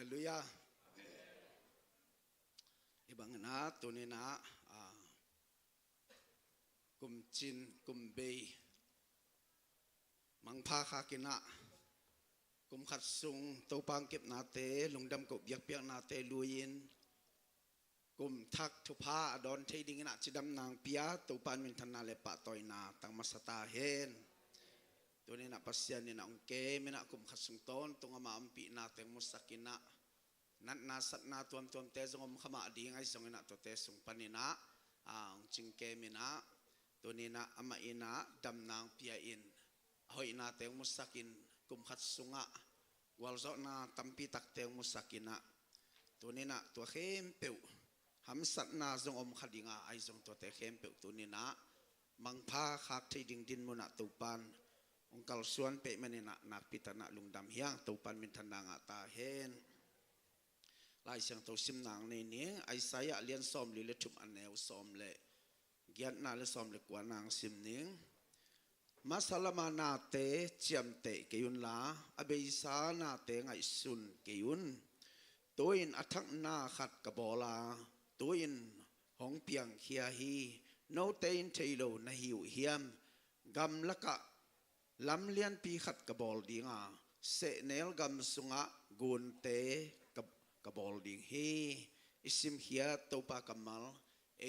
Haleluya. Ibang na tunin na kumchin kumbay mangpaka kina kumkatsung topangkip nate lungdam ko biyak nate luyin kumtak tupa adon tiding na cidam nang pia topan mintan na lepa toy na tang masatahin tunin na pasyan ni na ungke mina kumkatsung ton tunga maampi nate musakina nat nasat na tuam tesong kama di ngay song ina to tesong panina ang cingke mina tunina ama ina dam nang piain hoy na teng musakin kumkhat sunga walzo na tampi tak teng musakina tunina to khempeu hamsat na zong khadinga ai zong to te khempeu tunina mangpha khak thiding din muna tupan ongkal suan pe menina nak pitana lungdam hiang tupan min thananga ta hen lai siang to sim nang ne ni ai saya lian som li le thum aneu som le gian na le som le kwa nang sim ning masalama na te chiam te keyun la abeisa na te ngai sun keyun toin athak na khat ka bola toin hong piang khia hi no tein thailo na hiu hiam gam laka lam lian pi khat ka bol dinga se nel gam sunga gun te kabol ding hi isim hia topa kamal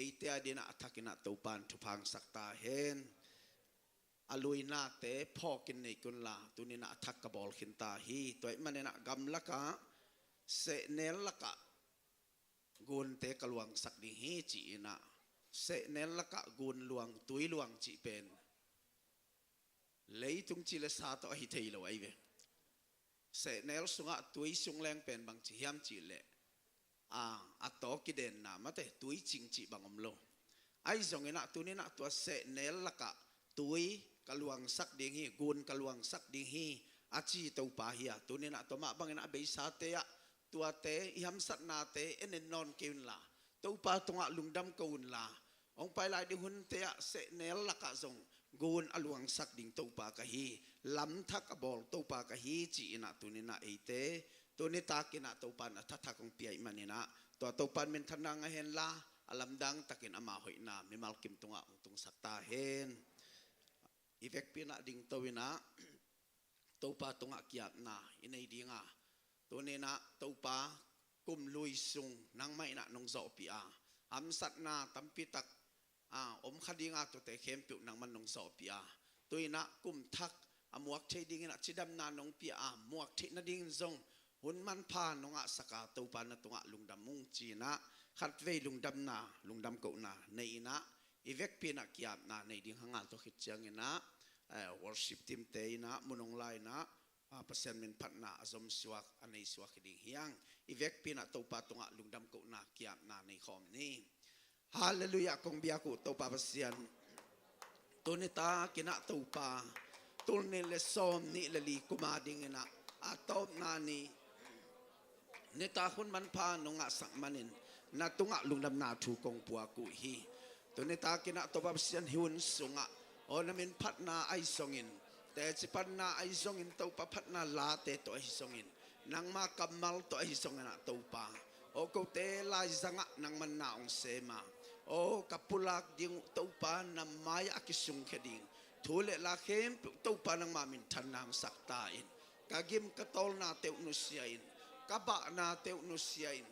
eite adina athakina topan thupang sakta hen alui na te phokin nei kun la tunina athak kabol khinta hi toy manena gamlaka se nel laka gun te kalwang sak ding hi chi ina se nel laka gun luang tui luang chi pen leitung chi le sa to hi theilo ai ve se nel sunga tui sung leng pen bang chi hiam chi le ato kiden na mate tui ching chi bangom lo ai zong ina tunina to se nel laka tui kaluang sak ding hi gun kaluang sak ding hi achi to pa hi tunina to ma bang ina be sa te ya tua te hiam sat na te enen non keun la to pa tonga lungdam kaun la ong pai lai di hun te ya se nel laka zong gun aluang sak ding to pa ka hi lam thak abol to pa ka hi chi ina tunina eite tunita kina to pan thathakong piai manina to pan men thanang hen la alam dang takin ama hoi na mimal kim tunga tung sakta hen evek pina ding towina to pa tunga kiat na inai dinga tunina to pa kum lui sung nang mai na nong zo pi am sat na tampi tak khadinga to te khem pu nang man nong zo pi tuina kum thak amuak thei ding na chidam na nong pi muak thei na ding zong hun man pha nonga saka to pa na tunga lungdam mung china khat ve lungdam na lungdam ko na nei na evek pina kiap na nei ding hanga to khit chang ina worship team te na munong lai na pasien min phat na azom suak anei suak ding hiang evek pina to pa tunga lungdam ko na kiap na nei khom ni hallelujah kong bia ku to pa pasien tunita kina to pa tulne le som ni le li kumading ina atop na ni neta hun man pha nonga sak manin na tunga lungdam na thu kong pua ku hi to neta kina to ba sian hiun sunga o namin phat na ai songin te chipan na ai songin to pa phat na la te to ai songin nang ma kamal to ai songina to pa o ko te lai zanga nang man na ong sema o kapulak ding to pa na maya akisung kheding thule la khem to pa nang mamin thanang saktain kagim katol na te unusiain kaba na te unusiain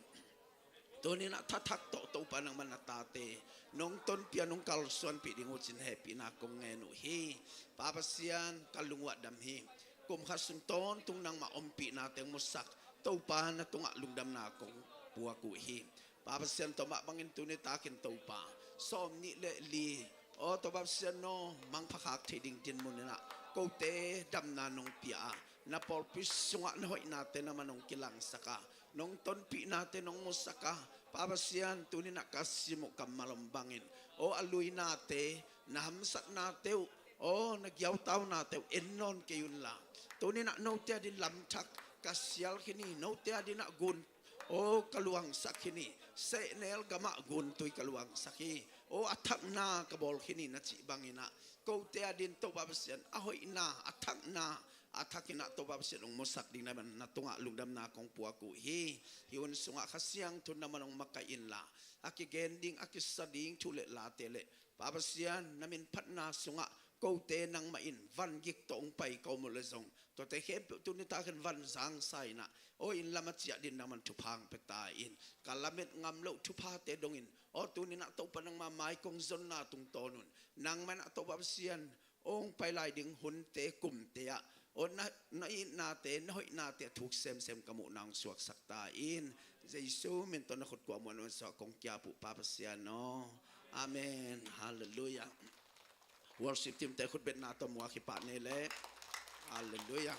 toni na thathak to pa nang manatate nong ton pia nong kalsuan pi dingo chin happy na kong ngenu hi papasian kalungwa dam hi kum khasun ton tung nang ma ompi na te musak to pa na tunga lungdam na kong puwa ku hi papasian to ma bangin tuni takin to pa som ni le li o to papasian no mang phakak thiding tin munina ko te dam na nong pia na polpis sunga na hoi natin naman nung kilang saka nung tonpi natin nung musaka papasiyan tunin na kasimo kamalambangin o aluy natin na hamsat natin o nagyaw tao natin enon kayun la tunin na notia din lamtak kasyal kini notia din na gun o kaluang sakini se nel gama gun tuy kaluang saki o atak na kabol kini na chibangina ko te adin to papasiyan ahoy na atak na atakina to bab se dong mosak ding naman natunga lungdam na kong puaku hiun sunga khasiang tun naman ang makain la aki gending aki sading chulet la tele babasian namin patna sunga kote nang main van gik tong pai kau mulezong to te hep tu ni taken van sang sai na o in lamat sia din naman tupang petain kalamit ngamlo tupa te dongin o tu ni na to panang mamai kong zon na tung tonun nang man to babasian ong pai lai ding hun te kum te ya o na in na te na hoi na te thuk sem kamu nang suak sakta in Jesu min to na khut ko mo no sa kong kya pu babasian no amen hallelujah worship team te khut bet na to mo ki pa ne le hallelujah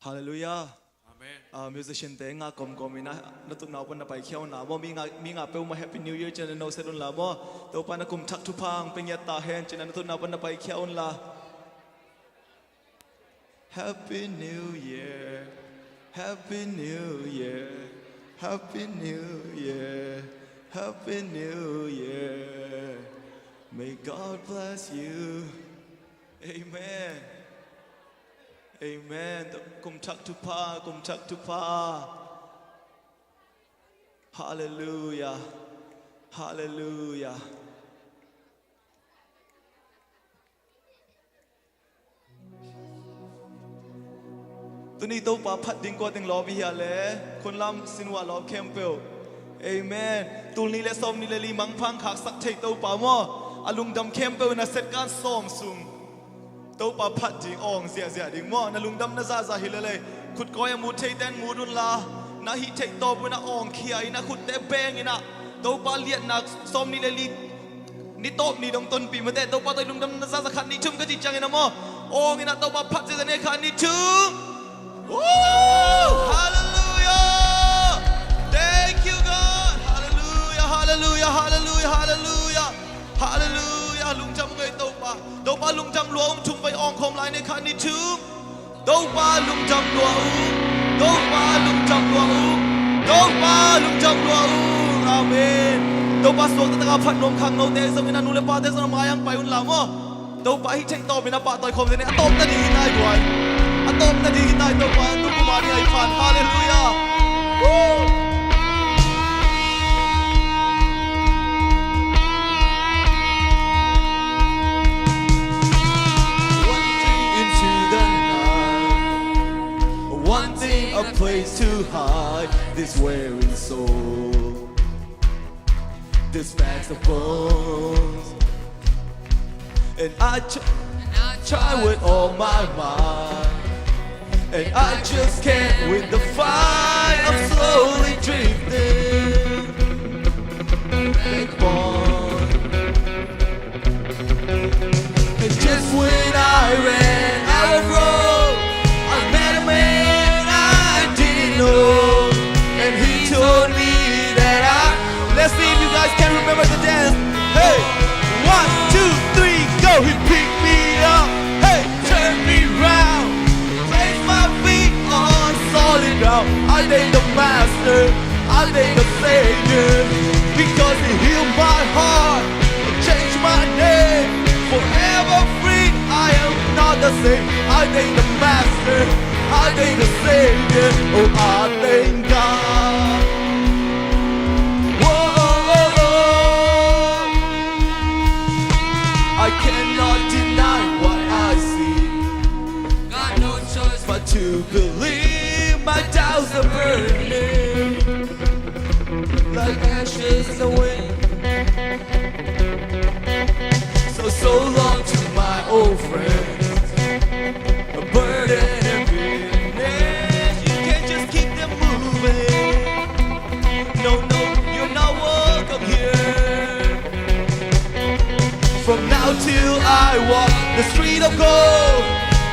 Hallelujah. Amen. Musician te nga kom ina natut na pon na pai khiaw na mo mi nga pe ma happy new year chen no se don la mo to pa na kum thak thu phang pe nya ta hen chen natut na pon na pai khiaw la Happy New Year. Happy New Year. Happy New Year. Happy New Year. May God bless you. Amen. Amen. Kum chak tu pa. Hallelujah. Hallelujah. Tu ni to pa phat ding ko ting lo bi ya le. Kun lam sinwa lo campel. Amen. Tu ni le som ni le li mang phang khak sak thei to pa mo. Alung dam campel na set kan som sum. Tâu pa phat ding ong zia ding mo na lungdam na za hilale khut ko ya mu thei ten mu dun la na hi thei to bu na ong khiai na khut te beng ina tâu pa liat na som ni le li ni top ni dong ton pi ma te tâu pa toi lungdam na za khan ni chum ka ji chang ina mo ong ina tâu pa phat je ne khan ni chum hallelujah thank you God hallelujah lung cham ngai tâu pa lung cham luo chung pai ong khom lai ne khan ni chum tâu pa lung cham luo amen tâu pa suak ta ka phat nom khang no te som ina nu le pa te som ma yang pai un la mo tâu pa hi thei to bina pa toi khom ne atom ta di nai duai atom ta di nai tâu pa tu ku ma ni ai phan hallelujah a place to hide this weary soul, this bags of bones, and I try with all my might, and I just can't win the fight. I'm slowly drifting back on, and just when I ran out of road, I met a man. And he told me that let's see if you guys can remember the dance. Hey, 1, 2, 3, go. He picked me up, hey, turned me round, placed my feet on solid ground. I thank the master, I thank the savior, because he healed my heart and changed my name. Forever free, I am not the same. I thank the master, I thank the Savior, oh I thank God. Whoa, I cannot deny what I see. Got no choice but to believe. My doubts are burning like ashes in the wind. So long to my old friends, a burden. No, you're not welcome here. From now till I walk the street of gold,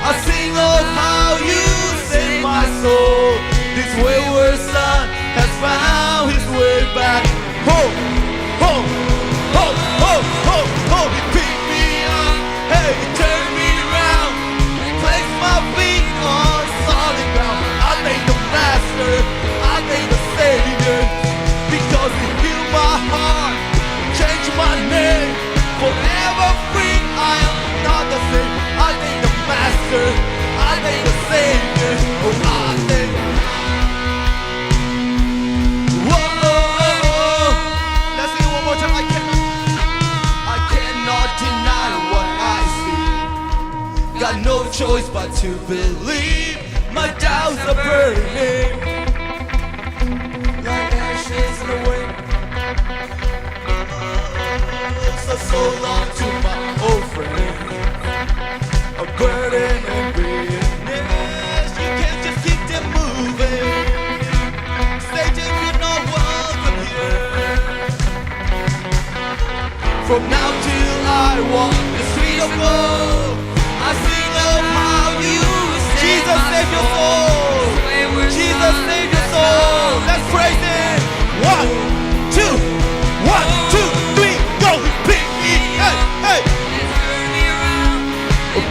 I sing of how you saved my soul. This wayward son has found his way back home. He picked me up, hey, he turned me around, placed my feet on solid ground. got to believe. My doubts are burning like ashes in the wind. So long to my old friend. A burden and bitterness. You can't just keep them moving. Satan could not welcome here. From now till I walk the street of gold, I sing of how you Jesus save your soul. Jesus save your soul. Let's praise Him. 1, 2, 1, 2, 3, go. Pick me, hey, hey.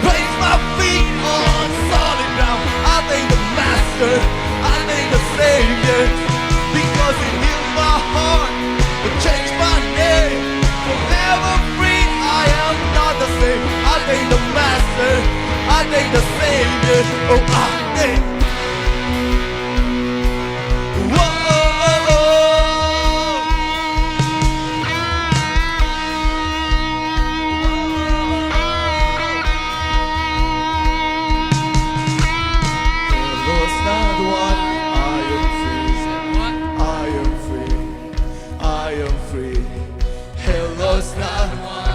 Place my feet on solid ground. I thank the Master, I thank the Savior, because He healed my heart, He changed my name. Forever free, I am not the same. I thank the Master, I thank the Savior. Oh, I thank. Whoa.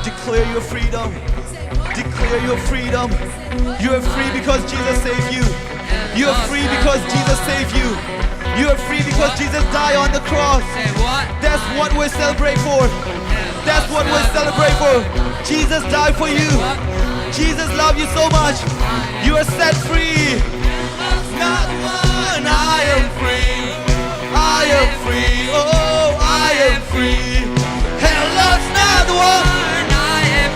Declare your freedom. Declare your freedom. You are free because Jesus saved you. You are free because Jesus saved you. You are free because Jesus died on the cross. That's what we celebrate for. That's what we celebrate for. Jesus died for you. Jesus loved you so much. You are set free. Not one. I am free. I am free. Oh, I am free. Hell loves not one.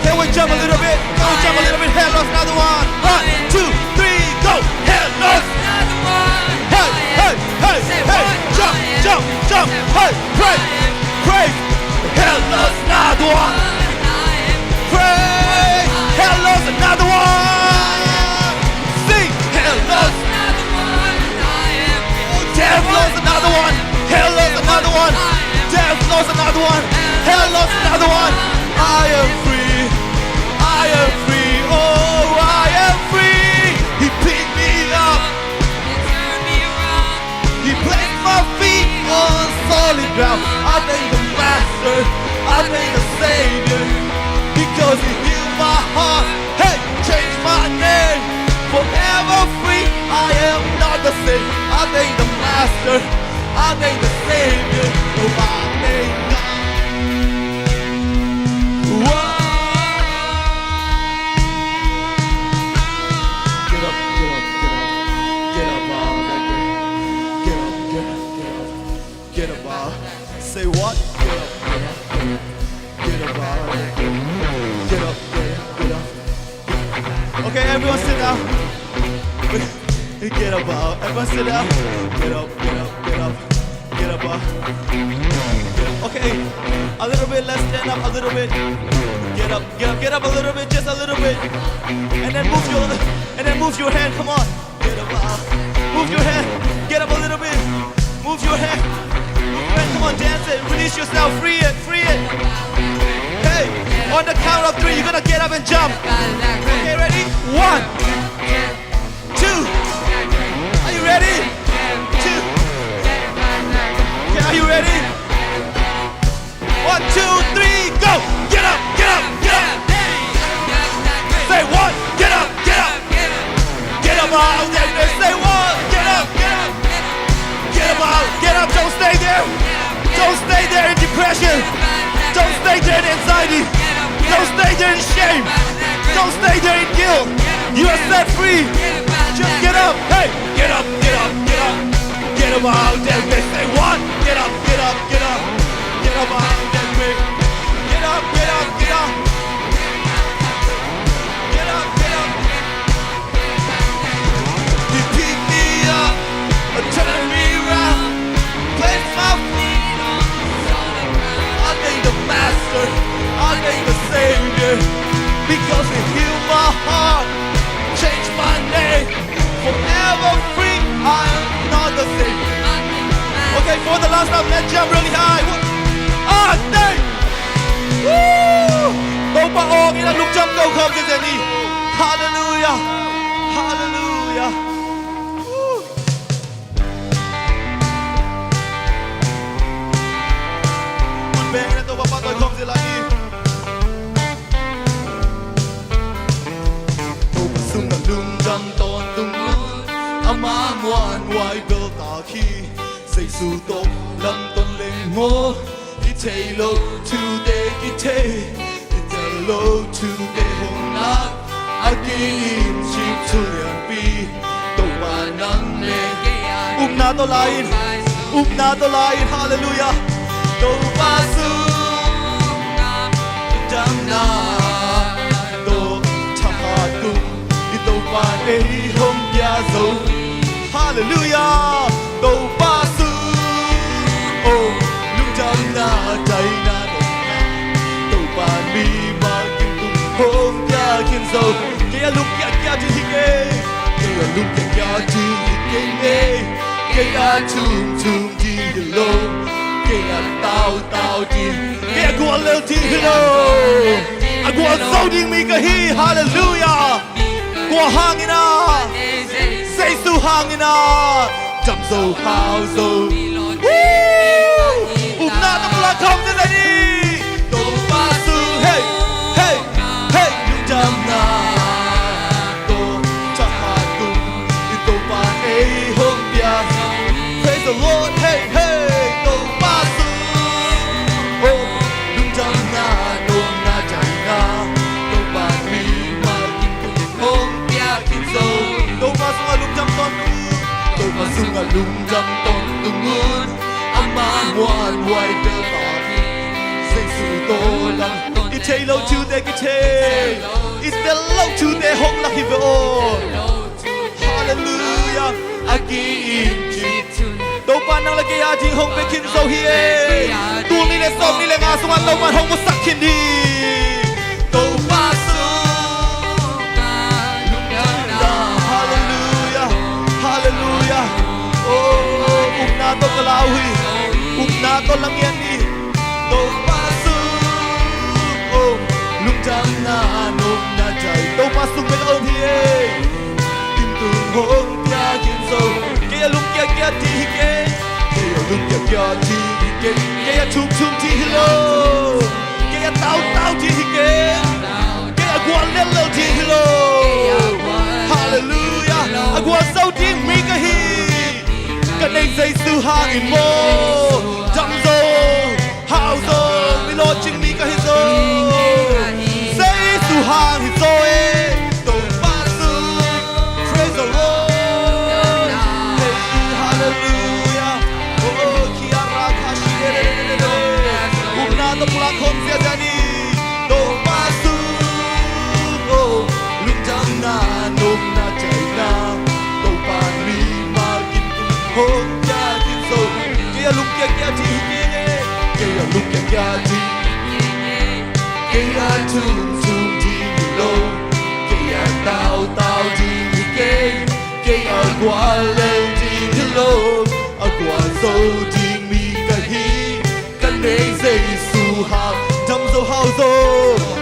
Can we jump a little bit? Can we jump a little bit? Hell loves not one. 1, 2, 3, go. Hell loves. Hey, hey, hey, hey. Jump, jump, jump. Hey, praise, praise. Hell loves not one. Praise. Hell loves another one. Sing. Hell loves. Death loves another one. Hell loves another one. Death loves another one. Hell loves another one. I am free. I am free. Oh, I am free. He picked me up. He placed my feet on solid ground. I thank the Master. I thank the Savior, because He healed my heart. Hey, changed my name. Forever free. I am not the same. I thank the Master. I thank the Savior. Oh, I thank God. Whoa. Get up, get up, get up. Get up out that day. Get up, get up, get up. Get up out. Say what? Get up, get up, get up. Get up out that day. Get up, get up, get up. Okay, everyone sit down. Get up out. Everyone sit down. Get up, get up, get up. Get up out. Okay, a little bit, let's stand up a little bit. Get up, get up a little bit, just a little bit. And then move your hand, come on. Get up, move your hand, get up a little bit. Move your hand, come on, dance it, release yourself, free it. Hey, on the count of 3, you're gonna get up and jump. Okay, ready? 1, 2. Are you ready? 2. Okay, are you ready? 1, 2, 3, go! Get up, get up, get up! Say 1, get up, get up! Get up out there, say 1, get up, get up! Get up out, get up, don't stay there! Don't stay there in depression! Don't stay there in anxiety! Don't stay there in shame! Don't stay there in guilt! You are set free! Just get up, hey! Get up, get up, get up! Get up out there, say 1, get up, get up, get up! Get up out there, quick! Get up, get up, get up! Get up, get up! He picked me up, turn me around, place my feet on solid ground. I thank the Master, I thank the Savior, because He healed my heart, changed my name, forever free. I am not the same. Okay, for the last time, let's jump really high. ตรงพระองค์นี่นะลูกจำเก่าคำเจนี่ฮาเลลูยาฮาเลลู ngoài bờ tà khi xây su tốt lâm tuần lên mô đi thay lô to để đi thay thay lô to để hồng lạc akin chip to the beat tàu ba nắng lên na to lain hallelujah tàu ba su jam na to chama kum đi tàu ba để hồng ya dấu hallelujah tàu ba su oh lung jam na chạy na tàu ba mi ma kim tum hồng ya kim dấu kia lung kia chữ hike kia lung kia chữ hike kia tum đi hello kia tao đi kia gua leo đi hello gua sâu đi mi cái hi hallelujah gua hangina say su hangina jump so how so na ta pula không thế này đi tô ba su hey hey hey jump na tô cha ha tum tô ba hey home bia praise the Lord hey hey tô ba su oh jump na no na chai na tô ba mi ma kim tum home bia kim so tô ba su lung jump ton tô ba su lung jump ton tung mun ama muan wai de ta say su to la it tay low to the guitar it's the low to the home lucky for all hallelujah again đâu pan năng lagi ya jing hong bekin so here tu ni le som ni le nga sungan đâu pan hong mo sakin di đâu pa su hallelujah hallelujah oh na to kalawi na to lang yan ni đâu pa su oh lung jam na nôm na chạy đâu pa su bên ôm here tim tu hong kia kim so kia lung kia ti ke kia lung kia ti ke kia chum ti hello kia tao ti ke kia guan le ti hello hallelujah guan sau ti mi ka hi ka nei say su hang in mo jam zo how zo mi lo ching mi ka hi zo say su hang hi zo to pa su praise the Lord hallelujah oh kiara kashi una to pula khom sia jani to pa su oh lung jam na nom na chai na to pa mi ma kim tum hom ya kim so kia lung kia ti kia lung kia ti kia tum ti lo kia tao ti kia qua leo ti hello qua so ti mi ka hi kan nei say su ha jam so how so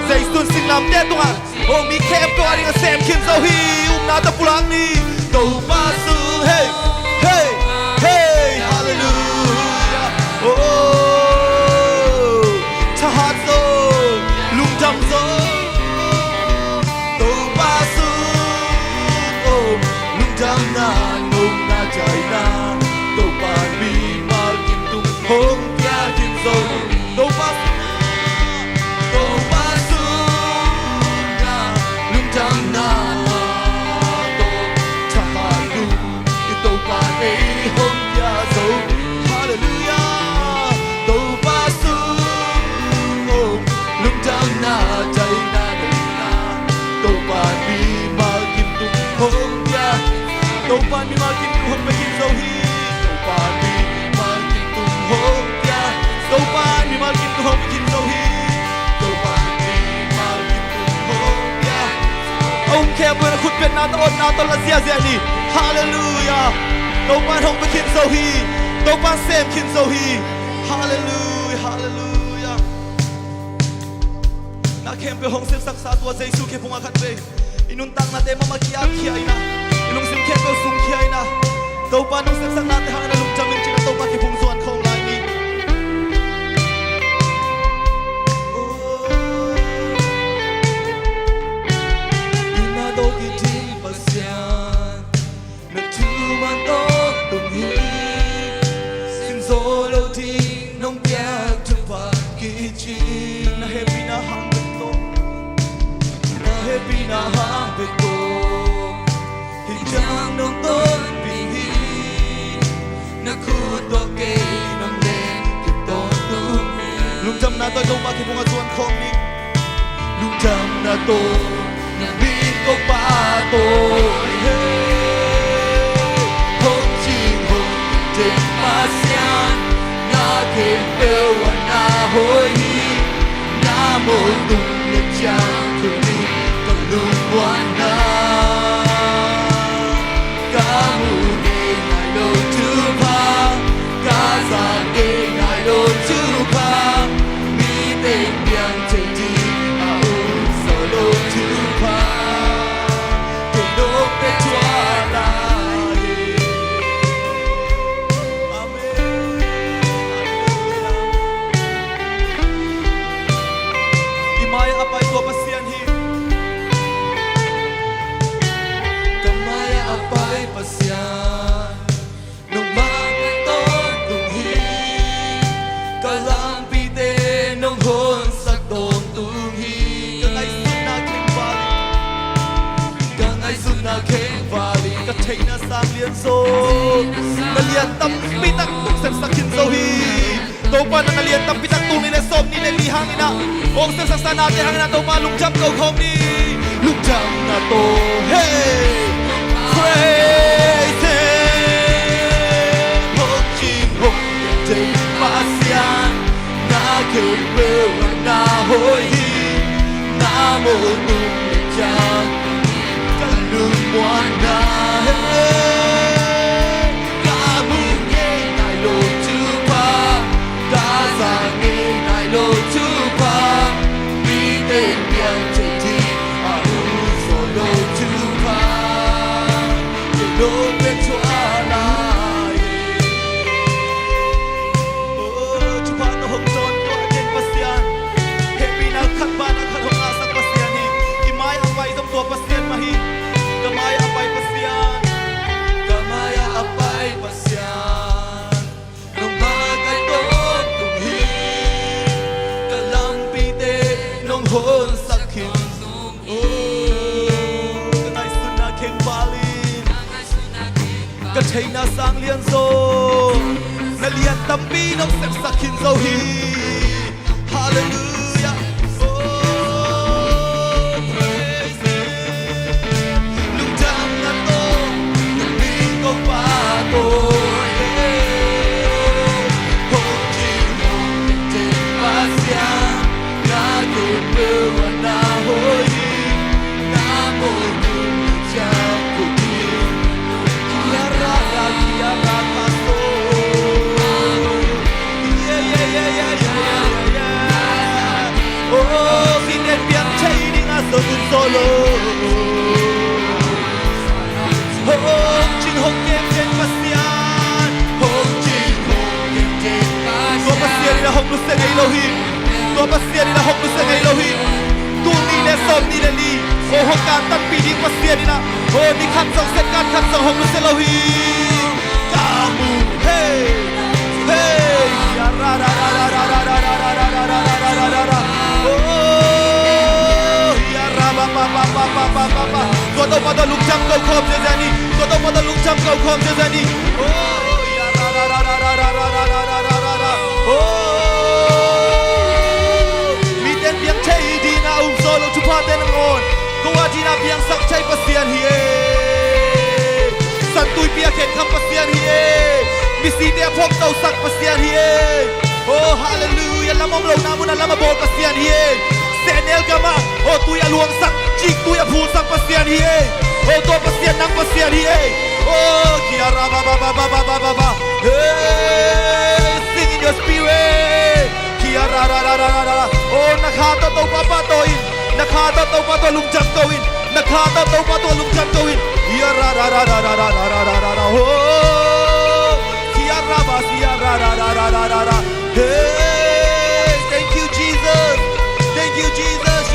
say sun sing nam te tung oh mi kem ko ari sem kin so hi na ta pulang ni to pa su hey hey hey hallelujah oh cha hat so lung jam so to pa su oh lung jam na nôm na chai na to pa mi ma kim tum hong kia kim so to pa su na lung jam na to cha ha lu to pa ei hong kia so hallelujah to pa su oh lung jam na chai na to pa mi ma kim tum hong kia to pa mi ma kim tum hong pe kim so hi to pa mi ma kim tum hong kia to pa mi ma kim tum hong pe kim so hi to pa mi ma kim tum hong kia ông khe bữa nó khut việt na to on na to la zia zia ni hallelujah to pa hong pe kim so hi to pa sem kim so hi hallelujah hallelujah na khem pe hong sim sak sa tua jesu ke punga khat ve inun tang na te mama kia kia ina inung sim khe ko sung kia ina to pa nung sim sak na te hang na lung jamin chi to pa ke pung zuan khong lai ni ina do ki ti pasian na tu man to na tôi đâu mà khi bunga tuan không đi lúc jam na tôi na bin ko pa tôi không chỉ hồn trên ma xian na khen đều na hối na mô tung nhật chang thương đi còn luôn quan na kamu ni ngai lo tu pa kaza ni ngai lo tu pa mi tên yang chạy đi au solo tu pa tu do pe chua la amen imay apay ko pasian hi kamaya apay pasian nung mga ton tung hi kalang pite nung hon sa ton tung hi kangay sun na keng valley katay na sang lian so nalian tam pitak tuk sem sa kin so hi to pa na nalian tam pitak tung ni le som ni le li hangin na ong sem sa sanate hangin na to pa lung jam ko khom ni lung jam na to hey praise him hok jin hok jay pasian na kêu bêu na hoi hi na mo nung le chang kan lung muan na kamu nghe nai lo tu pa ta za nghe nai lo tu pa mi tên yang chạy đi au solo tu pa lo pe chua la chu pa no hok ton to den pasian happy na khat ba na khat hok asak pasian hi imay apay dom to pasian mahi kamaya apay pasian nung bagay ton tung hi kalampi te nung hon sakhin kanay sun na keng balin katay na sang lian so nalian tampi nung sep sakhin so hi hallelujah praise him lung jam na to nung bin ko pa to hong chi hong ten pasian na kêu na hoi na mo nung jam ko ki kiara kaso oh sinen piang chai ding a solo hong jin hong ten pasian hong jin hong ten pasian ko pasian na hong lu se ngai lo hi ko pasian na hong lu se ngai lo hi tu ni le som ni le ni o hong kan tan pi ding pasian na o ni khat song set kan khat song hong lu se lo hi kamu hey hey ya ra ra ra ra ra ra ra ra ra ra ra ra ra oh ya ra ba ba ba ba ba ba ba ba ko to pa to luk jam ko khom je jani ko to pa to luk jam ko khom je jani oh ya ra ra ra ra ra ra ra ra ra ra ra ra oh mi ten piang chai di na solo tu pa ten ngon ko wa di na piang sak chai pasian hi san tui pia khen kham pasian hi mi si dia phok tau sak pasian hi oh hallelujah lamom lo na mun lam bol pasian hi senel gama oh tu ya luang sak chik tu ya phul sak pasian hi oh to pasian nang pasian hi oh kiara ba ba ba ba ba ba ba ba hey sing in your spirit kiara ra ra ra ra oh nakha to pa pa to in nakha to pa to lung jam ko in nakha to pa to lung jam ko in kiara ra ra ra ra ra ra ra ra oh kiara ba kiara ra ra ra ra ra ra hey thank you Jesus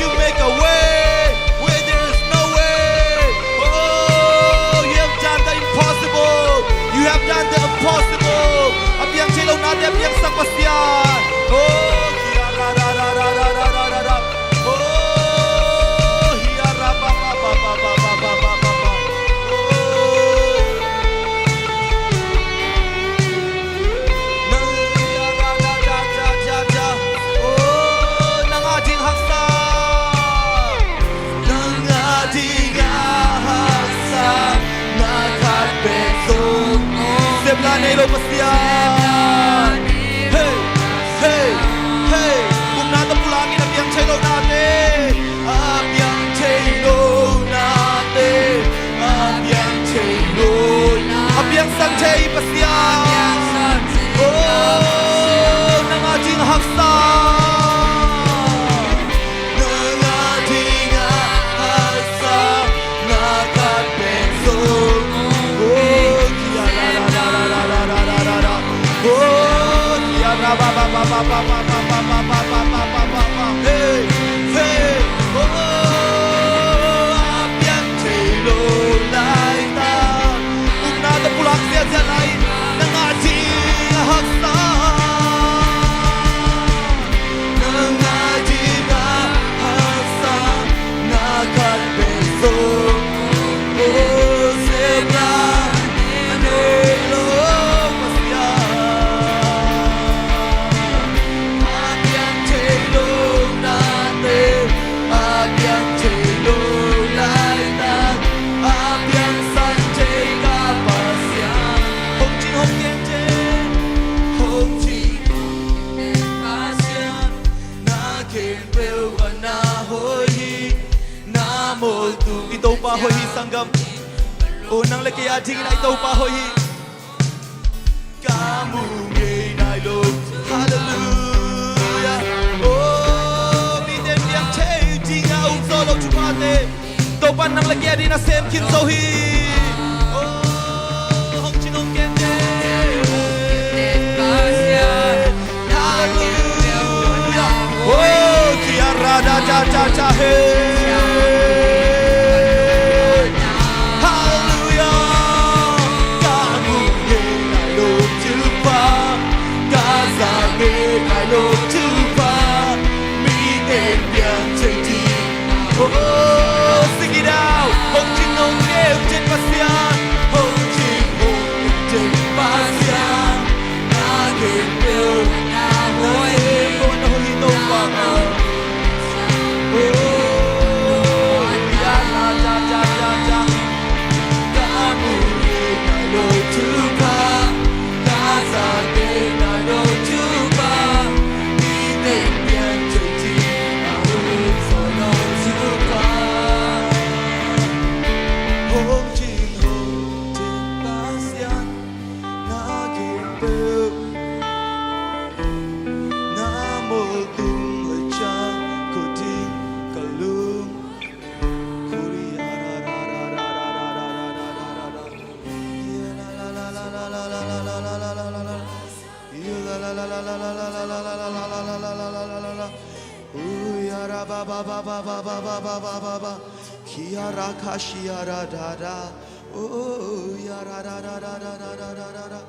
you make a way where there is no way oh you have done the impossible you have done the impossible apiang chilo na dia piang sak pasian oh kiara ra ra ra ra ra ra ra ra oh kiara ba ba ba ba ba ba ba ba ba oh Sebrane lo pasian. Hey, hey, hey. Kung natapulangin ang biyang chelo natin. Abiyang chelo natin. Abiyang chelo. Abiyang sanjay pasian. Oh, ng ating haksa. Ng ating haksa. Nakapenso. Oh, kiyarararararararara. Oh, kiyarabababababababababababababa. Hey, hey. Oh, abiyang chelo laita. Kung natapulak siya siya lain ng ating haksa. Ng ating haksa. Nakapenso. Oh, sebrane lo pasian. Abiyang chelo natin. Abiyang chelo laitan. Abiyang sanjay kapasian. Hong Jin Hong Yen Jen. Hong Jin pasian. Nakin bewa na hoy. Namol tu ito pa hoy sanggam. Unang laki ating na ito pa hoy. Kamu ngay nailo. Hallelujah. Oh, biden diang chay jinga ung solo chupate. Topan ng laki ating na sem kin sohi. Oh, Hong Jin Hong Yen Jen. Hallelujah. Oh, kiara da cha cha cha hey. Hallelujah. Kamu ngay nailo chupa. Gaza ngay nailo chupa. Biden diang chay jinga. Oh, sing it out. Hong Jin Hong Yen pasian. Hong Jin Hong Yen pasian. Nakin bewa na hoy. Kung ano ito pa ka. Oh, ya la ja ja ja ja. Kamu ngay nailo chupa. Gaza ngay nailo chupa. Biden diang chay jinga. Solo chupa. Hong Jin Hong Yen pasian. Nakin bewa Namol tung lecang kuting kalung Kuri ararararararararararara. Ya la la la la la la la la la la la la la. Ya la la la la la la la la la la la la la la la la la la. Ya ra ba ba ba ba ba ba ba ba ba ba ba. Kiara kashiara da da. Oh, ya ra ra ra ra ra ra ra ra ra ra.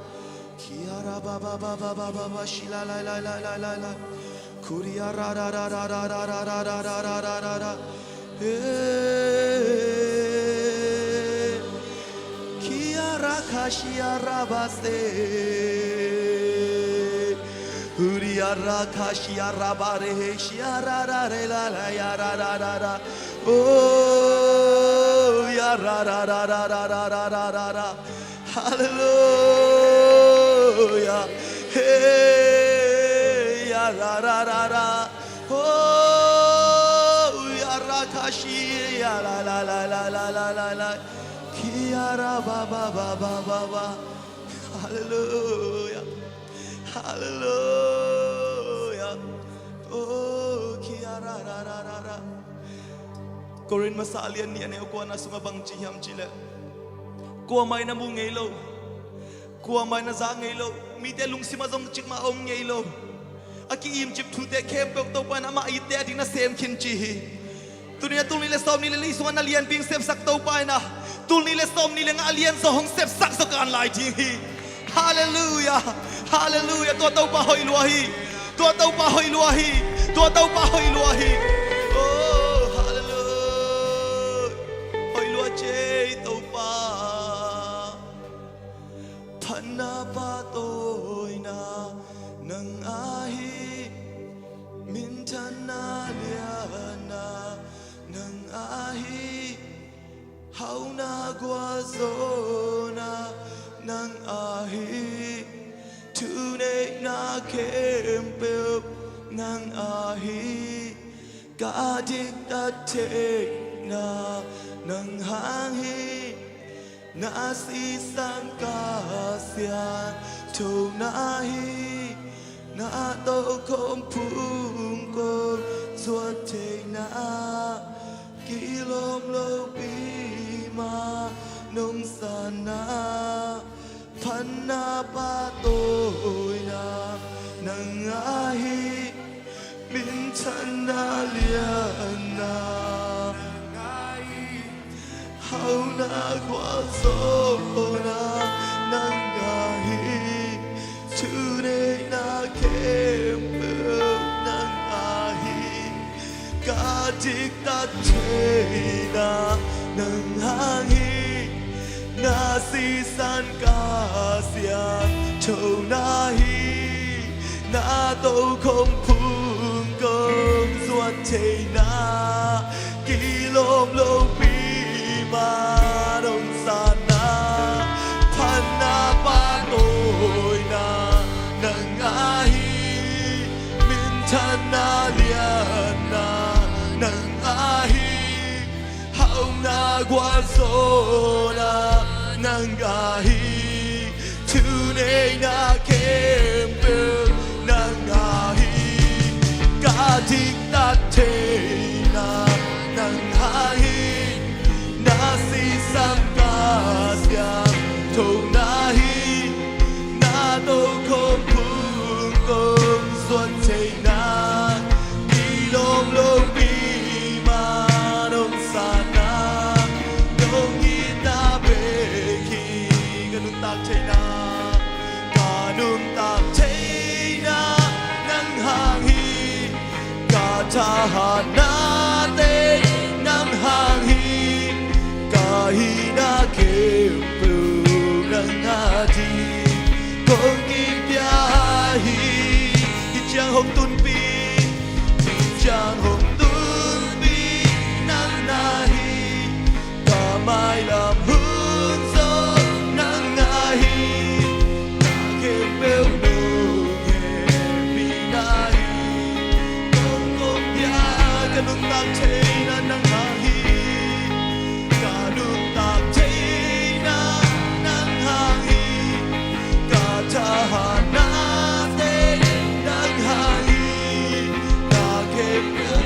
Kiara ba ba ba ba ba ba ba shi la la la la la la la. Kuria ra ra ra ra ra ra ra ra ra ra ra ra ra ra. Kiara kashiara base. Kuria ra kashiara bare shiara ra re la la ya ra ra ra ra. Oh ya ra ra ra ra ra ra ra ra ra ra. Hallelujah. Hey, ya ra ra ra ra. Oh, ya ra kashi ya la la la la la la la la. Kiara ba ba ba ba ba ba. Hallelujah. Hallelujah. Oh, kiara ra ra ra ra. Korin masalian niya na kuha na sumabang chiham chila. Kuha may na mong ngaylo. Kuha may na za ngaylo. Mite lung si mazong chik maong ngaylo. Aki im chip tute kempok to pa na maite ating na sem kinchihi. Tuloy na tuloy nila som nila lisuan na liyan ping sep sak to pa na. Tuloy nila som nila nga aliyan sa hong sep sak sa kaan lai chihi. Hallelujah. Hallelujah. Tua tau pa hoy luahi. Tua tau pa hoy luahi. Tua tau pa hoy luahi. Oh, hallelujah. Hoy luache tau pa. Panapatoy na ng ahi. Minsan na liana ng ahi. Hau na guazo na nang ahi Tune na kempel nang ahi Kadik tatik na nang hangi Nasi sangkasya tu nahi Na to kompung ko suat na Kilom lo bima nung sana Panna patoy na nang ahi Minsan na lian na Hau na kwaso na nangahi Tunay na kempel ng ahi Kadik tatay na ng hangin Nasisan kasyan Chonahi Na to kompung kong suat chay na Kilom lo Manong sana Panapatoy na nangahi Minsan na lian na nangahi Haong nagwaso na nangahi Tunay na kempel nangahi Kadik tatay na nangahi Nasi sangkasya Tonahi Na to kompung kong suat chay na Ilong lo bima nung sana Nung itabeki Ganun tak chay na Ganun tak chay na Nang hangi Katahan natin Nang hangi Kahina kempel ng ati Kung ibiyahi Ijang hong tunpi Ijang hong tunpi Nang nahi Kamay lam hunso Nang nahi Kempel nung binahi Kung ibiyahi Ganun tak chay na nang nahi Katahan natin ng hangin Na kempel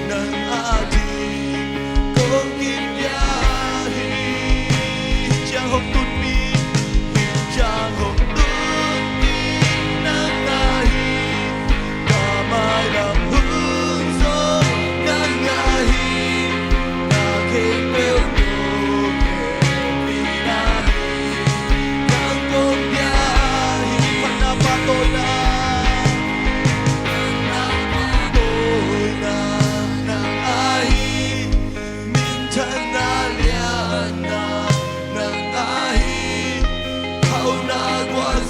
ng ating Kung ibiyahi Hijang hong tunpi Hijang hong tunpi ng nahi Kamay lang hunso ng nahi Na kempel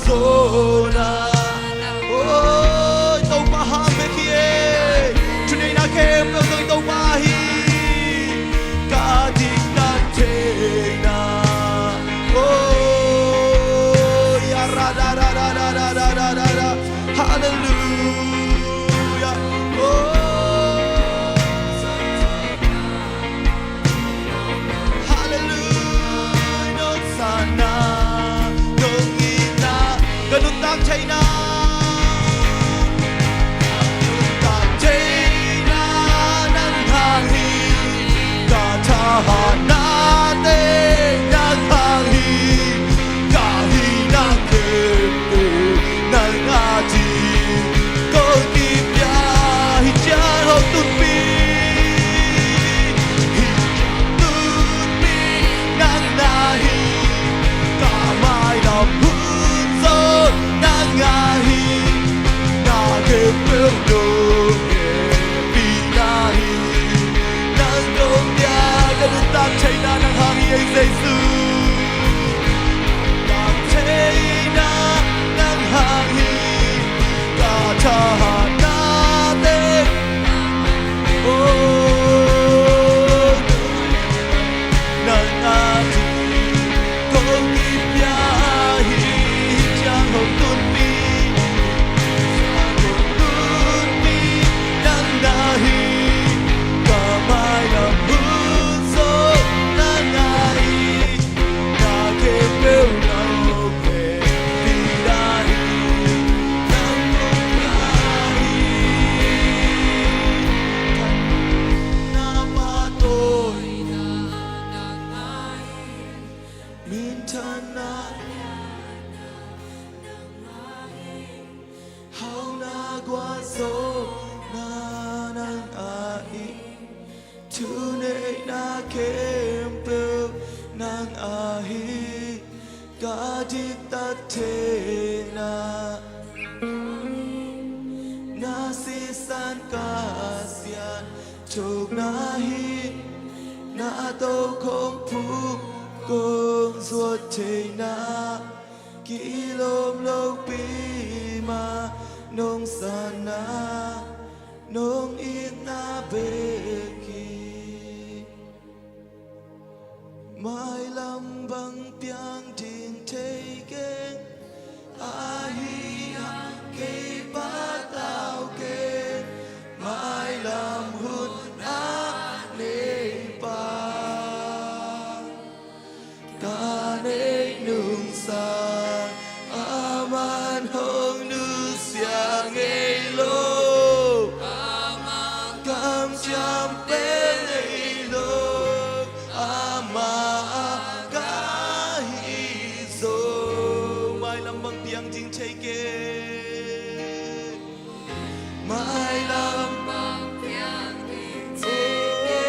Zona Oh, ito pahame kiye Tunay na kempel ng ito pahi Kadik natin na Oh, ya-ra-da-da-da-da-da-da-da-da Hallelujah Oh, Hallelujah Sana Ganun tak so na nang ai tu nei na kem pe nang ai ka di ta te na na si san ka sian chok na hi na tô không phu cùng ruột thề na kỹ lôm lâu pi mà nông san na nông ít na bê kỳ mai lâm băng piang ting thề keng a hi ha kê ba tao kê mai lâm hút a nê ba ca nê nung sa aman hong nu sia ngê lô cam cham pe ngê lô ama ca hi zo mai lam bang piang ting chai ke mai lam bang piang ting chai ke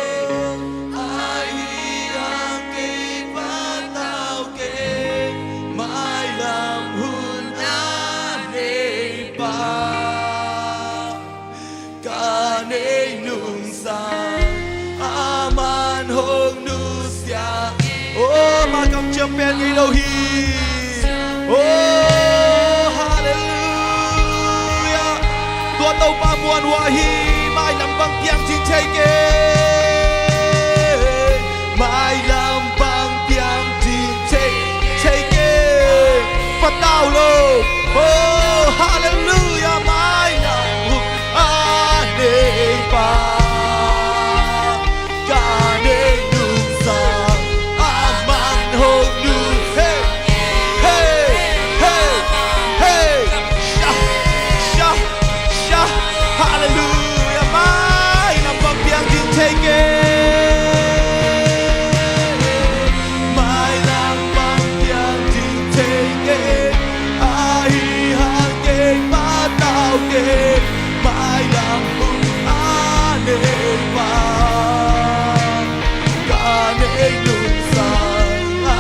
ai ang ke pa tao ke mai lam hun a ne pa ca ne nung sa aman hong nu sia oh ma kam champion ngai lo hi oh hallelujah tua tàu pa muan wa hi mai lam bang piang ting chai ke mai lam bang piang ting chai ke pa tao lo oh hallelujah mai lam hung a ne pa ca ne nung sa aman hong nu hey hey hey hey sha sha sha hallelujah mai lam bang piang ting chai ke mai lam bang piang ting chai ke ai hang ke pa tao ke mai lam hung a ne pa ca ne nung sa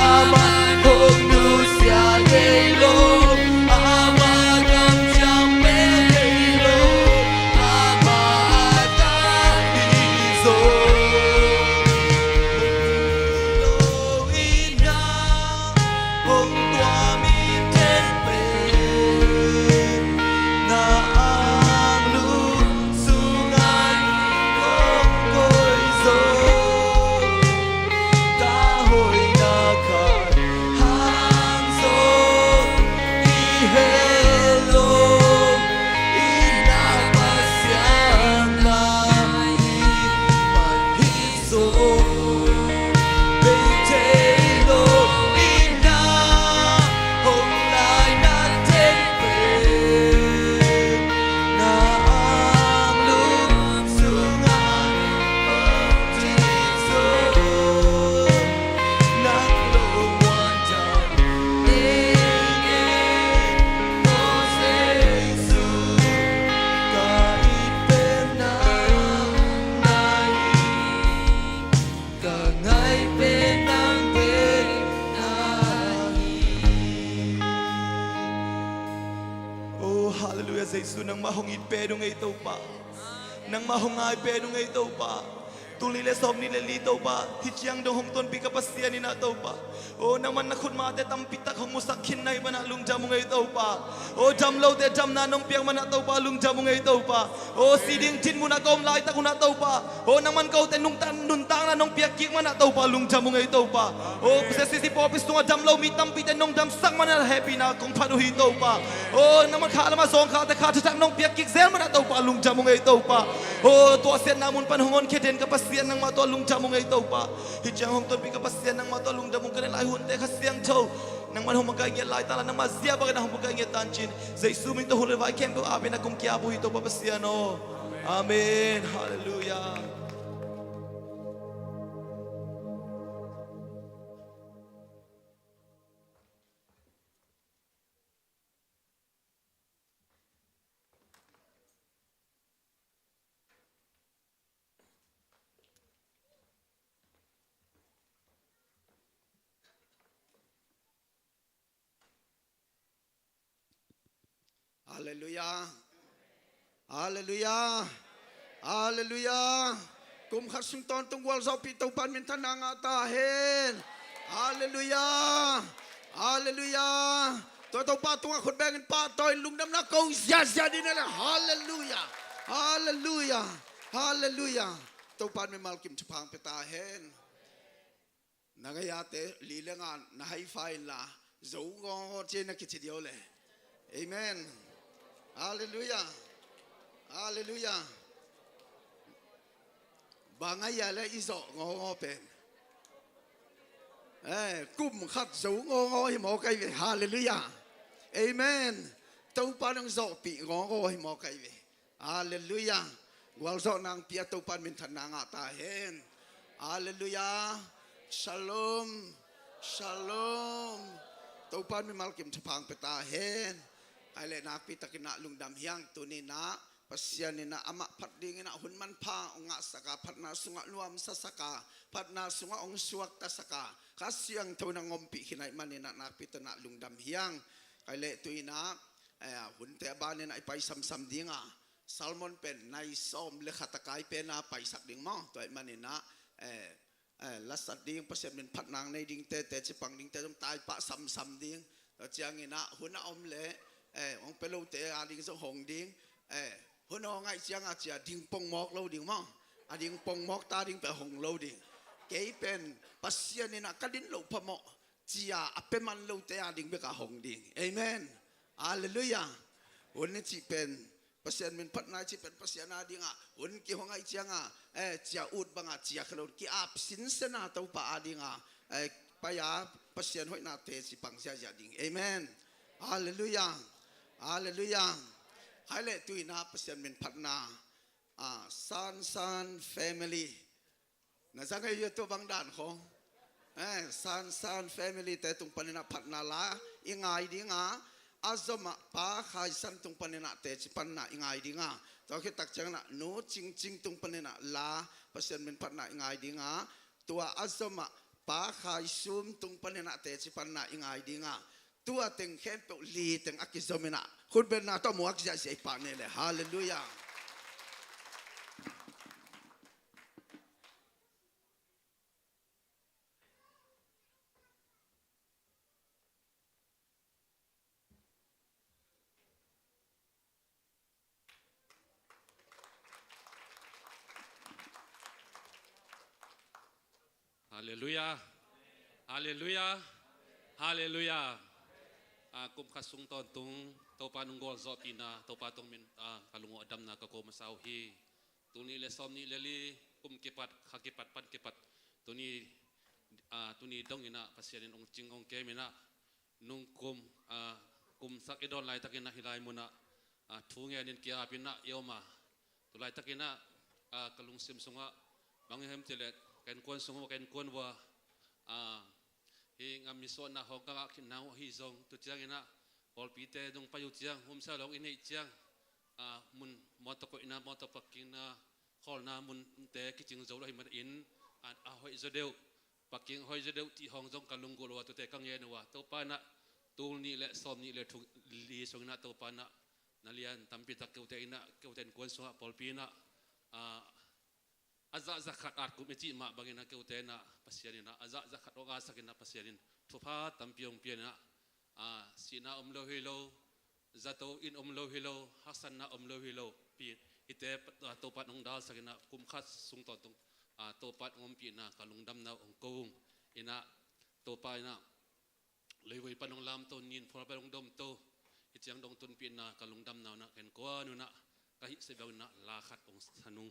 aman hong nu sia ngê lô ama cam cham pe ngê lô ama ca hi zo lô ina hong tua mi ten pe na ang lu sungai hong koi zo ta hồi na khan hang zo i hello i na pa siang na i man hi zo be te lo i na hong lai na ten pe na ang lu sungai hong ti zo nang lo wan chan ni nge no se su ka i pe na nai ka ngai pe nang pe nai oh hallelujah Jesus nang mahongit pe dong ai to pa nang mahongai pe dong ai to pa tuli le som ni le li to pa hi chiang dong hong ton pi ka pasia ni na to pa oh nang man na khun ma te tam pitak hong musak khin nai bana lung jamu ngai to pa oh jam lo te jam na nong piang man na to pa lung jamu ngai to pa oh siding tin mu na kom lai ta kun na to pa oh nang man kau te nung tan nun tang na nong piak kik man na to pa lung jamu ngai to pa oh se si popis tunga jam lo mi tam pi te nong jam sang man na happy na kong phanu hi to pa oh nang man kha la ma song kha te kha tak nong piak kik zel man na to pa lung jamu ngai to pa oh to sen na mun pan hongon kheden ka pasian nang ma to lung jamu ngai to pa hi chang hong ton pi ka pasian nang ma to lung jamu kan lai hun te kha siang tho nang man hong magai nge lai ta nang ma zia ba na hong magai nge tan chin jesu min to hule vai kem ko abe na kum kya bu hi to pa pasian no amen hallelujah Haleluya. Haleluya. Haleluya. Kum khasung ton tung wal zo pi to pan min thanang ata hen. Haleluya. Haleluya. To pa tung khut beng pa toy lung dam na ko zia zia din la. Haleluya. Haleluya. Haleluya. To pan min mal kim chapang peta hen. Nagayate lilangan na high file la. Zo ngo che na kichidio le. Amen. Hallelujah. Hallelujah. Bangaya le izo ngo pen. Kum khat zo ngo hi mo kai ve. Hallelujah. Amen. Tau pa nang zo pi ngo hi mo kai ve. Hallelujah. Wal zo nang pia tau pan min thananga ta hen. Hallelujah. Shalom. Shalom. Tau pan min malkim chapang peta hen. Ai na pita kina lungdam hiang tu ni na pasyan ni na ama phat ding na hunman pha onga saka phat na sunga luam sa saka phat na sunga ong suak ta saka kasyang tu na ngompi hinai man ni na pita na lungdam hiang ai le tu ina hun te ba ni na ipai sam sam dinga salmon pen nai som le khatakai pen na pai sak ding mo tu man ni na lasat ding pasyan min phat nang nei ding te chipang ding te tai pa sam sam ding chiang ina hun om le ông pe lâu te a ding so hong ding hun ho ngai chiang a chia ding pong mok lo ding mo a ding pong mok ta ding pe hong lo ding ke pen pasien ni na ka din lo pa mo chia a pe man lo te a ding be ka hong ding amen hallelujah hun ni chi pen pasien min phat na chi pen pasien a ding a hun ki ho ngai chiang a chia ut bang a chia khlo ki ap sin se na to pa a ding a pa ya pasien hoi na te chi pang sia ja ding amen hallelujah. Hallelujah. Haile tu ina pasien min phatna san family. Na jang ai to bang dan khong. San family te tung panina phatna la ingai dinga azoma pa khai san tung panina te chi panna ingai dinga. To ke tak chang na no ching tung panina la pasien min phatna ingai dinga. Tua azoma pa khai sum tung panina te chi panna ingai dinga. Tua teng khen pe li teng akizomina khun ben na to muak ja sei pa ne le hallelujah. Hallelujah. Hallelujah. Hallelujah. Kum khasung ton tung to panung gol zo pina to patong min kalungo adam na kako masaw hi tuni le som ni leli kum kipat hakipat pan kipat tuni dong ina pasyanin ong ching ong ke mina nung kum sak idon lai takina hilai muna thunge nin kia pina yoma tulai takina kalung sim sunga banghem tele ken kon sunga ken kon wa hi ngam miso na hoga kinau hi zong tu chiang ina pol pite dong payu chiang hum sa long ini chiang mun moto ko ina moto pakina khol na mun te kiching zo lo hi man in a hoi zo deu paking hoi zo deu ti hong zong kalung gol wa tu te kang ye wa to pa na tul ni le som ni le thu li song na to pa na nalian tampi tak ke te ina ke ten kon so pol pina azza zakat at kumiti ma bangina ke utena pasyanina azza zakat oga sakina pasyanin thupa tampiong piana sina omlo hilo zato in omlo hilo hasanna omlo hilo pi ite topat nong dal sakina kumkhat sung totung topat ngom pina kalungdam na ongkong ina topa ina lewei panong lam to nin for palong dom to itiang dong tun pina kalungdam na na ken ko na kahi sebaw na lakhat ong sanung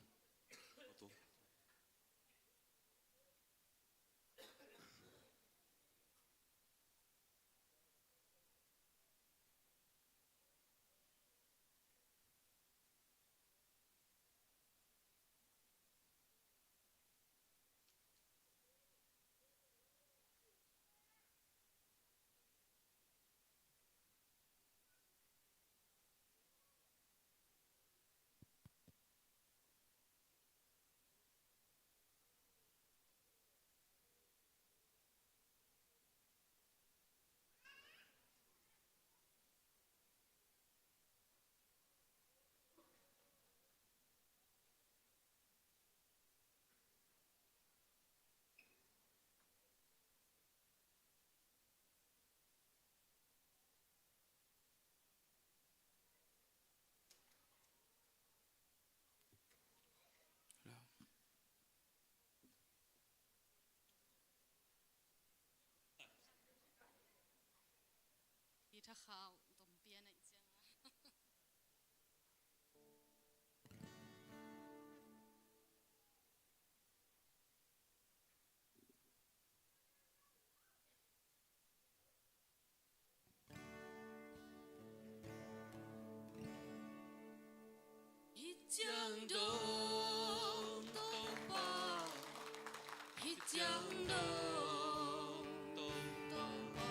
khá khao tôm bia này chứ ít chẳng đâu tôm bò ít chẳng đâu tôm bò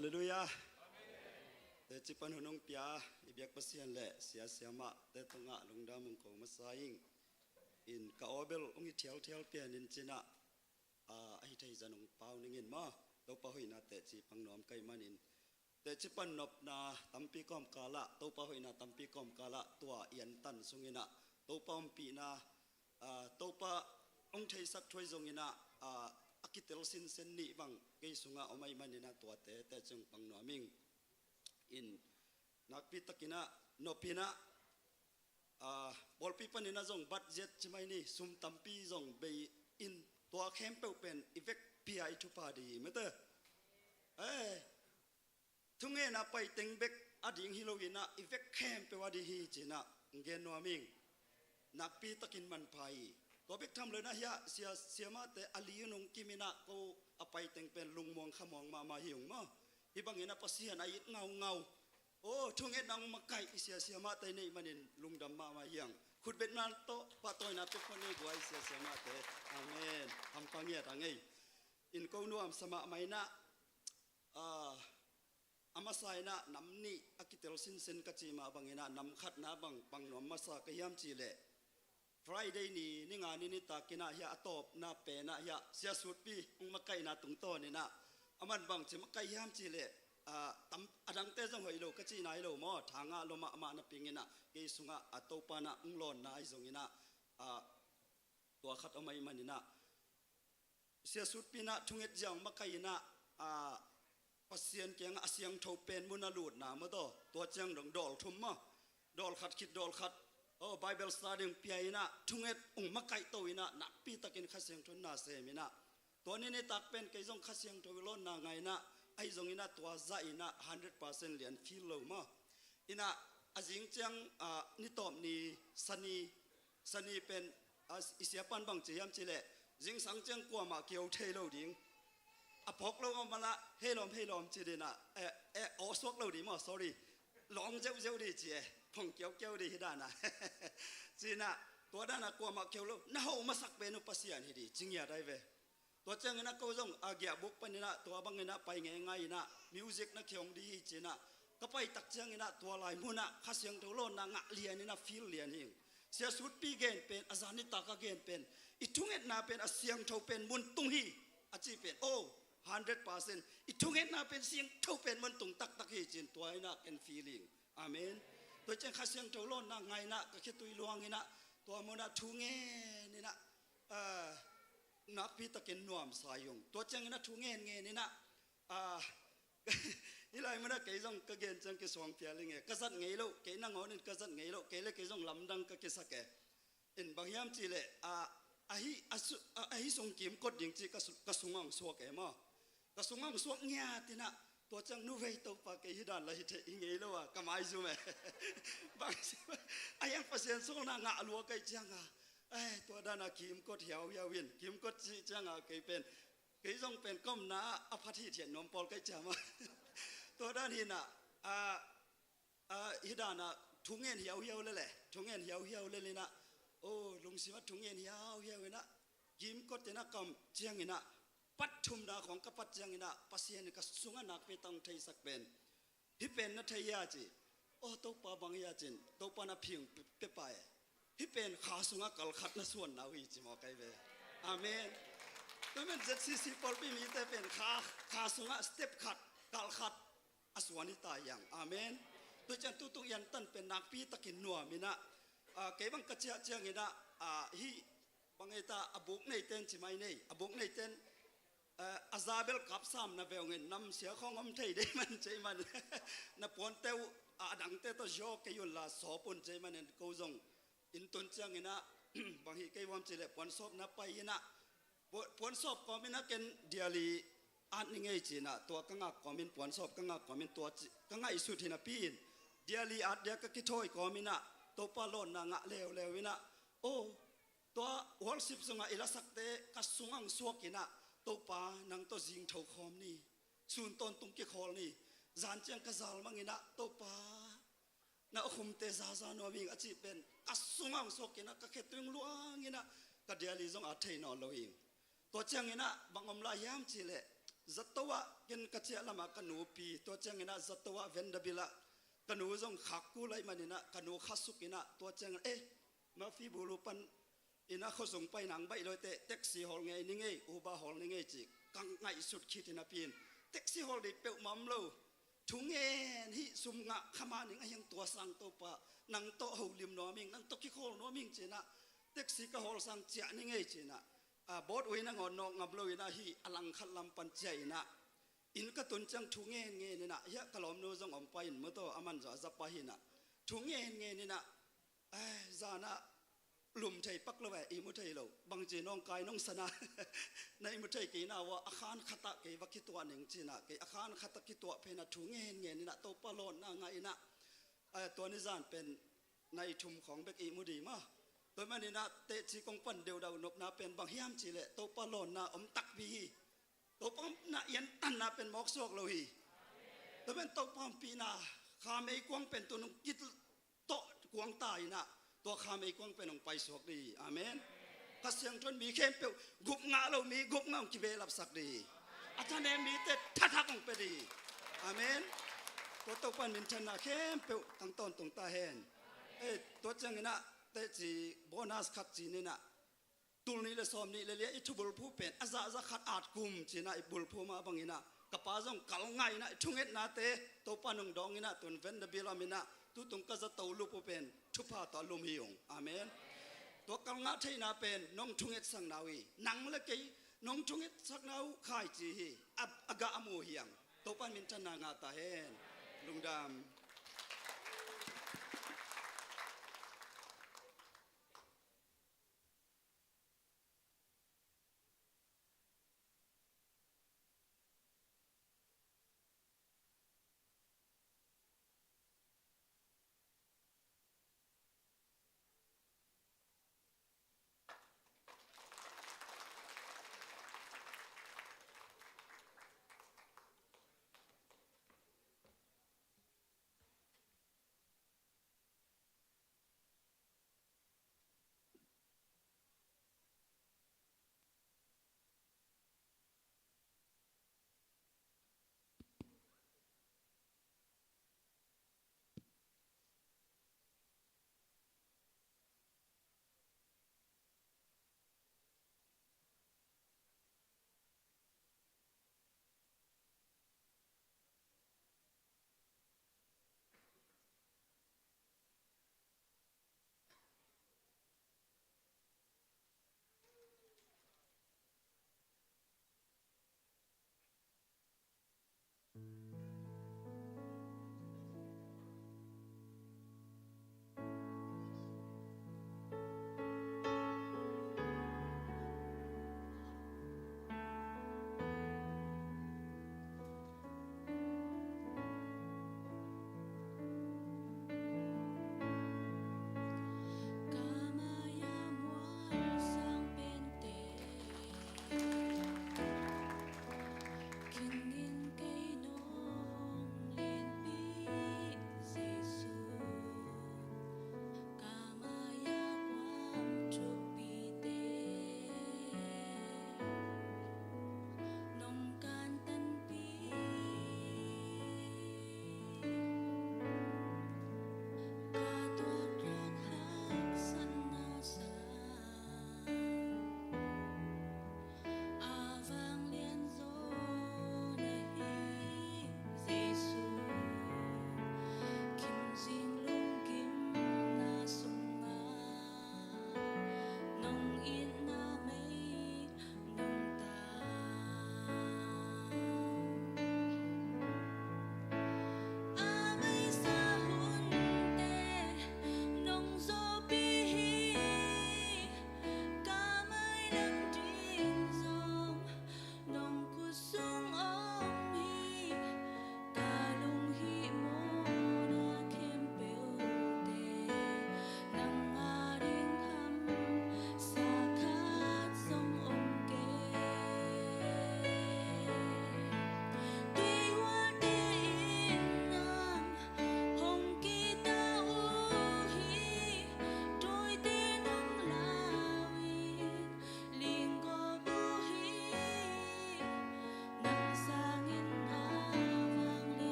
Hallelujah. Te cipan hunong pia ibyak pasian le sia siama te tunga lungda mong ko masaing in ka obel ungi thial pian in china ai thai janong pau ningin ma to pa hoina te chi pangnom kai manin te cipan nop na tampi kom kala to pa hoina tampi kom kala tua yan tan sungina to pa pi na to pa ong thai sak thoi zongina akitel sin sen ni bang ke sunga omai manina tua te chung pangnoming in nakpi takina nopina bol pipa nina zong budget chimai ni sum tampi zong bei in tua kempe pen effect pi tu pa di mete tunge na pai teng bek ading hilowina effect kempe wadi hi china ngen noming nakpi takin man pai to bek tham le na ya sia siama te ali nong kimina ko apai teng pen lungmong khamong ma hiung ma ibangina pasian ait ngau oh thunget nang makai isia siama tai nei manin lungdam ma yang khut bet nan to pa toy na pe phone guai sia siama te amen ham pangia tangai in ko nuam sama maina amasai na namni akitel sin sen kachima bangina nam khat na bang pangnom masa kayam chile Friday ni nga ni takina ya atop na pe na ya sia sutpi makai na tungto ni na aman bang che makai yam chile tam adang te jong hoilo kachi na ilo mo thanga loma ma na pingina ke sunga atopa na unglon na izongina to khat amai manina sia sutpi na thunget jang makai na pasien kyang asyang tho pen muna lut na mo to chang dong dol thum ma dol khat khit dol khat oh Bible studying piaina thunget makai to ina na pi takin khasyang thun na se mina to ni ne tak pen ke jong khasyang tho lon na ngai na ai jong ina tua za ina 100% lian feel lo ma ina ajing chang ni tom ni sani pen isia pan bang chiam chile jing sang chang kwa ma kiau thei lo ding apok lo mala helom chidina o sok lo di ma sorry long jau di che phong kiau di hidana china to dana kwa ma kiau lo na ho masak pe no pasian hi di jingya dai ve to chang ina ko jong agya buk panina to bang ina pai nge ngai na music na kyong di china ka pai tak chang ina to lai muna khasyang to lo na nga lian ina feel lian hi sia sut pi gen pen azani ta ka gen pen itunget na pen asyang tho pen mun tung hi achi pen oh 100% itunget na pen siang tho pen mun tung tak hi chin to ina ken feeling amen to chang khasyang to lo na ngai na ka khitui luang ina to mona thunge ni na nak pi takin nuam sayong to chang na thungen nge ni na ilai mana ke jong ka gen chang ke song pialing e kasat ngei lo ke na ngon in kasat ngei lo ke le ke jong lamdang ka ke sake in bangyam chi le ahi song kim kot ding chi ka sungang suak e ma ka sungang suak nya tina to chang nu vei to pa ke hidan la hi the ngei lo wa kamai zu me bang ayang pasien so na nga lo kai chang to dana kim kot hiao win kim kot chi chang ke pen ke jong pen kom na aphathi thian nom pol kai chama to dan hina hidana thungen hiao le thungen hiao le na oh lungsima thungen hiao na kim kot na kam chiang ina pat thum na khong ka pat chiang ina pasien ka sunga nak pe tang thai sak pen hi pen na thai ya chi oh to pa bang ya chin to pa na phing pe pa hi pen kha sunga kal khat na suan na wi chi mo kai ve amen to men jet si pol pi mi te pen kha sunga step khat kal khat aswani ta yang amen to chan tu yan tan pen nak pi takin nuwa mina ke bang ka chia chiang ina hi bangeta abuk nei ten chi mai nei abuk nei ten azabel kapsam na veongin nam sia khong om thei de man chei man na pon teu adang te to jo ke yul la so pon chei man en ko jong in ton chang ina bang hi ke wam chile pon sop na pai ina pon sop ko mina ken diali an ni ngei china to ka nga komin pon sop ka nga komin to ka nga isu thina pin diali at dia ka ki thoi ko mina to pa lon na nga lew ina oh to worship sunga ila sakte ka sungang suakina to pa nang to jing tho khom ni sun ton tung ki khol ni zan chang ka zal mangina to pa na khum te za no wing achi pen ka sungang suakina ka khetung luangina ka diali jong a thei no loing to chang ina bangom la yam chile zatawa ken kachia lama kanu pi to changina zatawa vendabila kanu zong khakku lai manina kanu khasukina to chang ma fi bulupan ina khosong pai nang bai loite taxi hol nge ni nge uba hol ni nge chi kang ngai sut khitina pin taxi hol di pe mam lo thungen hi sum nga khama ning ayang to sang to pa nang to holim no ming nang to ki khol no ming chena taxi ka hol sang chia ni nge chena bot uina ngon no ngablo ina hi alang khalam pan chaina in ka tun chang thungen nge ni na ya kalom no zong om pain mo to aman za zapa hi na thungen nge ni na zana lùm thầy bắc lâu vậy imu thầy lâu bằng chỉ nong kai nong sana nay imu thầy kỹ nào wa akhan khata kỹ vắc kỹ tua neng chỉ na kỹ akhan khata kỹ tua pe na thu nghe nghe ni na to palon na ngai na tua ni zan pen nay thum khong bek imu di ma tôi mà ni na te chỉ công pan đều đầu nộp na pen bằng hiam chỉ lệ to palon na om tak bi to pam na yan tan na pen mok sok lo hi tôi pen to pam pi na kha mei kwang pen tu nong kit to kwang tai naตัวข้าไม่กวางเป็นองไปสวกดีอาเมนกระเสียงทนมีเข้มเปียวกุบงาเรามีกุบงากิเวลับสักดีอาจารย์เนมีแต่ทักองไปดีอาเมนตัวตกปันมินชนะเข้มเปียวตั้งต้นตรงตาเห็นตัวจังนะแต่จีโบนัสขัดจีนี่นะตุลนี้เลยซ้อมนี่เลยเลี้ยอิทุบุลผู้เป็นอาซาขัดอาดกุมจีนะอิบุลผู้มาบังนี่นะกระป๋าจงกัลไงนะชุ่งเอ็ดนาเตตัวปานงดองนี่นะตัวเวนเดบิลามินะตุตงก็จะเตาลูกเป็นทุพาต่อลมหิงอาเมนตัวกัลงาเทนาเป็นน้องทุ่งเอ็ดสังนาวีนังเล็กน้องทุ่งเอ็ดสังนาวขายจีฮีอากาอโมเฮียงตัวปันมินชนางาตาเฮนลุงดำ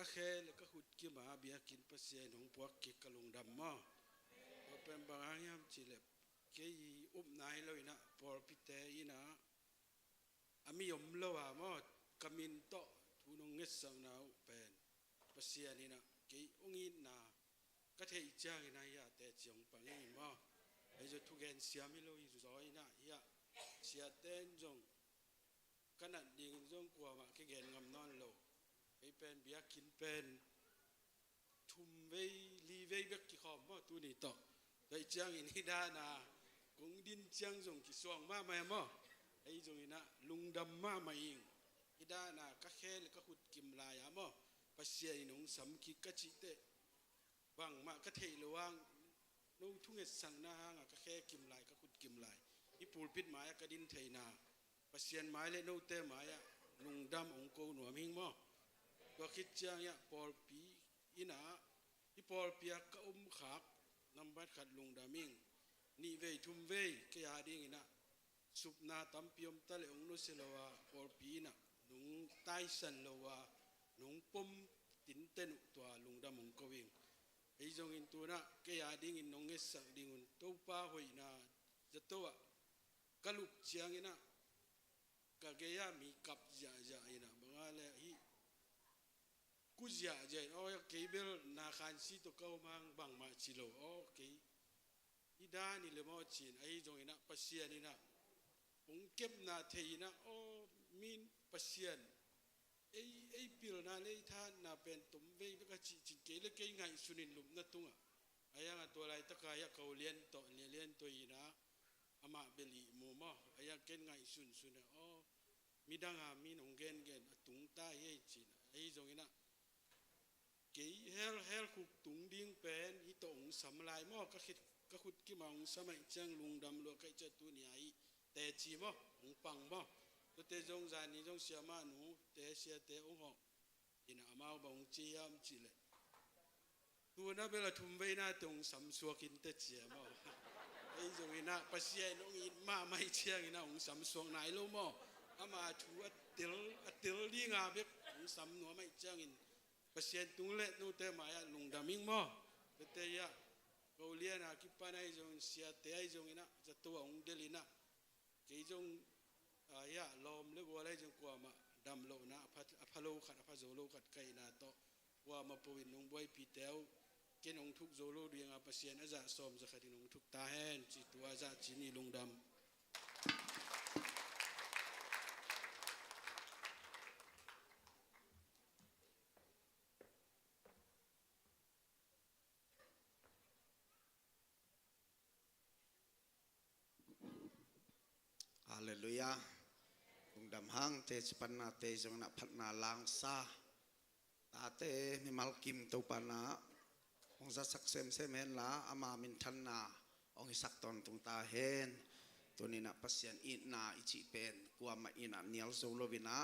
ก็แค่แล้วก็ขุดกี่มาเบียกินเปอร์เซียนของพวกกิกะลุงดำมั่อเป็นบางอย่างจิเล็บเกี่ยอุ้มนายเลยนะพอพิเตอีนะอามียมเลวะมั่อกามินโตทุนงเงสังนาเป็นเปอร์เซียนี่นะเกี่ยองอินนะก็เทอิจางนะยาแต่จงปังอิมั่อไอ้เจ้าทุกแกนเสียไม่รู้อีสุดอยนะยาเสียเต้นจงขนาดดิ่งจงกลัวมาแค่แกนงำนอนโลไอ้เป็นเบียกินเป็นทุ่มเวลีเวเบกกี่ขอมว่าตัวนี้ต่อไอ้เจ้าอินฮิดานาคงดินเจ้าจงกี่สวงมาไหมมั่อไอ้จงอินะลุงดำมาไม่ยิงฮิดานาก็แค่แล้วก็ขุดกิมลายมั่อปัสเซียนงสำคิกจิเตวังมาก็เทลวังนู่นทุ่งเอสังนาหางก็แค่กิมลายก็ขุดกิมลายอีปูลปิดหมายก็ดินเทนาปัสเซียนหมายเลยนู่นเตหมายลุงดำองโกหนัวมิงมั่อก็คิดเจ้าเนี่ยปอลปีอินาอีปอลปียกอุ้มขากนำบัดขัดลุงดามิงนี่เวทุมเวก็ยาดิ่งนะสุปนาตัมพิยมตะเลองนุสิลวาปอลปีนะนุงไตสันลวานุงปมตินเตนุตัวลุงดามงกวิงไอ้จงอินตัวนะก็ยาดิ่งนงเอสักดิ่งตัวป้าหอยนะจะตัวกลุกเชียงนะก็เกียมีกับยาจาอินะบางอะไรฮีกุจยาเจนโอ้ยเกเบลนาคานซีตัวเก้ามังบางมาชิโลโอเคอีด้านี่เลยมอจีนไอ้จงอินะปัสเซียนี่นะองเก็บนาเทีนะโอ้มินปัสเซียนไอ้ปิลนาเลยท่านนาเป็นตุ่มเวก็จิเกลเกยไงสุนินลุมนัตุงอ่ะไอ้ยังตัวอะไรตะกายเขาเลี้ยนตัวเลี้ยนตัวอีนะอามาเบลีมูมอไอ้ยังเกณฑ์ไงสุนนะโอ้มีดังอามีนองเกณฑ์ตุงตาเฮจีนไอ้จงอินะเกี่ยเฮลคุกตุงดิ้งเป็นฮิตองสำลายมอก็คิดก็ขุดกี่มังสมัยจังลุงดำลัวใครจะตัวนี้ไอแต่จีมอองปังมอตัวเตจงจานี่จงเสียมาหนูแต่เสียแต่องหอกอินะอามาบงจียามจีเลยตัวนั้นเวลาทุ่มไว้หน้าตรงสำสัวกินเตเจียมอไอ้จงอินะปัสเซียนองอินมาไม่เชียงอินะองสำสัวไหนลูมออามาชัวติลลี่งาเบกองสำนัวไม่เชียงอินปัสเซียนตุงเล่นู่นเตมายาลุงดามิงมอเตยะเขาเลี้ยนะคิดปานไอ้จงเสียเตยจงอินะจะตัวองเดลินะกี่จงยาลมเลือกว่าอะไรจงกว่ามาดำโลนะพะโลขัดพะโซโลขัดไก่นาโตว่ามาปวินนงบวยปีเตวเกนองทุกโซโลเรียงอาปัสเซียนอาจารย์สมจะขัดนงทุกตาแหนจิตตัวอาจารย์จินีลุงดำ ฮาเลลูยาลุงดำหังเตจปันนาเตจงนับพัฒนาลางซาตาเตมิมัลกิมตัวปานาองค์สักเซมเซมเห็นละอามามินทันนาองค์สักตอนตรงตาเห็นตัวนี้นะปัสยันอินาอิจิเป็นกวามาอินาเนียลโซโลวินะ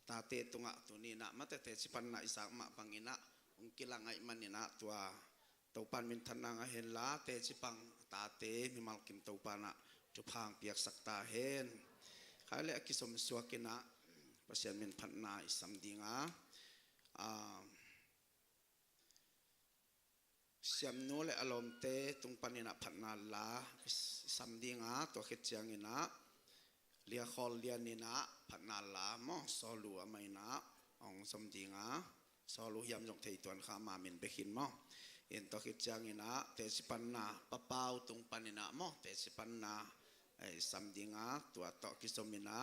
ตาเตตรงอ่ะตัวนี้นะมาเตเตจปันนาอิสักมาบังอินะองค์กิลังไอมันนี่นะตัวปันมินทันนางเห็นละเตจิปังตาเตมิมัลกิมตัวปานะจุพางเปียกสักตาเห็นข้าเลี้ยกิสมสวกินะปัสยันมินพันนาอิสัมดิงะเสียมโนเลอารมณ์เตตรงปันนินะพันนาลาสัมดิงะตัวเขตจังอินะเลียคอลเลียนินะพันนาลามอสอลูอไม่นะองสัมดิงะสอลูยำจงเทยตัวนขามามินไปขินมอเอ็นตัวเขตจังอินะเตสิปันนาปะเปาตรงปันนินะมอเตสิปันนาสัมดิงะตัวต่อกิสมินะ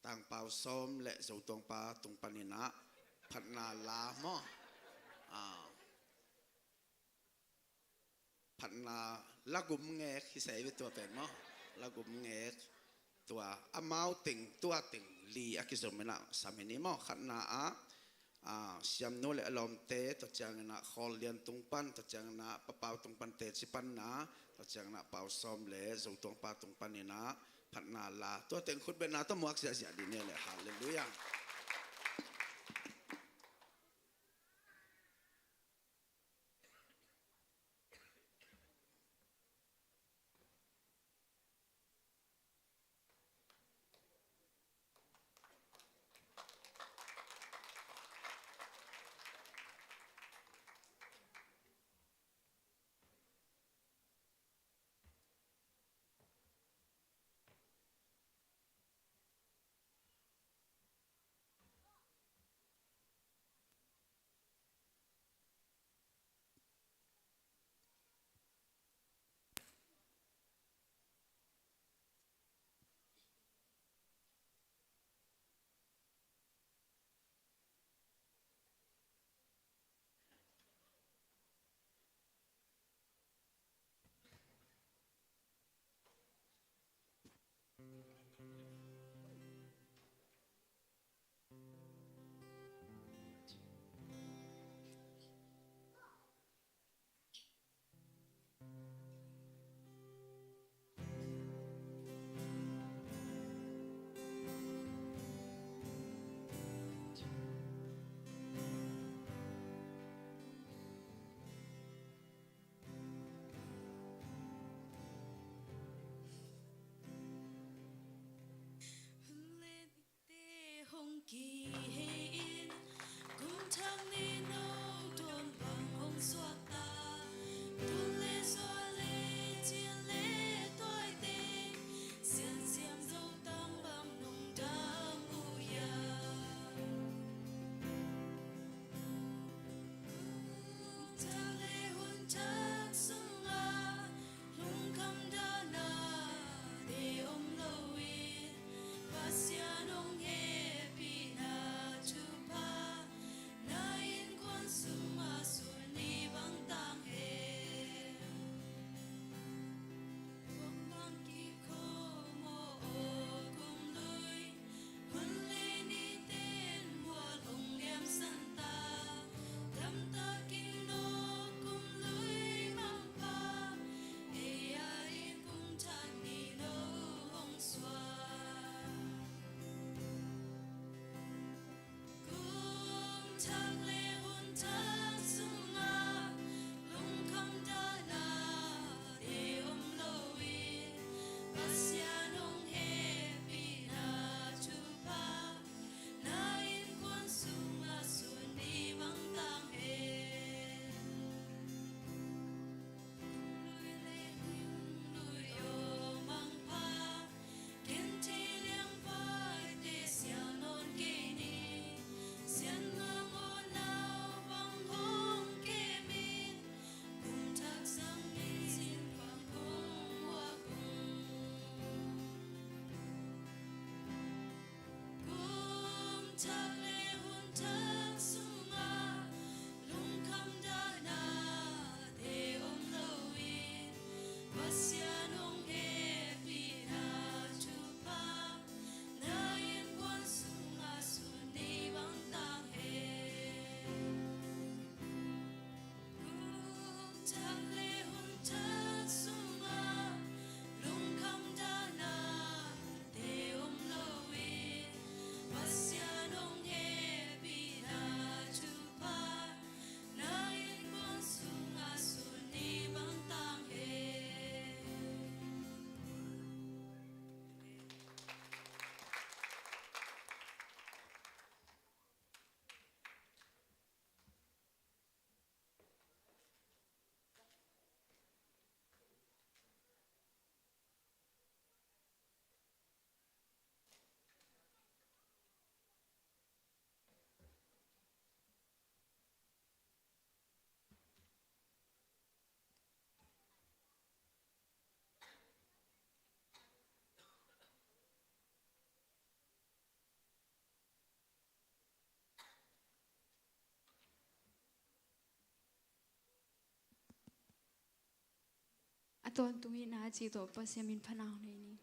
ต่างเปาส้มและโจตรงปาตรงปันนินะพันนาลามอพันนาละกุมเงกที่ใส่ไปตัวเป็นมั้งละกุมเงกตัวอามาวติงตัวติงลีอากิสมินะสามีนี้มั้งขันนาเสียมโนเลอลอมเตตัวจังนะคอลเลียนตรงปันตัวจังนะปะเปาตรงปันเตสิปันนะตัวจังนะเปาซ้อมเลโจตรงปาตรงปันนี่นะพันนาลาตัวเต็งคุณเป็นนาตัวมัวเสียเสียดีเนี่ยเลยฮาเลลูยา Aton tumi na chi to pasyamin phanang nei ni.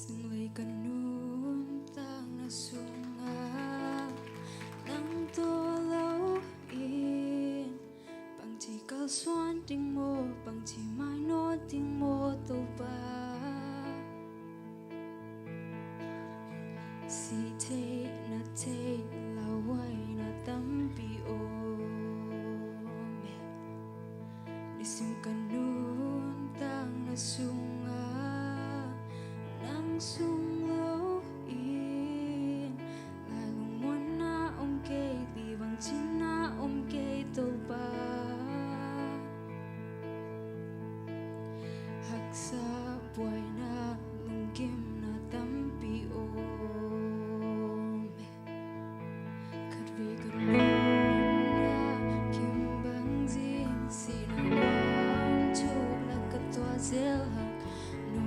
Sungay kanun tang na sunga nang tolaw in pang chi kal suan ting mo pang chi mai no ting mo to ba si te la wai na tam pi o me nisim kanun tang na sunga sung lâu in lại lùng muốn na om kê đi bằng chín na om kê tô ba hắc sa boy na lùng kim na tam pi o me khát vì con na kim băng zin si na nam chụp là cất toa zel hak no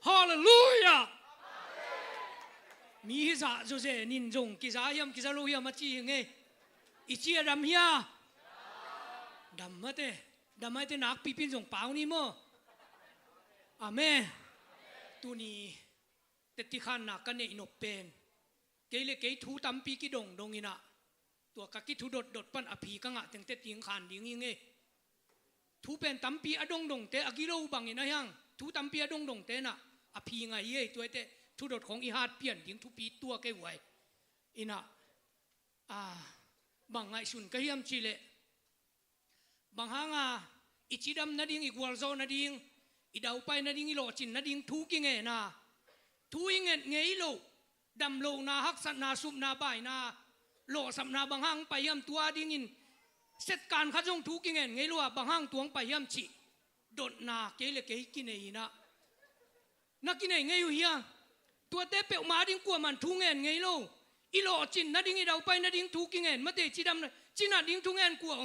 Hallelujah. Mi za zo ze nin jong ki za yam ki za lo yam chi nge. Ichi dam hia. Dam mate nak pipin jong pau ni mo. Amen. Tu ni te ti khan na kan ne inop pen. Ke le ke thu tam pi ki dong ina. Tua ka ki thu dot pan api ka nga teng te ting khan ding nge. Thu pen tam pi adong te agilo bang ina yang. Thu tam pi adong te na api nga ye tu te thu dot khong i hat pian ding thu pi tua ke wai. Ina bang ngai sun ka hiam chi le. Bang hanga ichidam na ding igual zo na ding idau pai na ding ilo chin na ding thu ki nge na. Thu nge nge lo dam lo na hak sat na sup na bai na lo sam na bang hang pai yam tua ding in set kan kha jong thu ki nge lo bang hang tuang pai yam chi dot na ke le ke ki nei na na ki nei nge yu hiang tua te pe ma ding kwa man thu nge lo ilo chin na ding idau pai na ding thu ki nge ma te chi dam na chi na ding thu nge kwa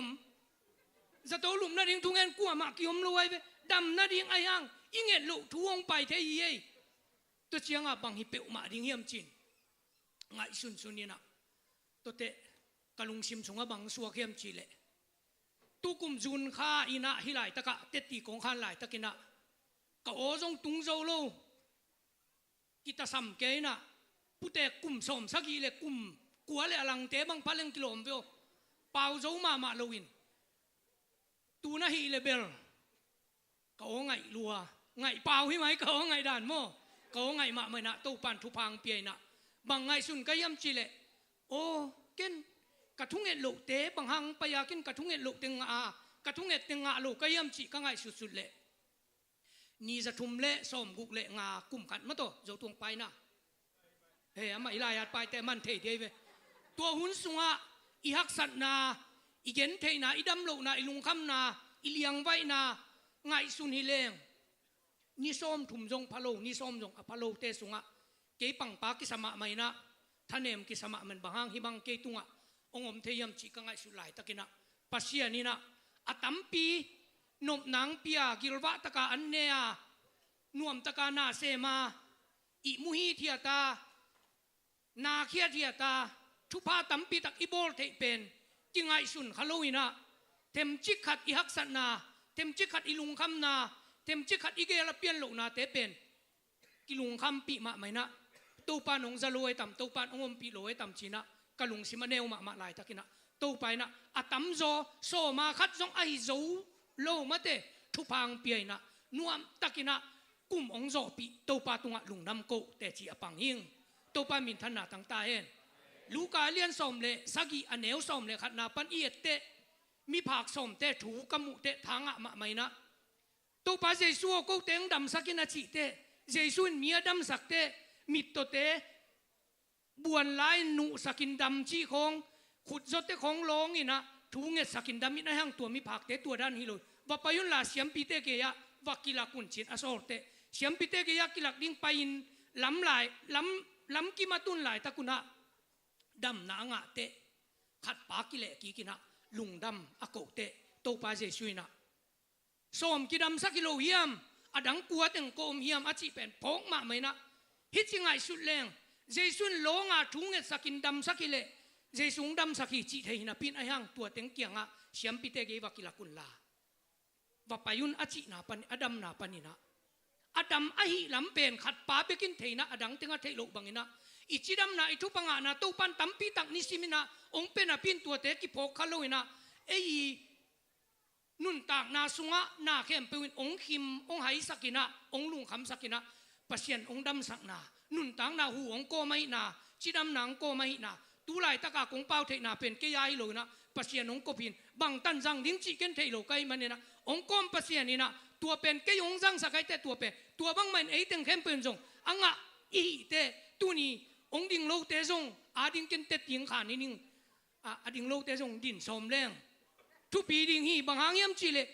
za to lum na ding thu nge kwa ma ki lo ai ve dam na ding ai hang inget lo thu ong pai the yi to chiang a bang hi pe ma ding hiam chin ngai sun ina to te kalung sim chunga bang suak hiam chi le tu kum jun kha ina hilai taka te ti kong khan lai takina ka o jong tung zo lo kita sam ke na pute kum som sagi le kum kwa le alang te bang paleng kilom veo pau zo ma lo win tu na hi le bel ka o ngai lua ngai pau hi mai ka o ngai dan mo ka o ngai ma mai na to pan thu pang pi na bang ngai sun ka yam chi le o ken ka thung et lo te bang hang pa ya ken ka thung et lo teng ka thung et teng lo ka yam chi ka ngai su le ni za thum le som guk le nga kum khat ma to zo tung pai na he ama ila ya pai te man the de ve to hun sunga i hak sat na i gen the na i dam lo na i lung kham na i liang vai na ngai sun hi leng ni som thum jong phalo ni som jong phalo te sunga ke pang pa ki sama mai na thanem ki sama man bahang hi bang ke tunga ongom the yam chi ka ngai su lai takina pasia ni na atampi nop nang pia gilwa taka annea nuam taka na sema i muhi thiata na khia thiata thupa tampi tak ibol the pen ki ngai sun halloween tem chi khat i hak san na tem chi khat ilung kham na tem chi khat igela pian lo na te pen kilung kham pi ma mai na to pa nong zaloi tam to pa ongom pi loi tam china kalung simaneu ma lai takina to pai na atam zo so ma khat jong ai zo lo mate thu pang pi na nuam takina kum ong zo pi to pa tunga lungnam ko te chi apang hing to pa min than na tang ta hen luka lian som le sagi aneu som le khat na pan i te mi phak som te thu kamu te thanga ma mai na to pa jesu ko teng dam sakina chi te jesu mia dam sak te mit to te buan lai nu sakin dam chi khong khut zo te khong long ina thu nge sakin dam ina hang tua mi phak te tua dan hi lo wa payun la siam pi te ke ya wa kila kun chin asor te siam pi te ke ya kilak ding pain lam lai lam ki matun lai takuna dam na nga te khat pa ki le ki kina lung dam ako te to pa jesu ina som ki dam sakilo hiam adang kuat eng kom hiam achi pen phok ma mai na hi chingai sut leng jesun longa thunget sakin dam sakile jesung dam sakhi chi theina pin ahang tua teng kianga siam pite ge wakila kunla wa payun achi na pan adam na panina adam ahi lampen khat pa bekin theina adang tenga theilo bangina ichidam na itu panga na to pan tampi tak nisimina ong pena pin tua te ki phok khaloina ei nun tak na sunga na khem pewin ong khim ong hai sakina ong lung kham sakina pasien ong dam sakna nun tang na hu ong ko mai na chidam nang ko mai na tu lai taka kong pau the na pen ke yai lo na pasien ong ko pin bang tan jang ding chi ken thei lo kai manena ong kom pasien ina tua pen ke yong jang sakai te tua pen tua bang man ei teng khem pen jong anga i te tu ni ong ding lo te jong a ding ken te ting khan ni ning a ding lo te jong din som leng tu pi ding hi bang hang yam chi le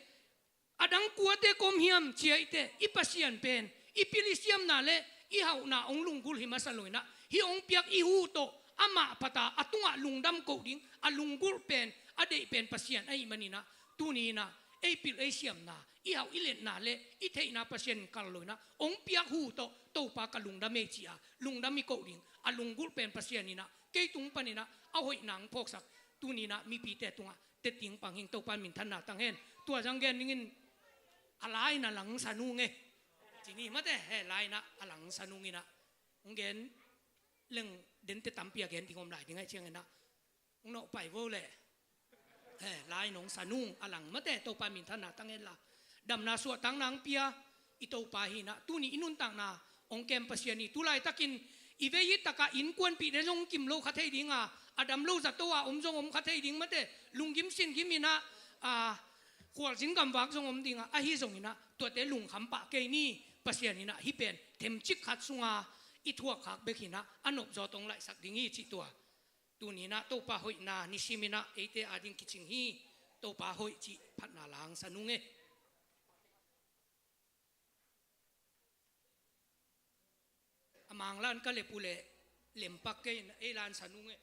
adang kwa te kom hiam chi ai te i pasien pen i pilisiam na le i hau na ong lungkul hi masaloina hi ong piak i hu to ama pata atunga lungdam ko ding a lungkul pen ade pen pasien ai manina tunina ไอปิลไอเสียมนาอีเอาอีเลนนาเลอีเทนาเปอร์เซ็นต์กันเลยนะองเปียกหูโตปากลุงดาเมจิอาลุงดามิโกลิงอาลุงกุลเป็นเปอร์เซ็นต์นี่นะเกยตุงปนินะเอาหอยหนังพกสักตัวนี้นะมีปีแต่ตุงอ่ะเตติงปังหิงโตปามินทันนาตังเห็นตัวจังเกนนี่อะไรนะหลังสนุงเงจีนี่มาแต่เฮลายนะหลังสนุงนี่นะองเกนเรื่องเดินเตตัมเปียเกนที่งมไหลที่ไงเชียงนะองเนาะไปโวเลยลายหนองสนุงอลังมาแต่โตปามินทนาตั้งเงินละดำนาสวดตั้งนางเปียอิโตปาหินะตุนี่อินุนตังนาองเกมปัสยานีตุไลตะกินอีเวยิตะกะอินกวนปีเดซงกิมโลคัทเฮดิงอ่ะอดัมโลจัตตัวอมจงอมคัทเฮดิงมาแต่ลุงกิมสินกิมินะขวดสิงกำวักจงอมดิงอ่ะฮิจงอินะตัวเตลุงคำปะเกนี่ปัสยานีนะฮิเป็นเทมจิกขัดสุงาอิทัวขักเบกินะอันนบจอตรงไหลสักดิ่งอีจิตัวตัวนี้นะโตปาหอยนานิชิมินะเอเตอาดิงกิจิงฮีโตปาหอยจิพัดนาลางสนุงเอมังลานก็เลปุเลเหลี่ยมปักเกนเอลานสนุงเอ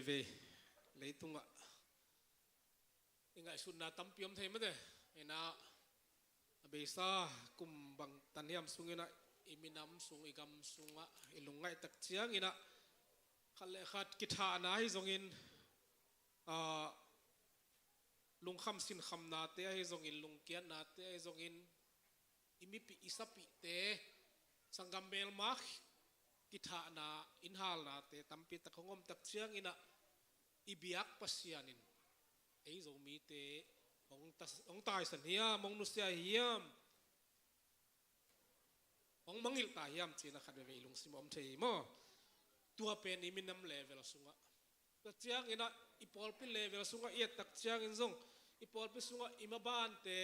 ve lấy tung ạ ngài xuân na tâm piom thêm mất rồi na bây giờ cùng bằng tan hiểm xuống ina iminam xuống igam xuống ạ ilungai tak chiang ina khale khat kitha na hi zongin lung kham sin kham na te hi zongin lung kian na te hi zongin imipi isapi te sangam bel mak kitha na inhal na te tampi tak hongom tak chiang ina ibiak pasianin ei zo mi te ong tai san hiam mong nusia hiam ong mangil ta hiam china khat ve lung simom thei mo tua pen iminam level sunga ta chiang ina ipol pi level sunga ia tak chiang in zong ipol pi sunga imaban te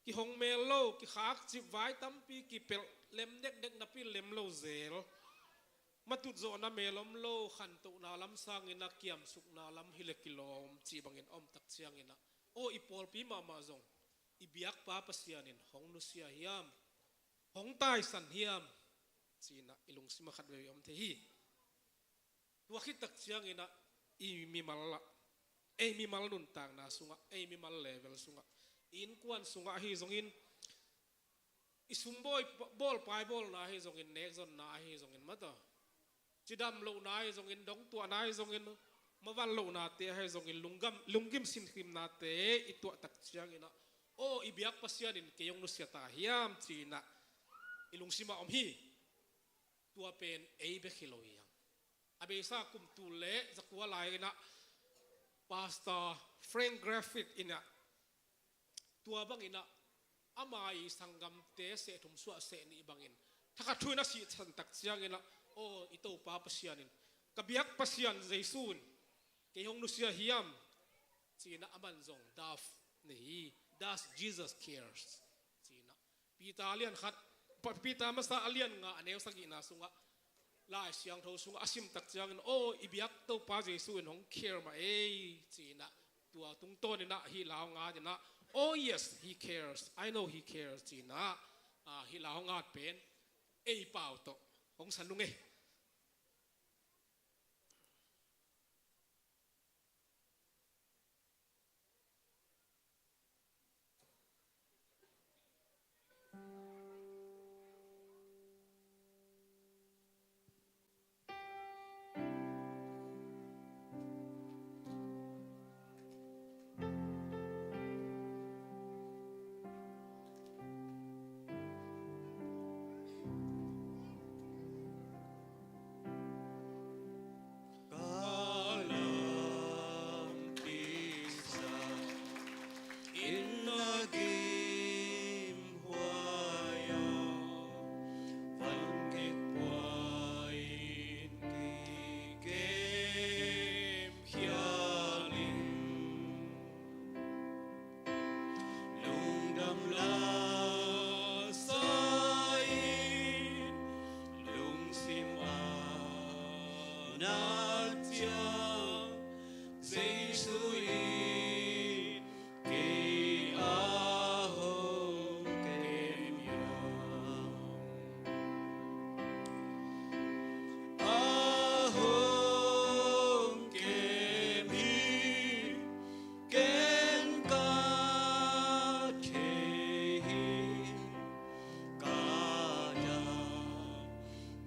ki hong mel lo ki khak chip vai tampi ki pel lem dek dek na pi lem lo zel matut zo na melom lo khan to na lam sang ina kiam suk na lam hile kilom chi bangin om tak chiang ina o ipol pi mama zong ibiak pa pasianin hong nu sia hiam hong tai san hiam china ilung sima khat ve om the hi tua khit tak chiang ina i mi mal la e mi mal nun tang na sunga e mi mal level sunga in kwan sunga hi zongin isumboy bol pai bol na hi zongin nek zon na hi zongin mata chidam lo na hi zongin dong tua na hi zongin mawan lo na te hi zongin lungim sin khim na te itua tak chiang ina o ibiak pasianin keyong nusia ta hiam china ilung sima om hi tua pen ei be khiloyang abe sa kum tu le zakwa lai ina pastor Frank Graphic ina tua bang ina amai sangam te se thum suwa se ni bangin thaka thuina si chan tak chiang ina o ito pa pasianin kabiak pasian jaisun ke hong nusia hiam china aman zong daf nei das Jesus cares china pita alian khat pita masa alian nga aneu sagi na sunga la siang tho sunga asim tak chiang o ibiak to pa jaisun hong care ma ei china tua tung ton ina hi law nga dina oh yes he cares I know he cares china hi law nga pen ei pau to hong sanung e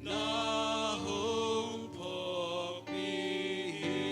na hong pok pi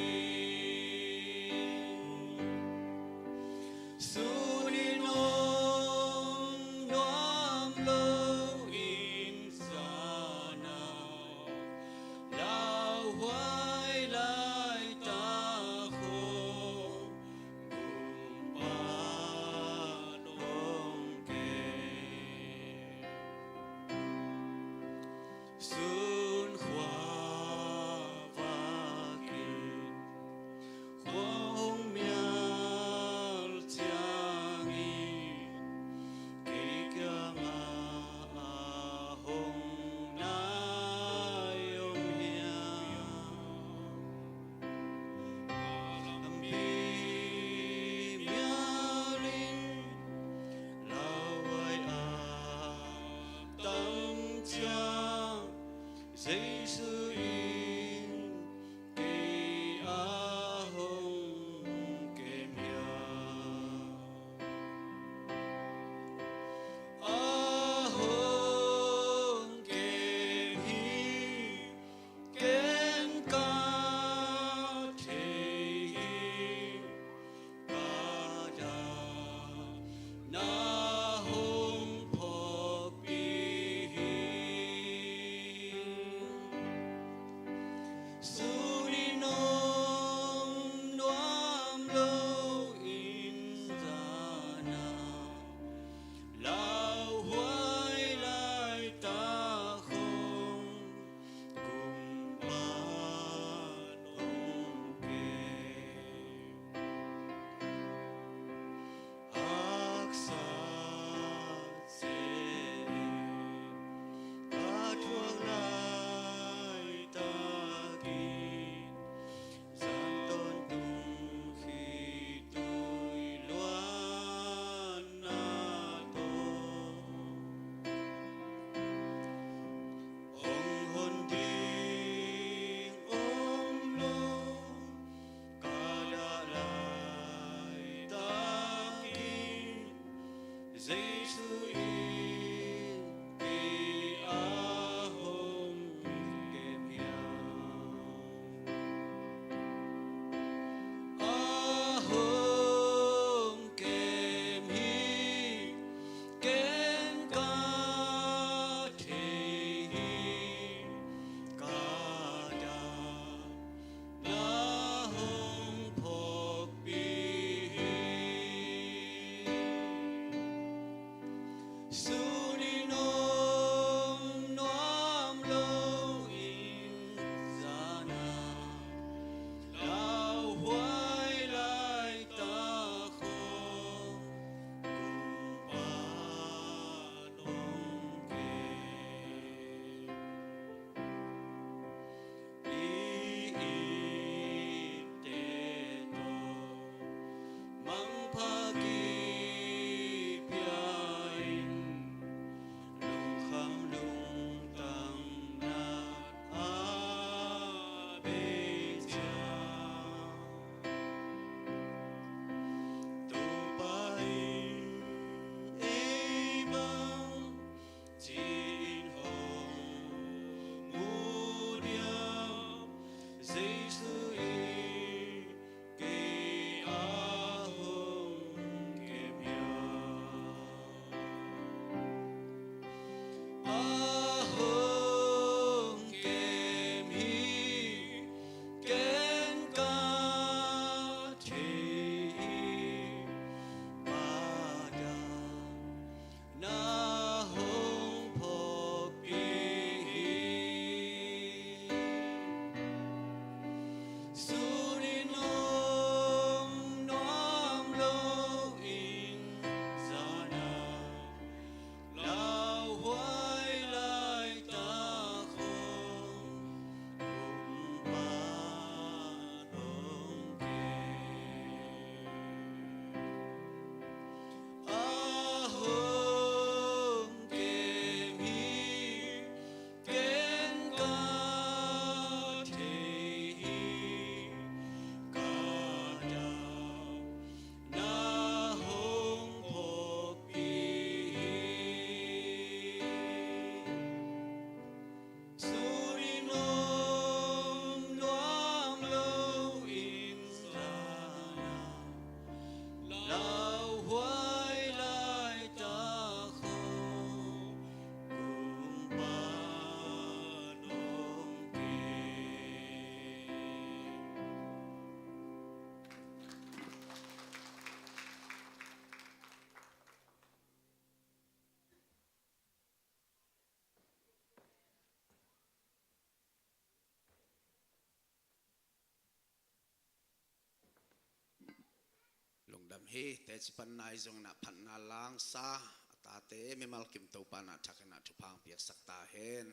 dam he te chipan nai zong na phan na lang sa ta te mi mal kim to pa na thakena thu phang piak sak ta hen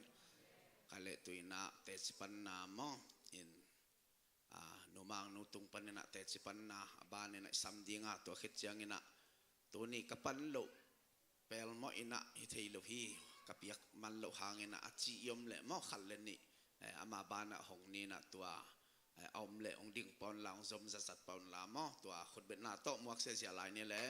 kale tuina te chipan na mo in numang nu tung pan na te chipan na ba ne na sam dinga to khit chiang ina tu ni kapan lo pel mo ina hi thei lo hi kapiak man lo hang ina achi yom le mo khal le ni ama ba na hong ni na tua om le ong ding pon lang zom za sat pon la mo tua khut bet na to muak se sia lai ni le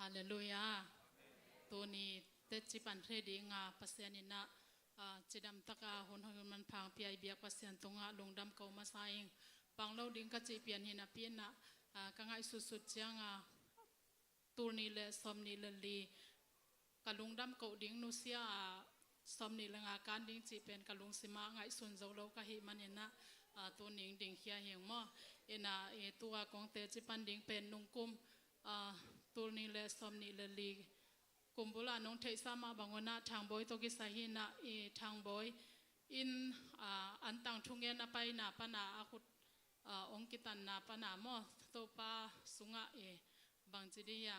Hallelujah. Tuni te chipan redi nga pasien ina chidam taka hun hun man phang piai biak pasien tunga lungdam ko masaing panglo ding ka chi pian hina pian na ka ngai su su chianga turni le somni le li kalungdam ko ding nu sia somni le nga kan ding chi pen kalung sima ngai sun zo lo ka hi manina tu ning ding khia heng mo ina e tua kong te chipan ding pen nungkum turni le somni le li kumbula nong thei sama bangona thang boy to ki sahina e thang boy in antang thungen na pai na pana akut ong kitan na pana mo to pa sunga e bangjidia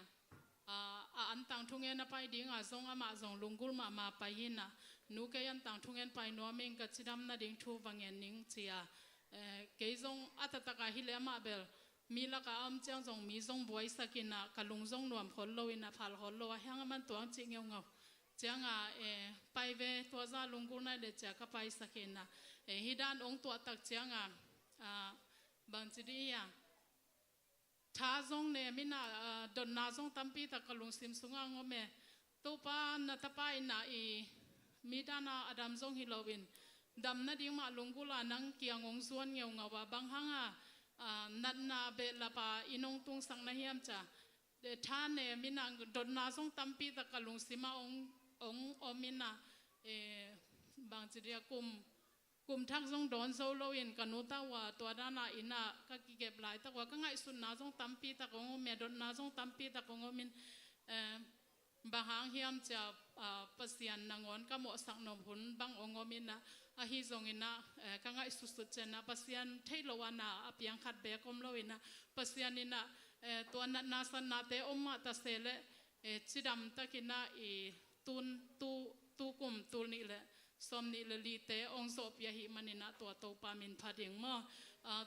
antang thungen na pai ding zong ama zong lungul ma paina nu ke antang thungen pai no meng ka chidam na ding thu wangen ning chia ke zong atataka hilema bel mila ka am chang zong mi zong boy sakina kalung zong nuam khol lo ina phal khol lo hang man tuang chi ngeu ngau changa pai ve to za lungkur na le cha ka pai sakina hidan ong to tak changa bang chidi ya tha zong ne mina don na zong tampi ta kalung sim sunga ngome to pa na ta pai na midana adam zong hilowin dam na ding ma lungkula nang kiang ong suan ngeu ngawa bang hanga nat na be la pa inong tung sang na hiam cha de tha ne minang don na song tampi ta kalung sima ong omina bang chiria kum thak song don so lo in kanuta wa to dana ina ka ki gep lai ta wa ka ngai sun na song tampi ta ko me don na song tampi ta ko min bahang hiam cha pasian nangon ka mo sak no hun bang ongomina ahi zongina ka ngai susu chena pasian theilowana apiang khat be kom loina pasian ina to na san na te omma ta sele chidam takina tu kum tulni le somni le li te ong so pya hi manina to pa min phading mo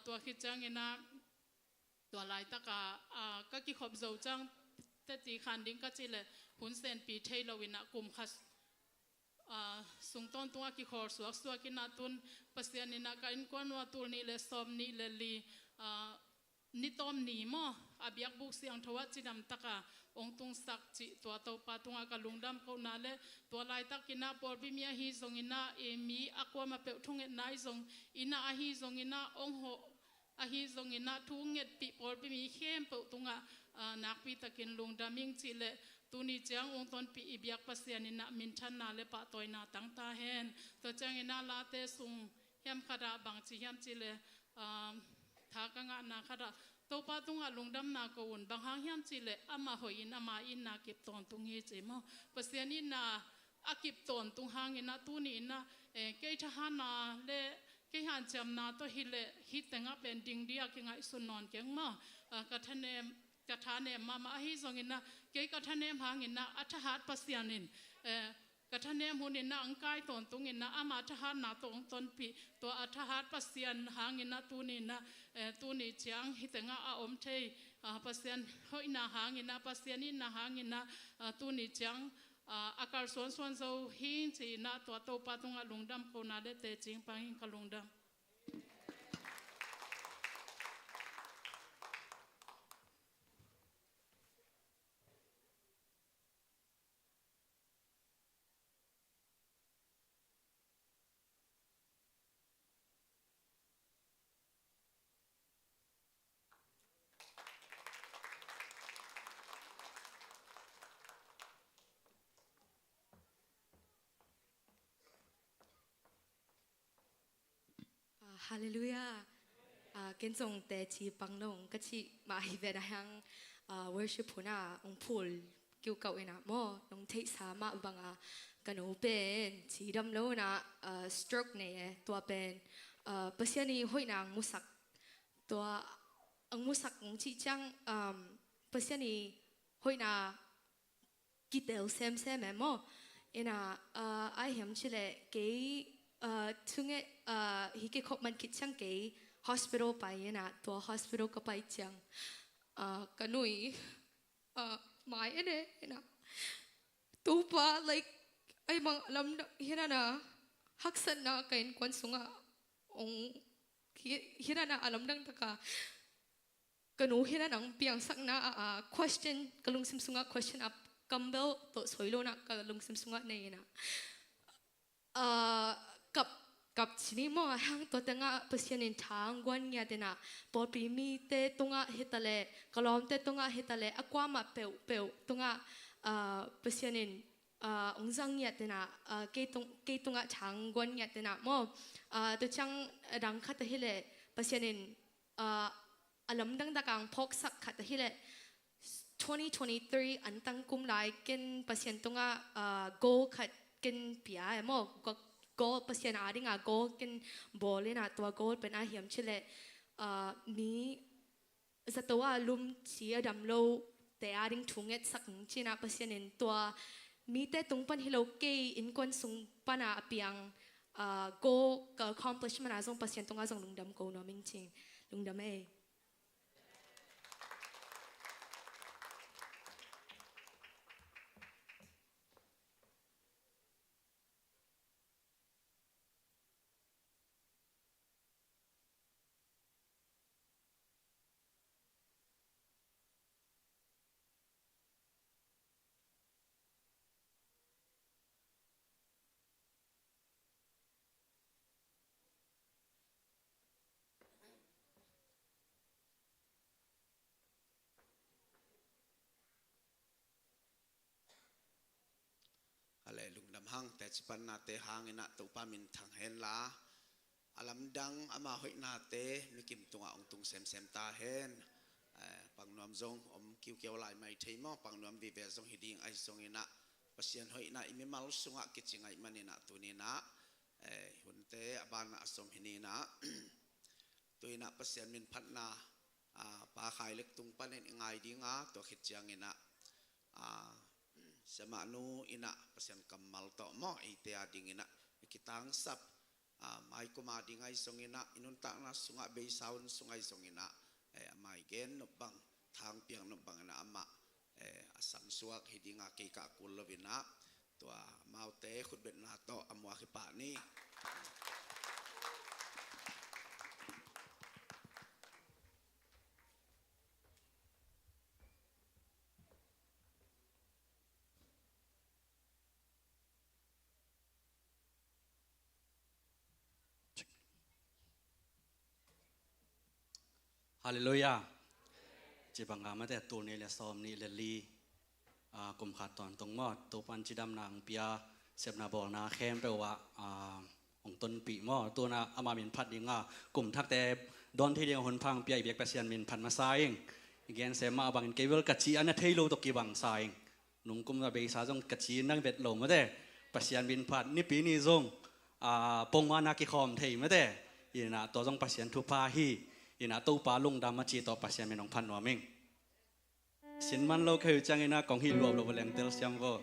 to khichang ina to lai taka ka ki khop zo chang te ti khan ding ka chile hun sen pi theilowina kum khas sungton tunga ki khor suak ki na tun pasian ina ka in kon wa tur ni le som ni le li ni tom ni mo abiak buk siang thawa chinam taka ong tung sak chi to pa tunga ka lungdam ko na le to lai takina por bi mia hi zongina mi akwa ma pe thung nai zong ina a hi zongina ong ho a hi zongina thunget pi por bi mi khem pe tunga nak pi takin lungdaming chi le tuni chang ong ton pi ibyak pasian ina min than na le pa toina tang ta hen to chang ina la te sung hem khada bang chi hem chi le tha ka nga na khada to pa tunga lungdam na ko un bang hang hem chi le ama hoin ama in na kip ton tung hi che mo pasian ina akip ton tung hang ina tuni ina ke tha hana le ke han cham na to hi le hi tenga pending dia ki ngai sun non keng ma ka thane mama hi zongina ke ka thane hangina athahat pasianin ka thane hunina angkai ton tungina ama athahat na tong ton pi to athahat pasian hangina tuni chiang hitenga a om thei pasian hoina hangina pasianin na hangina tuni chiang akar son zo hin chi na to pa tunga lungdam ko na de te ching pangin ka lungdam Haleluya. kiến dùng tế chỉ bằng nông cái chỉ mà hi về đang worship huna ông phul kêu cậu ấy nè mò nông thấy sao mà bằng cái nô bên chỉ đâm lâu na stroke này tua bên bác sĩ này hồi nàng musak tua ông musak ông chỉ chăng bác sĩ này hồi na kỹ thuật xem em mò ena ai hiểm chỉ là cái chung hi cái khóc man kít chăng cái hospital bay na tua hospital cái bay chăng cái nuôi mai ene ena tu pa like ay mang alam hina na haksan na kain kwan sunga ong hina na alam dang taka kanu hina nang piang sak na question kalung sim sunga question up kambel to soilo na kalung sim sunga na ina kap sini mo hang to tanga pasyanin thang gwan nya dena por primi te tunga hitale kalom te tunga hitale akwa ma peu tunga pasyanin ông giang nhật thế nào cây tung ạ trắng quân nhật thế nào mà tôi chẳng đang khát thế lệ bác sĩ nên alam đang đang phok sắc khát thế lệ 2023 anh tăng cung lại kinh bác sĩ tung ạ go khát kinh bia mà go bác sĩ nào đi ngà go kinh ball lên à tua go bên ai hiểm chứ lệ mi za tua lum chia đam lâuแต่อาดิ้งทุ่งเอ็ดสักจีน่าภาษาเน้นตัวมีแต่ตรงปันฮิโลเกย์อินควนส่งปันอาเปียงโกกับ accomplishment อาส่งภาษาตรงอาส่งลุงดำโกน้อมิงจริงลุงดำเอ อะไรลุงดำหังแต่จิปันนาเตหางเงินตัวปามินทางเห็นละอลัมดังอามาหอยนาเตนุกิมตุงองตุงเซมตาเห็นปังนวมจงอมคิวเกี่ยวลายไม่เทมอปังนวมวิเวจงฮิดิงไอจงเงินภาษาหอยนาอิมิมาลุสุงะกิจงไอมันเงินตัวนี้นะหุ่นเตอบานอาสมหินีนะตัวนี้ภาษามินพัฒนาปาขายเล็กตุงปันเงินไงดีงะตัวขิดจังเงินsama nu ina pasien kamal to mo ite ading ina kita angsap mai kuma dingai songina inun ta na sunga be saun sungai songina mai gen no bang thang piang no bang na ama asam suak hidinga ke ka kulovina to maute khut bet na to amwa ki pa ni Hallelujah. Jibang kama te tu ni le som ni le li kum khat ton tong mo tu pan chidam nang pia sep na bol na khem pe wa ong ton pi mo tu na ama min phat dinga kum thak te don thi ding hon phang pia biak pasian min phan ma sa ing again se ma bang ke wel kachi an thei lo to ki bang sa ing nung kum na be sa jong kachi nang vet lo ma de pasian min phat ni pi ni jong pong ma na ki khom thei ma de ina to jong pasian thu pa hi ina tu pa lung dam ma chi to pasien me nong phan no ming sin man lo kheu chang ina kong hi lo lo leng tel siam go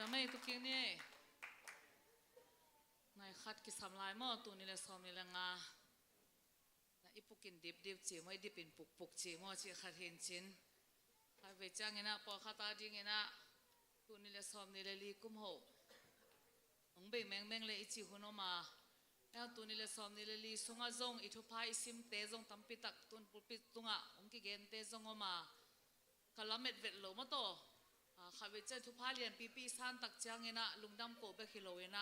ไม่ตุกินี่นายขัดกิสำลายหม้อตัวนี่แหละซ้อมนี่แหละงานะอีปุกินดิบจีไม่ดิบเป็นปุกจีหม้อจีขัดเห็นชิ้นใครไปจ้างเงินพอข้าตาดิ้งเงินตัวนี่แหละซ้อมนี่แหละลีกุมโหองเบแมงเลยอีจีหุ่นออกมาแล้วตัวนี้เลยซ้อมนี่เลยลีสุงอาจงอีทุพายซิมเตจงตั้มปิตักตุนปุปิตุงะองกิเกนเตจงออกมาคลาเม็ดเวทโลมาโตข้าเวจทุพายเรียนปีสันตักจ้างเงินลุงดำโกเบคิโลเงิน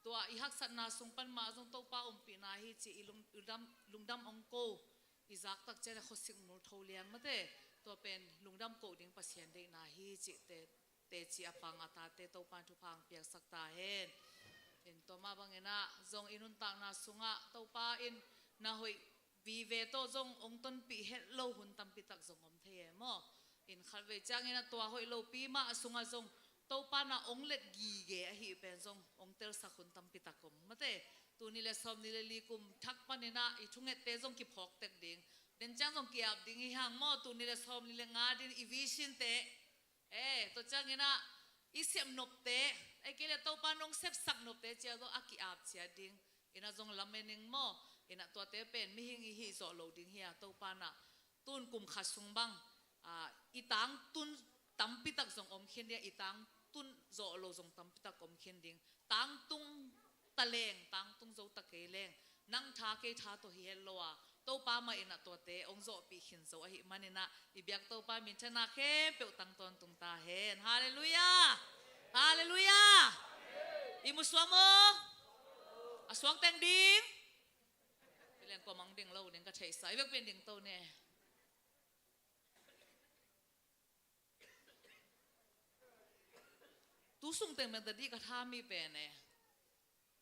ตัวอีหักสัตนาสุงปันมาจงโตป้าปีนาฮิจีลุงดำองโกอีจักตักเจริญขสิงมูลทเลียงมาเตตัวเป็นลุงดำโกดิ่งปัสยันเดนาฮิจิเตจีอปังอาตาเตโตปันทุพังเปียกสักตาเห็นตัวมาบางเงินจงอินุนตังนาสุงะโตป้าอินนาหอยวีเวโตจงองต้นปีเฮลโลหุ่นตัมปิตักจงอมเทียมอินขัดเวจ้างเงินตัวหอยโลปีมาสุงะจงโตป้านาองเล็ดกีเกะฮีเป็นจงองเตลสักหุ่นตัมปิตักมมาเตตัวนี้เลยสมนี่เลยลีกุมทักปันเนอีทุ่งเอเตจงกิพอกเต็กดิ่งเดินจ้างจงเกียบดิ่งอีหางตัวนี้เลยสมนี่เลยงาดินอีวิชินเตตัวจ้างเงินอีเสียมนบเตไอ้เกลือตัวปานงเซฟสักนบเตเจ้าตัวอากิอาบเชียดิ่งอินาจงลำเมนิงโมอินาตัวเตเป็นมิหิงอีฮิโซโลดิ่งเฮียตัวปานะตุนกุมขัดสุงบังอีตังตุนตัมปิตักจงอมเขียนเดียอีตังตุนโซโลจงตัมปิตักอมเขียนดิ่งตังตุงตะเลงตังตุงโซตะเกเลงนังทาเกทาตัวเฮียโลอาตัวปามาอินาตัวเตองโซปีหินโซอหิมันอินาอีเบียกตัวปามินชนะเข้มเปียวตังตอนตุงตาเห็นฮาเลลูยาฮาเลลูยาอิมุสวามอสวงแตงดิ่งเป็นเรื่องกว่ามังดิ่งเราดิ่งก็ใช้สายเวกเป็นดิ่งโตเนี่ยตู้ส่งเต็มเป็นแต่ดีก็ท่ามีเป็นเนี่ย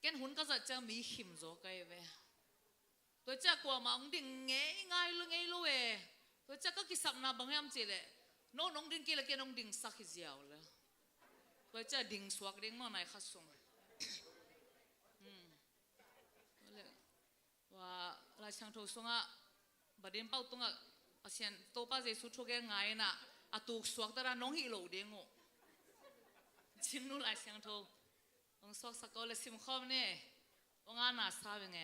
แกนหุ่นก็จะมีหิมโจไกเวตัวเจ้ากว่ามังดิ่งง่ายเลยตัวเจ้าก็กิสักนาบางยามจีเลยน้องดิ่งกี่ละแกน้องดิ่งสักขี้เจียวเลยตัวเจ้าดิ่งสวกดิ่งมาไหนขัดส่งว่าลายช่างโทส่งอ่ะบัดเดินเป้าตรงอ่ะอาเซียนโตป้าเจสุโชแกง่ายน่ะอาตุกสวกแต่ละน้องฮิโลดิ่งอ่ะชิมนู่นลายช่างโทองสวกสักก็เลยซิมคอมเนี่ยองอานาซาเป็นไง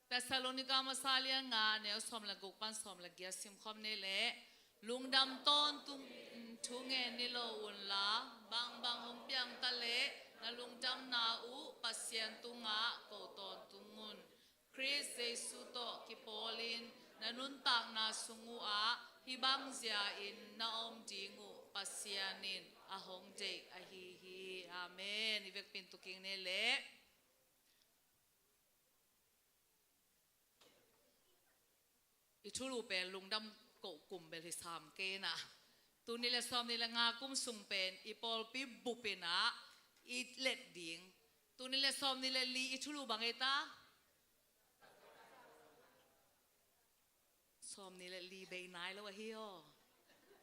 แต่ซาโลนิกามาซาเลียงาเนี่ยสมละกุกปันสมละเกียซิมคอมเนี่ยแหละลุงดำต้นตุงทุ่งเงินนี่โลอุ่นละบางหงเปียงทะเลนาลุงดำนาอูปัสเซียนตุงะโกตอนตุงุนคริสเซสุโตกิโปลินนานุนตักนาสุงูอาฮิบังเซียอินนาอมจิงูปัสเซียนินอาหงเจอาฮีฮีอาเมนอีเวกปินตุกิงเนี่ยแหละอีทุลูเป็นลุงดำโกกุมเบลิสามเกนะตัวนี้แหละซ้อมนี่แหละงากุมสุงเป็นอีปอลปีบุปเป็นนะอีเล็ดดิ่งตัวนี้แหละซ้อมนี่แหละลีอีทุลูบังเอตาซ้อมนี่แหละลีเบย์นายแล้ววะเฮีย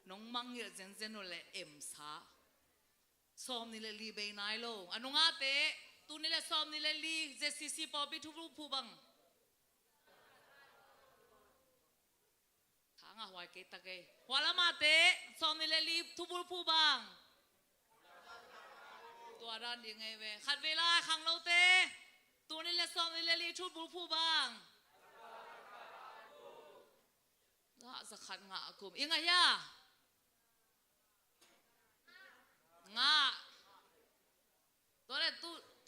น้องมังเยอะเจนโนแหละเอ็มซาซ้อมนี่แหละลีเบย์นายแล้วอันนู้นอาเตตัวนี้แหละซ้อมนี่แหละลีเจสซีปอลปีทุลูผู้บังหวายเกตเกยหัวละมาเตะซ้อมนี่เลยรีบทุบผู้บางตัวด้านยังไงเว้ขัดเวลาขังเราเตะตัวนี่เลยซ้อมนี่เลยรีบทุบผู้บางละสักขัดงะกุมยังไงย่างะตัวเนี่ย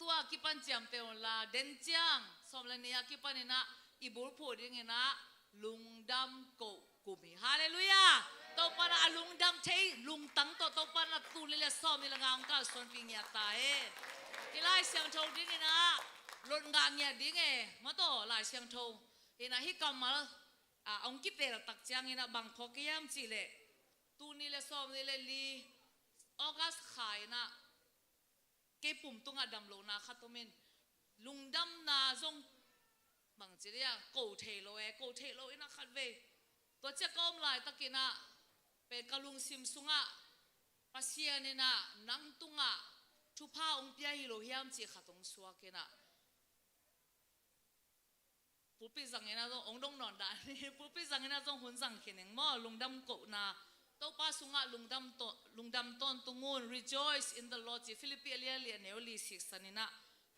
ตัวกิปันเจียมเตวลาเดนเจียงซ้อมเลยเนี่ยกิปันนี่นะอีบุรพูดยังไงนะลุงดำโกกุมีฮาเลลูยาตัวปนาลุงดำเทลุงตั้งตัวปนาตูนี่แหละซ้อมนี่ละงางก้าวส่วนปีเงียตายที่ไล่เสียงโทดิ้งนะรถงานเงียดิ้งมาตัวไล่เสียงโทนะฮิกามาองคิดเตะตักจังนะบางพอกี้ยามจีเล่ตูนี่แหละซ้อมนี่แหละลีออกัสขายนะเก็บปุ่มตุงดำโลนะขัดตัวเมนลุงดำนาจงบางจีเรียโกเทโลนะขัดเวตัวเจ้าก้มลายตะกินะเป็นกะลุงซิมซุงะปัสเซียนนะนังตุงะทุพาองเปียฮิโลฮิยามจีขัดองสวกินะผู้พิจังเงินนะจงองดงนอนได้ผู้พิจังเงินนะจงหุ่นสังเขียนหม้อลุงดำโกนะโต to pa sunga lungdam ton tungun rejoice in the Lord ji Philippi alia lia neoli six sanina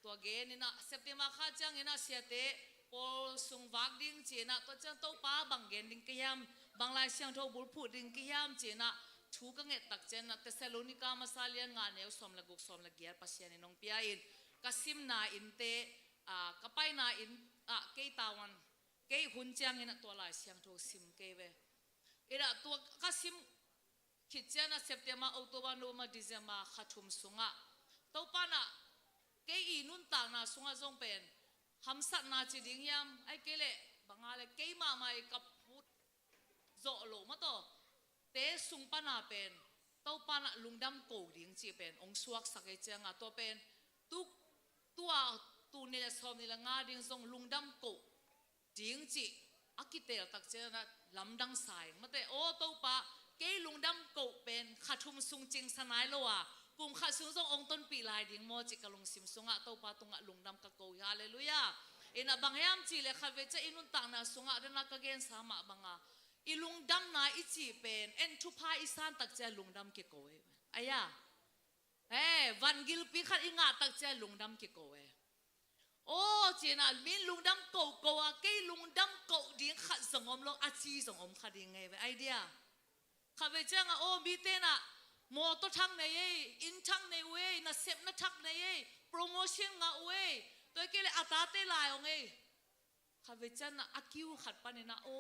to again ina September kha chang ina siate pol sung wak ding chena to chang to pa banggen ding kiyam banglai siang tho bul phu ding kiyam chena thu ka nge tak chen na Thessalonica masalian nga neu som laguk som lagiar pasian nong pia in kasim na inte kapai na in ke tawan ke hun chang ina to lai siang tho sim ke ve ira to kasim khitchana September October November December khathum sunga to pana ke inun ta na sunga jong pen hamsat na chi ding yam ai kele bangale ke ma mai kaput zo lo ma to te sung pana pen to pana lungdam ko ding chi pen ong suak sakai changa to pen tu tua tu ne som ni la nga ding song lungdam ko ding chi akitel tak chena lamdang sai mate o to pa ke lungdam ko pen khathum sung ching sanai lo wa kum kha sung song ong ton pi lai ding mo chi kalung sim sunga to pa tunga lungdam ka ko hallelujah ina bangyam chi le khawe cha inun ta na sunga dana ka gen sama banga ilungdam na ichi pen en thu pha isan tak cha lungdam ke ko aya vangil pi khat inga tak cha lungdam ke ko o chena min lungdam ko ko a ke lungdam ko ding khat songom lo a chi songom kha ding nge idea khawe cha nga o bi te na mo to thang nei in thang nei we na sep na thak nei promotion nga we to ke le atate lai ong ei khawe cha na akiu khat pa ne na o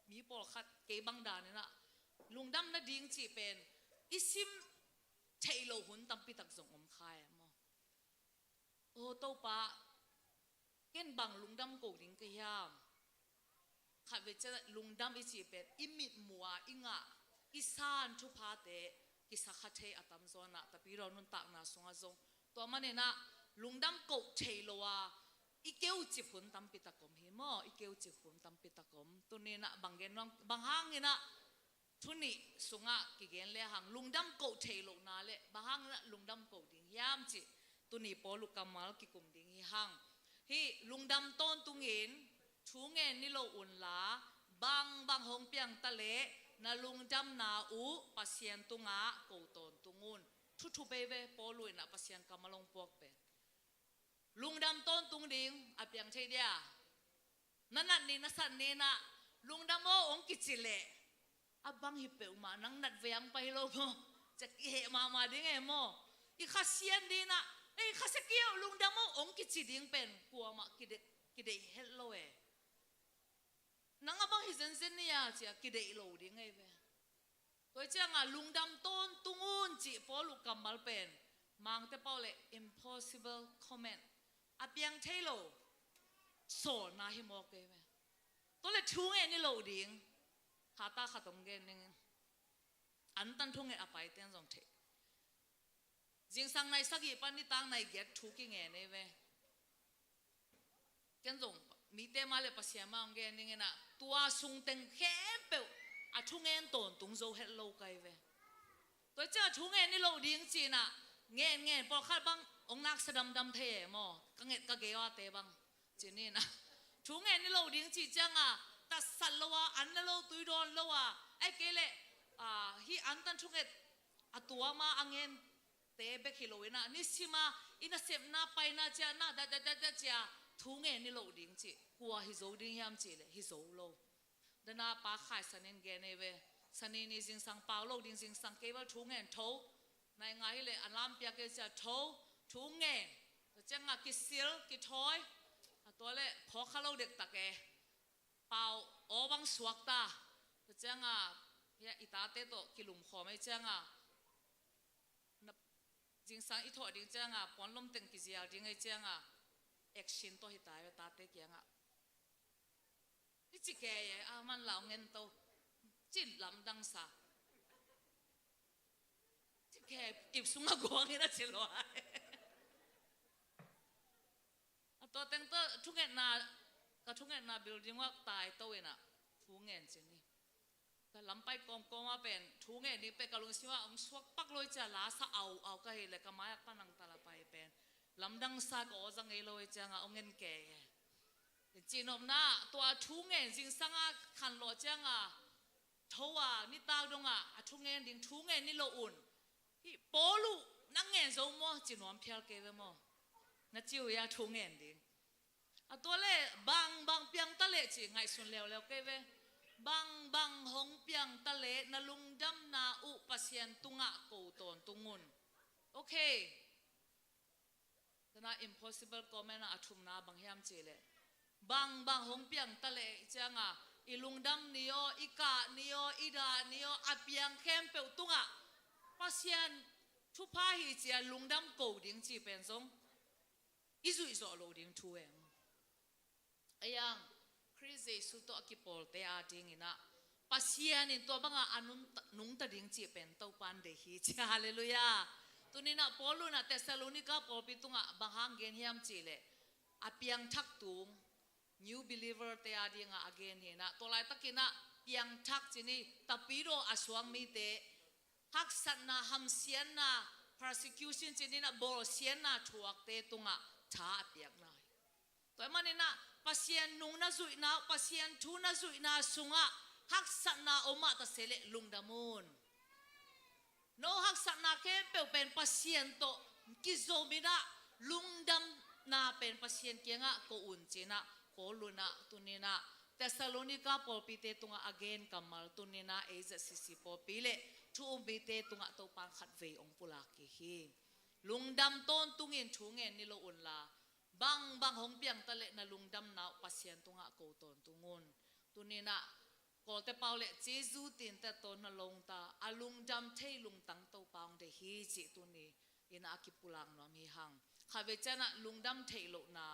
mi pol khat ke bang da ne na lungdam na ding chi pen isim thailo hun tampi tak zong om khai mo o to pa ken bang lungdam ko ding ke yam khat ve cha lungdam i chi pen imit muwa inga isan thu pha te ki sakha the atam zona tapi ro nun tak na sunga zong to mane na lungdam ko thailo wa ikeu chi phun tampi takom hi mo ikeu chi phun tampi takom tu ne na bangen nong banghang ina thuni sunga ki gen le hang lungdam ko thailo na le bahang na lungdam ko ding yam chi tuni polu kamal ki kum ding hi hang hi lungdam ton tungin thu nge ni lo un la bang hong piang ta le na lungdam na u pasien tunga ko ton tungun thu be ve polu ina pasien kamalong pok pe lungdam ton tung ding apyang thei dia nanat ni nasan ni na lungdam o ong kichile abang hi pe ma nang nat veang pa hilo mo chak he ma ding e mo i khasian di na khasekio lungdam o ong kichi ding pen kwa ma kide hello e nang abang hi zen ni ya chia kide lo ding e ve toi chang a lungdam ton tungun chi polu kamal pen mang te paule impossible comment apyang thailo so na hi mo ke ve to le thung e ni lo ding khata khatom ge ning an tan thung e apai ten jong the jing sang nai sagi pan ni tang nai get thu ki nge ne ve ken jong mi te ma le pasia ma nge ning na tua sung teng khe pe a thung en ton tung zo het lo kai ve to cha thung e ni lo ding chi na nge po khat bang ong nak sadam dam the mo ka nget ka ge wa te bang chi ni na thu nge ni lo ding chi chang a ta sal lo wa an lo tui don lo wa ai ke le hi an tan thu nget atua ma angen te be khiloina ni sima ina sep na pai na cha na da cha thu nge ni lo ding chi kwa hi zo ding yam chi le hi zo lo dana pa khai sanen ge ne ve sanin ni jing sang pa lo ding jing sang ke ba thu nge tho nai ngai le alam pia ke cha tho thu nge to chang a ki sil ki thoi a to le pho khalo dek ta ke pau o bang suak ta to chang a ya itate to kilum kho mai chang a na jing sang i tho ding chang a pon lom teng ki zia ding ai chang a action to hi ta ta te kyang a ni chi ke ye a man lao ngen to chin lam dang sa ke ip sunga goang ina chilo to teng to thunget na building wa tai to ina thungen chini ta lampai kom ma pen thunge ni pe kalung siwa ong swak pak loi cha la sa au ka he le ka ma pa nang ta la pai pen lamdang sa ko jang ei loi cha nga ongen ke chinom na to thunge jing sanga khan lo cha nga Toa ni tao donga atungen ding tungen ni lo un hi polu nangen zo mo chinom phial ke ve mo na chiu ya tungen ding atole bang piang tale chi ngai sun leo ke ve bang hong piang tale na lungdam na u pasien tunga ko ton tungun okay na impossible comment athum na bang hiam chile bang hong piang tale changa ilungdam niyo ika niyo ida niyo apiang kem pe tunga pasien thupa hi chia lungdam ko ding chi pen song izu izo lo ding thu em ayang crazy su to akipol te a ding ina pasien in to banga anung nung ta ding chi pen to pan de hi cha hallelujah tunina poluna Thessalonica pol pitunga bahang gen hiam chile apiang thak tung new believer te adinga again hina tolai takina piang thak chini tapiro aswang mi te hak sanna hamsian na persecution chini na bor sian na thuak te tunga tha piak na toy manina pasien nung na zui na pasien thu na zui na sunga hak sanna oma ta sele lungdamun no hak sanna ke pe pen pasien to kizomina lungdam na pen pasien kenga ko unchina poluna tunina Thessalonica polpite tunga again kamal tunina eza sisi popile thumbite tunga to pan khat ve ong pulaki hi lungdam ton tungin thungen nilo unla bang hong piang tale na lungdam na pasien tunga ko ton tungun tunina kolte paule jesu tin ta ton na longta alungdam thei lungtang to paung de hi chi tuni ina akipulang no mi hang khawe chana lungdam thei lo na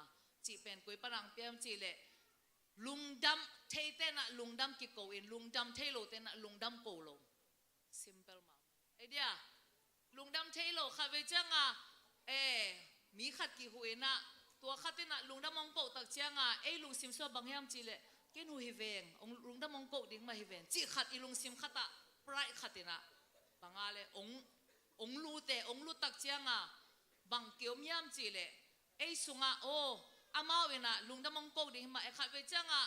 chi pen koi parang piam chi le lungdam thei te na lungdam ki ko in lungdam thei lo te na lungdam ko lo simple ma idea lungdam thei lo khawe changa mi khat ki huena tua khatina lungdam mong ko tak changa lung sim so bang yam chi le ken hu hi veng ong lungdam mong ko ding ma hi ven chi khat ilung sim khata prai khatina bangale ong lu tak changa bang kiom yam chi le sunga o amawena lungdam mong ko ding ma khat ve changa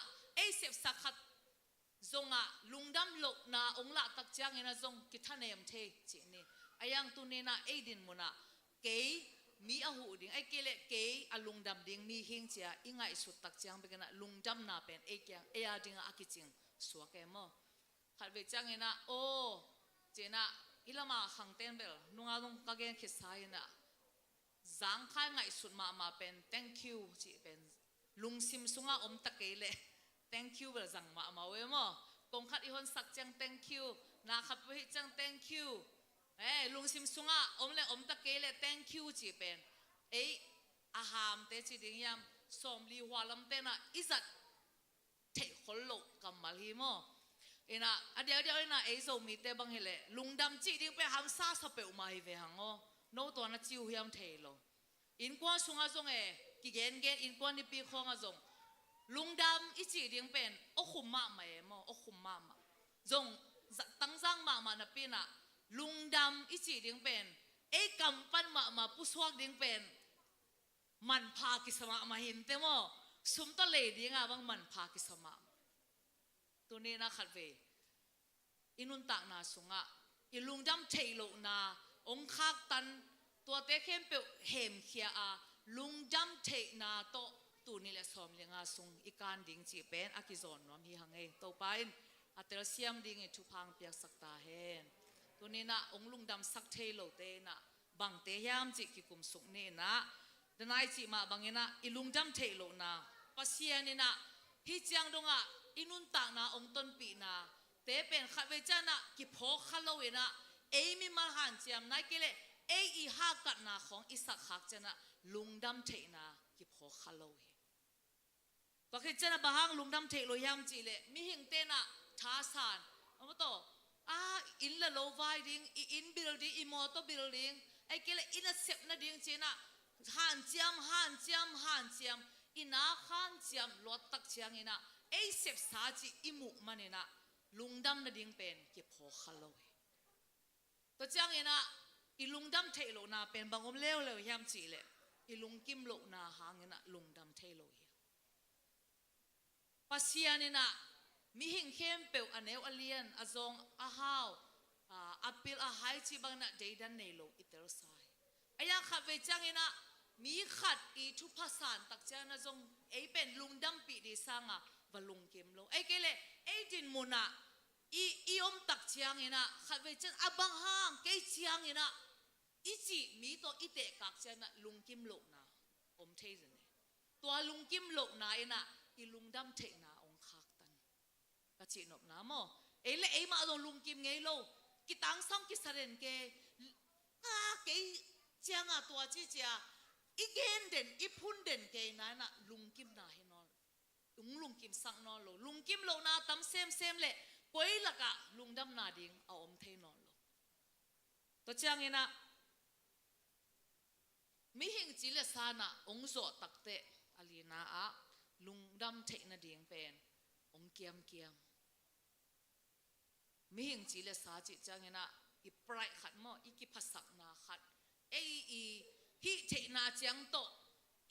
sep sakhat zonga lungdam lo na ong la tak chang ina zong kithanem the chi ni ayang tunena din muna ke mi ahu ding kele ke alungdam ding mi hing chia ingai su tak chang begana lungdam na pen kyang ya ding akiching suwa ke mo khat ve chang ina o chena ilama khangten bel nunga dong kagen khisai na zang khai ngai sut ma pen thank you chi pen lungsim sunga takele thank you bel zang ma we mo kong khat ihon sak chang thank you na khat we chang thank you lungsim sunga takele thank you chi pen aham te chi ding yam somli hwalam te na izat the kholo kamal hi mo ina adia ina zo mi te bang hele lungdam chi ding pe ham sa pe ma hi ve hango no to na chiu hiam thelo in kwa sunga zong ki gen in kwa ni pi khong a zong lungdam ichi ding pen o khumma ma mo o khumma ma zong tang zang ma na pi na lungdam ichi ding pen kampan ma puswak ding pen man pha ki sama ma hin te mo sum to le ding a bang man pha ki sama tu ni na khat ve inun tak na sunga ilungdam thailo na ong khak tan tua te khem pe hem khia a lungdam thei na to tu ni le som lenga sung ikan ding chi pen akizon nom hi hangai to pain atel siam ding thu phang piak sakta hen tu ni na ong lungdam sak thei lo te na bang te yam chi ki kum suk ne na danai chi ma bangena ilungdam thei lo na pasian ni na hi chiang donga inun ta na ong ton pi na te pen khawe chana ki pho khalo ina mi mal han chiam nai kele i ha kat na khong isak khak chana lungdam thei na ki pho khalo he pakhe chana bahang lungdam thei lo yam chi le mi hing te na tha san amato in la lo vai ding in building i moto building kele ina sep na ding chena han chiam ina khan chiam lot tak chiang ina sep sa chi imu manina lungdam na ding pen ki pho khalo he to chiang ina ilungdam thailo na pen bangom leo hiam chi le ilung kim lo na hangena lungdam thailo hi pasianina mi hing khem pe aneu alien azong ahau apil a hai chi bang na deidan nei lo itel sai aya khat ve chang ina mi khat I thu phasan tak cha na zong ei pen lungdam pi di sanga walung kem lo ei kele ei din muna I om tak chiang ina khat ve chang abang hang ke chiang ina ichi mi to ite kak cha na lungkim lo na om thei zane tua lungkim lo na ina I lungdam thei na ong khak tan ka chi nop na mo ei le ei ma dong lungkim ngei lo ki tang sam ki saren ke ke chiang a tua chi chia igen den ipun den ke na na lungkim na he no lungkim sang no lo lungkim lo na tam sem le koi laka lungdam na ding a om thei no lo to chiang ina mi hing chi le sana ong zo takte alina a lungdam thei na ding pen ong kiam mi hing chi le sa chi chang ina I prai khat mo I ki phasak na khat ei hi thei na chiang to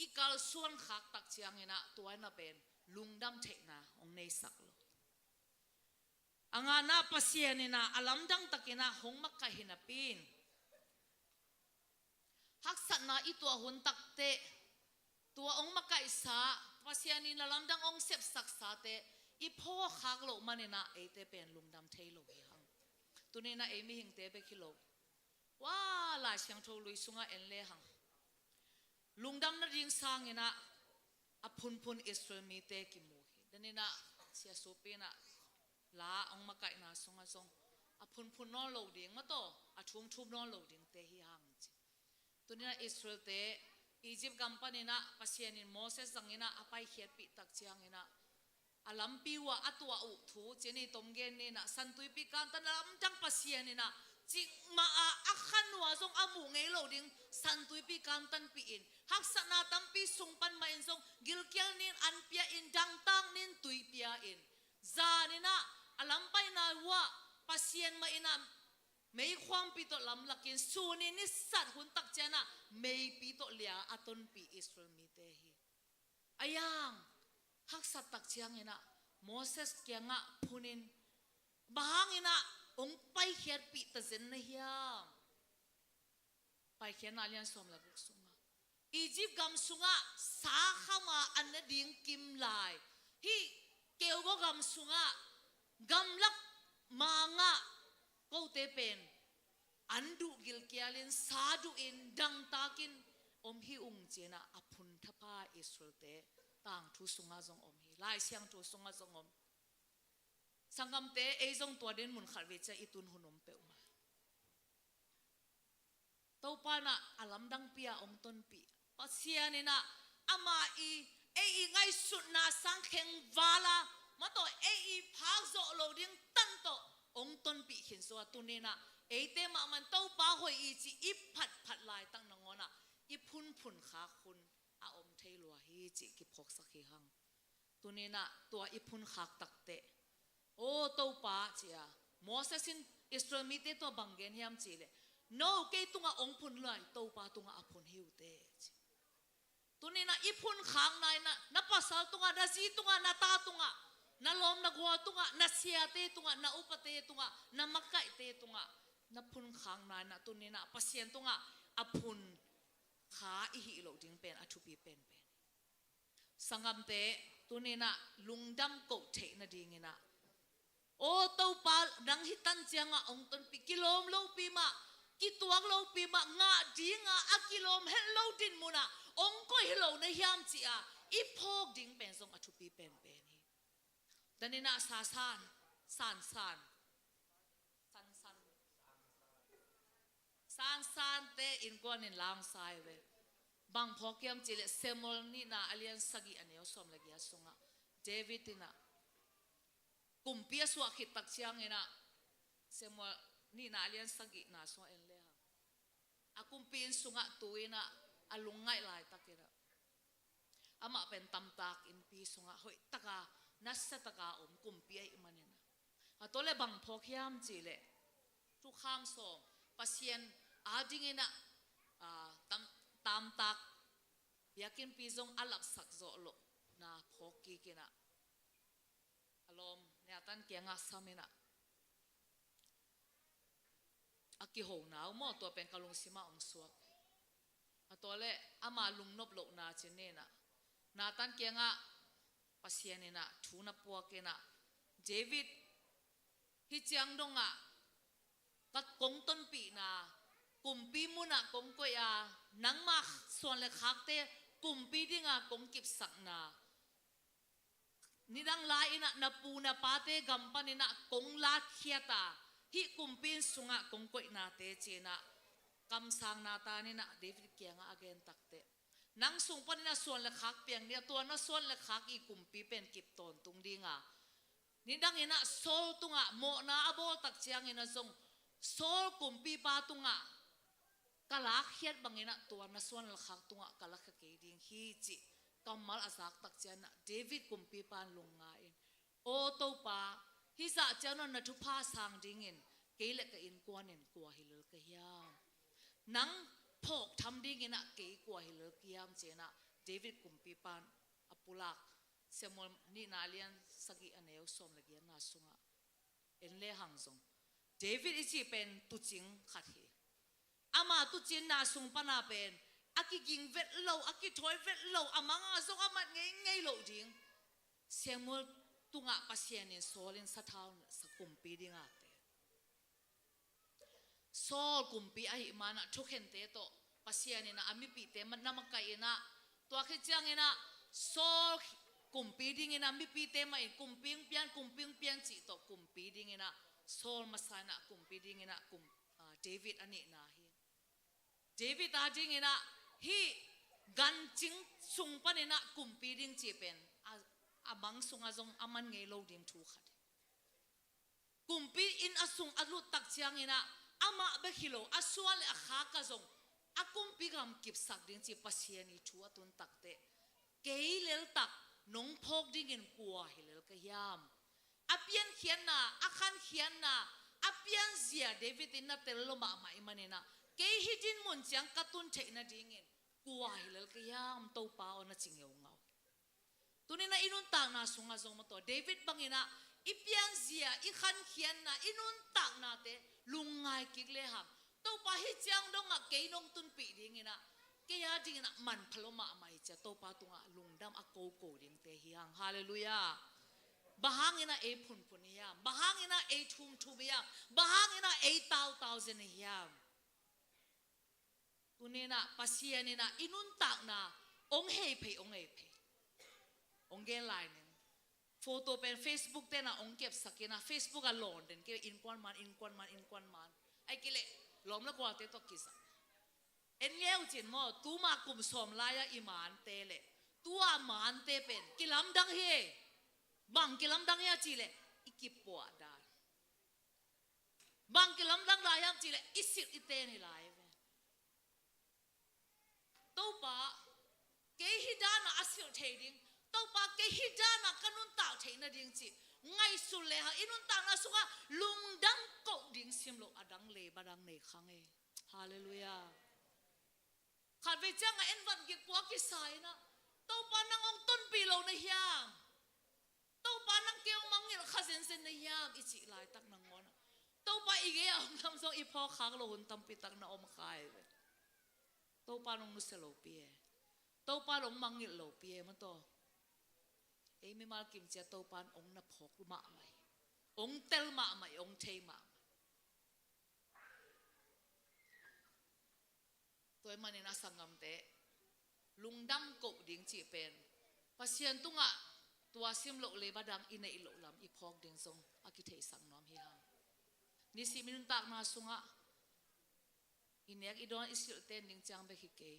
I kal suan khak tak chiang ina tuai na pen lungdam thei na ong nei sak lo anga na pasien ina alam dang takina hongmak ka hinapin haksat na itua hun takte tua ong makai sa pasien ina alam dang ong sep sak sa te ipho khak lo manina ate pen lungdam thei lo hi hang tunina emi hing te be khilo wa la siang tho lui sunga en le hang lungdam na ring sang ina aphun Israel mi te ki mu hi danina sia supina la ong makai na sunga song aphun no lo ding ma to athum no lo ding te hi hang chi tunina Israel te Egypt company na pasienin Moses zangina apai khiat pi tak chiang ina alampiwa atwa u thu cheni tomgen ni na santui pi kan tan lam jang pasienina chi ma a akhanwa zong amu ngei lo ding santui pi kan tan pi in haksa na tampi sungpan ma in zong gilkyal nin anpia in dangtang nin tui pia in zanina alampai na wa pasien ma ina mei khwam pi to lam lakin suni ni sat hun tak chena mei pi to lia aton pi Israel mi te hi ayang haksa tak chiang ina Moses kyanga phunin bahang ina ong pai khiat pi ta zen na hiam pai khian alian som la buk sunga Egypt gam sunga sa khama an ding kim lai hi keu gam sunga gam lak manga ko te pen andu gil kialin sadu in dang takin om hi ung chena aphun thapa Israel te tang thu sunga zong om hi lai siang thu sunga zong om sangam te ei zong to den mun khalwe cha itun hunom pe uma to pana alam dang pia ong ton pi pasianina ama ei ngai sut na sang kheng wala ma to ei phak zo lo ding tan to ong ton pi khin so tunena eite ma man to pa hoi chi I phat lai tang nangona I phun kha khun a om thei lo hi chi ki phok sakhi hang tunena to I phun khak takte o to pa chia Moses in Israel mi te to bangen hiam chi le no ke tunga ong phun lai to pa tunga a phun hiu te tunena I phun khang nai na pasal tunga na ji tunga na ta tunga na lom na gwa tunga na sia te tunga na upate tunga na makai te tunga na phun khang na na tunina pasien tunga aphun kha I hi lo ding pen athupi pen sangam te tunina lungdam ko the na dingina o to pa dang hitan chianga ong ton pi kilom lo pi ma ki tuang lo pi ma nga dinga a kilom hello din muna ong ko hello na hiam chi a I phok ding pen song athupi pen hi danina san te in kon in lang sai we bang phokyam chile semol ni na alian sagi aneo som lagi asunga David ina kumpia su akhit tak chiang ina semol ni na alian sagi na so en le ha akumpin sunga tuina alungai lai takira ama pen tam tak in pi sunga hoi taka nasa taka kumpia imanina atole bang phokyam chile tu kham som pasien ading ina tam tak yakin pizong alap sak zo lo na phoki kina alom ne tan kia nga samina aki ho na mo to pen kalung sima ong suak atole ama lung nop lo na chinena na tan kia nga pasianina thuna puakena David hi chiang donga kat kong ton pi na kumpi muna kong ko ya nang mak son le khakte kumpi dinga kong kip sak na nidang la ina na puna pate gampani na kong la khiata hi kumpin sunga kong ko na te chena kam sang na ta ni na David kia nga again takte nang sung pa na son le khak piang ni to na son le khak i kumpi pen kip ton tung dinga nidang ina sol tunga mo na abol tak chiang ina song sol kumpi pa tunga kalak hiat bangina tuan na suan lakhak tunga kalak ka keding hi chi kamal azak tak chana David kumpi pan lungain o to pa hi sa chana na thu pha sang dingin kele ka in kwanin kwa hilal ka hiam nang phok tham dingina ke kwa hilal kiam chena David kumpi pan apulak semol ni na lian sagi aneu som lagian na sunga enle hangzong David ichi pen tu ching khat hi ama tu chin na sung pana pen aki ging vet lo aki thoi vet lo amanga zong amat ngei lo ding semol tunga pasien in solin sathau sa kumpi dinga te sol kumpi ai mana thukhen te to pasien ina ami pi te man namakai ina to akhi chang ina sol kumpi ding ina mi pi te mai kumping pian chi to kumpi ding ina sol masana kumpi ding ina David ani na hi David a ding ina hi gan ching sung panina kumpi ding chi pen amang sunga zong aman ngei lo ding thu khat kumpi in asung alu tak chiang ina ama be khilo aswal a kha ka zong akumpi gam kip sak ding chi pasiani thu atun takte keilel tak nong phok ding in kwa hilel ka yam apian khian na akhan khian na apian zia David in na tello ma ma imanena ke hidin mun chiang katun theina dingin kwa hilal ka yam to pa ona chingeu ngau tunina inun ta na sunga zong mo to David bangina ipian zia i khan khian na inun ta na te lungai kikle ham to pa hi chiang dong a ke nong tun pi dingina ke ya dingina man phaloma mai cha to pa tunga lungdam a ko ko ding te hiang hallelujah bahangina e phun phun hiam bahangina e thum thum hiam bahangina e thousand hiam tunina pasianina inun tak na ong hei phei ong gen line photo pen Facebook te na ong kep sakina Facebook a lon den ke in kwan man ai kile lom na kwa te to kisa en yeu chin mo tu ma kum som la ya iman te le tu a man te pen kilam dang he bang kilam dang ya chile ikipo da bang kilam dang la ya chile isit ite ni lai to pa ke hidana asil thading to pa ke hidana kanun ta thaina ding chi ngai su le ha inun ta na suka lungdang ko ding sim lo adang le badang ne khang e hallelujah khat ve chang en van ki kwa ki sai na to pa nang ong ton pi lo na hiam to pa nang keong mangil khasen sen na hiam ichi lai tak nang mon to pa ige ong nam so i pho khang lo hun tam pi tak na om khai to pa nong nu se lo pi e to pa long mangil lo pi e ma to ei mi mal kim che to pan ong na phok ma mai ong tel ma mai ong thei ma toy manina sangam te lungdam ko ding chi pen pasien tunga tua sim lo le badang ina ilo lam i phok ding song aki thei sang nom hi ha ni si minun tak na sunga inek idon isil ten ding chang be hi ke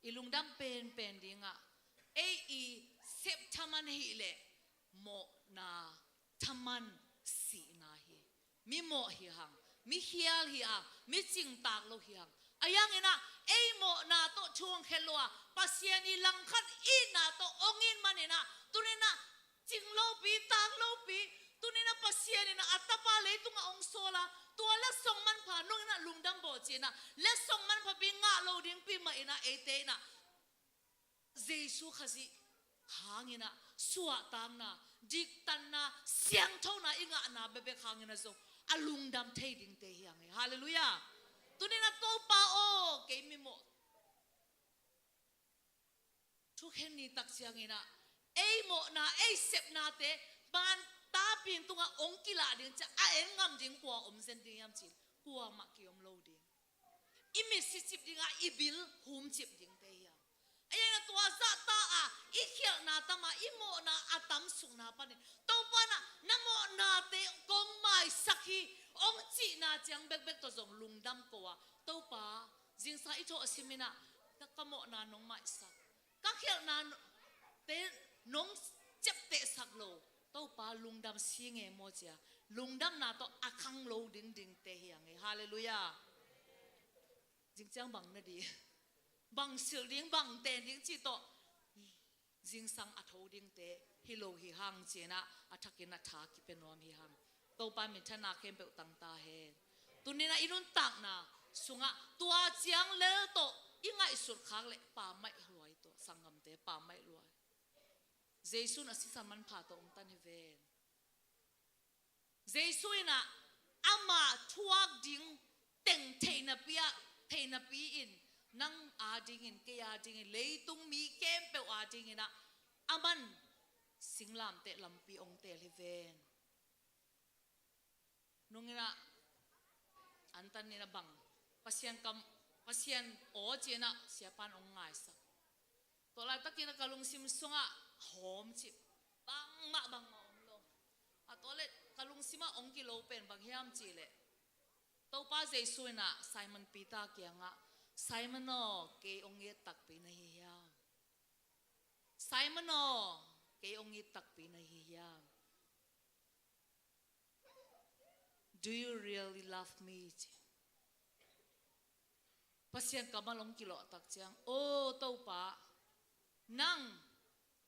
ilungdam pen dinga ei sep thaman hi le mo na thaman si na hi mi mo hi hang mi hial hi a mi ching tak lo hi hang ayang ina ei mo na to chuang khelwa pasiani langkhat i na to ongin manina tunina ching lo pi tak lo pi tunina pasiani na atapa le tunga ong sola tuala song man pha nong na lungdam bo china le song man pha bi nga lo ding pi ma ina ete na jesu khazi hangina chua tang na dik tan na siang thau na inga na bebe khangin na so alung dam thei ding te hiang e hallelujah tunina to pa o ke mi mo thu khen ni tak siang ina ei mo na ei sep na te ban ta pin tunga ong kila ding cha a en ngam ding kwa om sen ding yam chin kwa ma ki om lo ding imi si chip ding a ibil hum chip ding te hiang ai na tua za ta a I khial na tama imo na atam sung na pa ni to pa na namo na te kong mai sakhi ong chi na chang bek bek to zong lungdam ko wa to pa jing sa ito asimina ta kamo na nong mai sak ka khial na te nong chep te sak lo to pa lungdam singe mo cha lungdam na to akhang lo ding ding te hiang e hallelujah jing chang bang na di bang sil ding bang ten ding chi to jing sang atho ding te hilo hi hang chena athakin a tha ki penom hi hang to pa mi thana kem pe tang ta he tunina inun tak na sunga tua chiang le to ingai sur khang le pa mai hluai to sangam te pa mai luai jesu na si saman pha to ong tan hi ven jesu ina ama thuak ding teng theina pia theina pi in nang ading in ke ading in leitung mi kem pe ading ina aman singlam te lampi ong te liven nungina antan ni na bang pasien o chena siapan ong ngai sa to la takina kalung sim sunga hom chi bang ma ong lo atole kalung sima ong ki lo pen bang hiam chi le to pa jesu na Simon Peter kyanga Simon o ke ong ye tak pi na hi ya Simon o ke ong ye tak pi na hi ya do you really love me pasien kamalong kilo tak chiang o to pa nang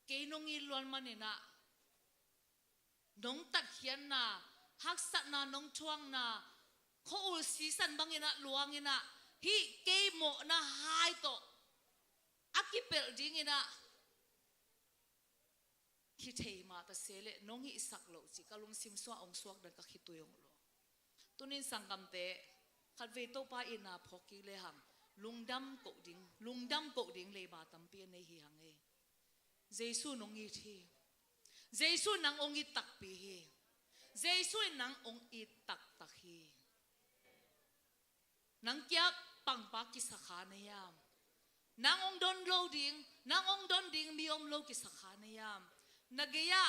ke nong ilwan manina nong tat hian na haksat na nong chuang na ko season bangina luangina hi ke mo na hai to akipel dingina hi thei ma ta sele nong hi sak lo chi kalung sim swa ong suak dan ka khituyong lo tunin sangam te khat ve to pa ina phoki le ham lungdam ko ding le ba tampi nei hi hang e jesu nong i thi jesu nang ong i tak pi hi jesu nang ong i tak tak hi nang kya pang pa ki sakha na yam nang ong don loading nang ong don ding mi om lo ki sakha na yam nageya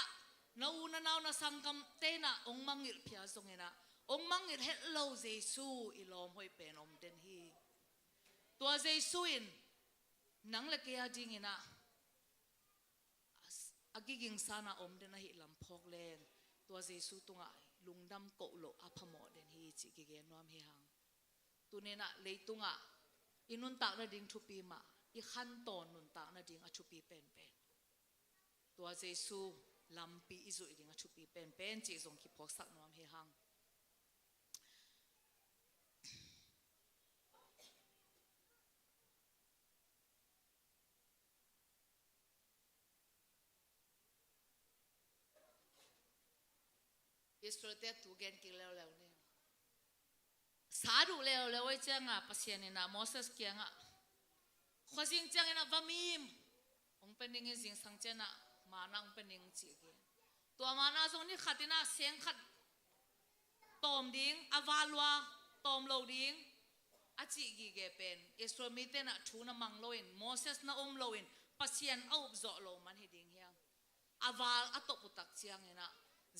na una naw na sangkam te na ong mangil phia zongena ong mangil hello jesu ilom hoi penom den hi tua jesu in nang le kya ding ina agiging sana om den hi lam phok len tua jesu tunga lungdam ko lo aphamo den hi chi ki ge nom hi hang tunena leitunga inun tak na ding thupi ma I khan ton nun tak na ding a thupi pen pen tua jesu lampi izu ding a thupi pen pen chi zong ki phok sak nom he hang Israel te tu gen ki leo leo ne sadu leo leo ai changa pasien na Moses kianga khosing chang na vamim ong pening e jing sang chena manang pening chi ge to mana zong ni khatina seng khat tom ding awalwa tom lo ding achi gi ge pen Israel mi te na thuna mang loin Moses na loin pasien au zo lo man hi ding hiang awal atop utak chiang ena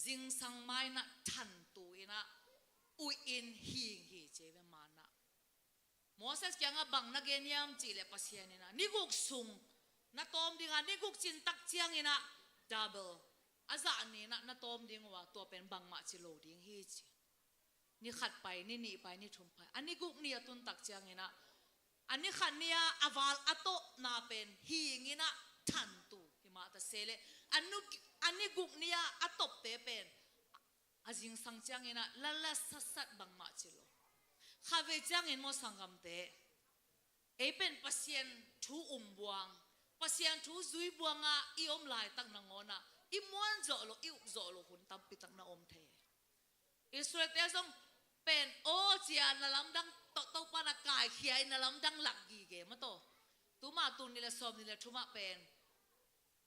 jing sang mai na than tu ina u in hing hi cheve mana Moses kyanga bang na geniam chile pasien ina niguk sung na tom dinga niguk chin tak chiang ina double aza ni na tom ding wa to pen bang ma chi lo ding hi chi ni khat pai ni pai ni thum pai ani guk ni atun tak chiang ina ani khat nia awal ato na pen hi ngina than tu hima ta sele ani guk nia atop te pen ajing sang chiang ina lala sasat bang ma chilo khave chiang in mo sangam te e pen pasien thu buang pasien thu zui buanga I om lai tak na ngona imuan zo lo iu zo lo hun tam pitak na om the Israel te song pen o chia na lam dang to pa na kai khiai na lam dang lak gi ge ma to tu ma tu ni la som ni la thuma pen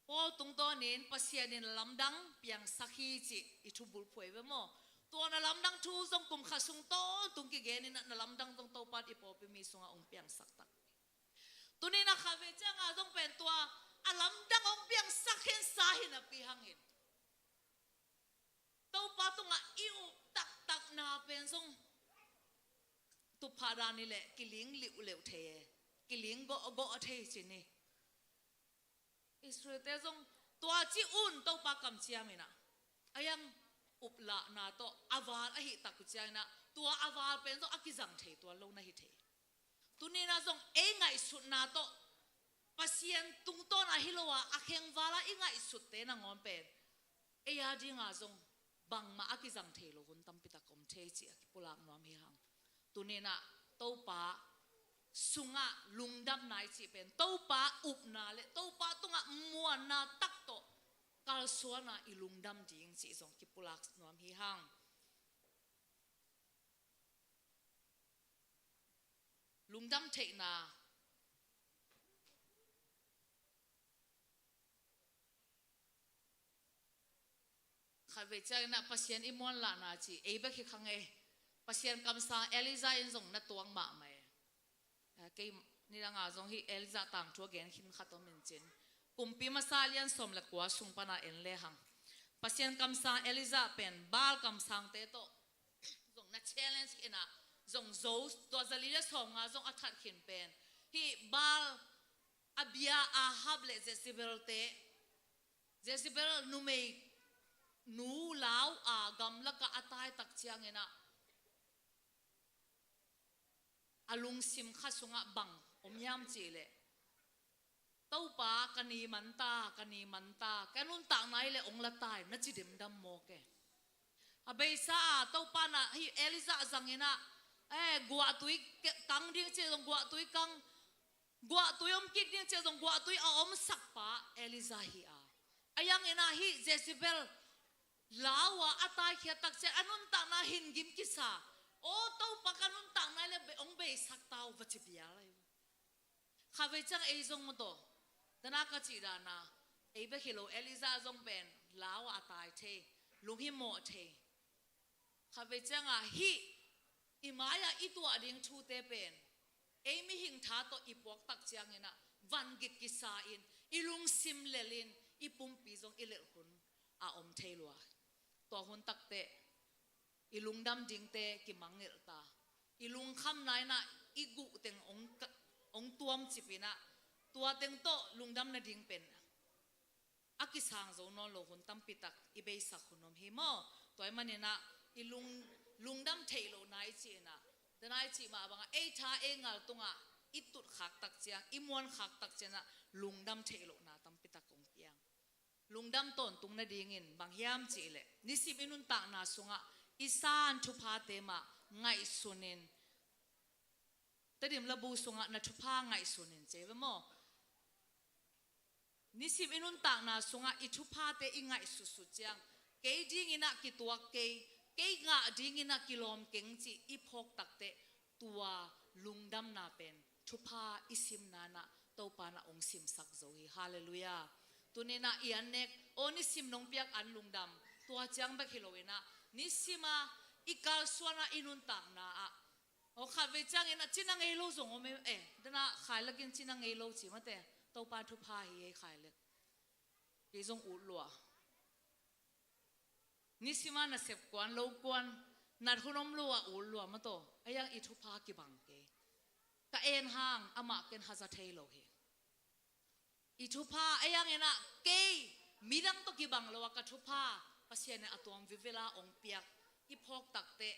po tung to nin pasien ni lam dang piang sakhi chi I thu bul phoi ve mo to na lam dang thu song kum kha sung to tung ki ge ni na lam dang tong to pat I po pe mi sunga ong piang sak tak tu ni na kha ve cha nga song pen to alam dang ong piang sakhin sahin na pi hangin to pa tu nga iu tak tak na pen song tu phara ni le kiling liu leu the kiling go the chi ni Israel te song tua chi un to pa kam chia mi na ayang upla na to avar a hi tak chia na tua avar pen so akizang the tua lo na hi the tu ni na song e ngai su na to pasien tung to na hilowa akheng wala I ngai su te na ngom pen e ya di nga song bang ma akizang the lo hun tam pita kom the chi akipulak nom hi hang tu ni na to pa sunga lungdam nai chi pen to pa up na le to pa tunga muan na tak to kal suana I lungdam ding chi song kipulak nom hi hang lungdam the na khawe cha na pasien imon la na chi e ba khi khang e pasien kam sa Eliza in zong na tuang ma mai ke ni la nga zong hi Eliza tang chu gen hin khatom min chen kumpi masalian som la kwa sung pana en le hang pasien kam sa Eliza pen bal kam sang te to zong na challenge ina zong zo to zalile som nga zong athat khin pen hi bal abia ahab le Jezebel te Jezebel nu mei nu lao a gam la ka atai tak chiang ena alung sim kha sunga bang omyam chile to pa kani manta kanun ta nai le ong la tai na chidim dam mo ke abai sa to pa na hi Eliza zangena gwa tui kang ding che dong gwa tui kang gwa tuyom kik ding che dong gwa tui a om sak pa Eliza hi a ayang ena hi Jezebel lawa atai khia tak che anun ta na hin gim kisa o to pakanun ta na le be ong be sak tau vachi bia lai khawe chang e zong mo to dana ka chi da na e be khilo Eliza zong pen lawa atai the lung hi mo the khawe chang a hi imaya itu ading thu te pen e mi hing tha to ipok tak chiang ina van git kisa in ilung sim lelin ipum pi zong ilel hun a om thailwa to hun tak te ilung dam ding te ki mangel ta ilung kham nai na igu teng ong tuam chipina tua teng to lungdam na ding pen akisang zo no lo hun tam pitak ibei sak hunom hi mo toy manina ilung lungdam thailo nai chi na danai chi ma banga e tha e ngal tunga itut khak tak chiang imon khak tak chena lungdam thailo na tam pitak ong piang lungdam ton tung na dingin bang hiam chi le nisip inun ta na sunga isan thupa te ma ngai sunin tadim labu sunga na thupa ngai sunin cheve mo nisip inun ta na sunga I thupa te ingai susu chiang ke ding ina ki tuak ke nga ding ina kilom keng chi I phok tak te tua lungdam na pen thupa isim na na to pa na ong sim sak zo hi hallelujah tunina ianek oni sim nong piak an lungdam tua chiang ba khiloina nisima ikal suana inun tang na a o khawe chang ina chinang elo zong ome dana khailakin chinang elo chi mate to pa thu pha hi khaile ke zong u lwa nisima na sep kwan lo kwan nar hunom lwa u lwa ma to ayang I thu pha ki bang ke ka en hang ama ken haza thailo hi I thu pha ayang ena ke midang to ki bang lo ka thu pha pasien atong vivela ong piak I phok tak te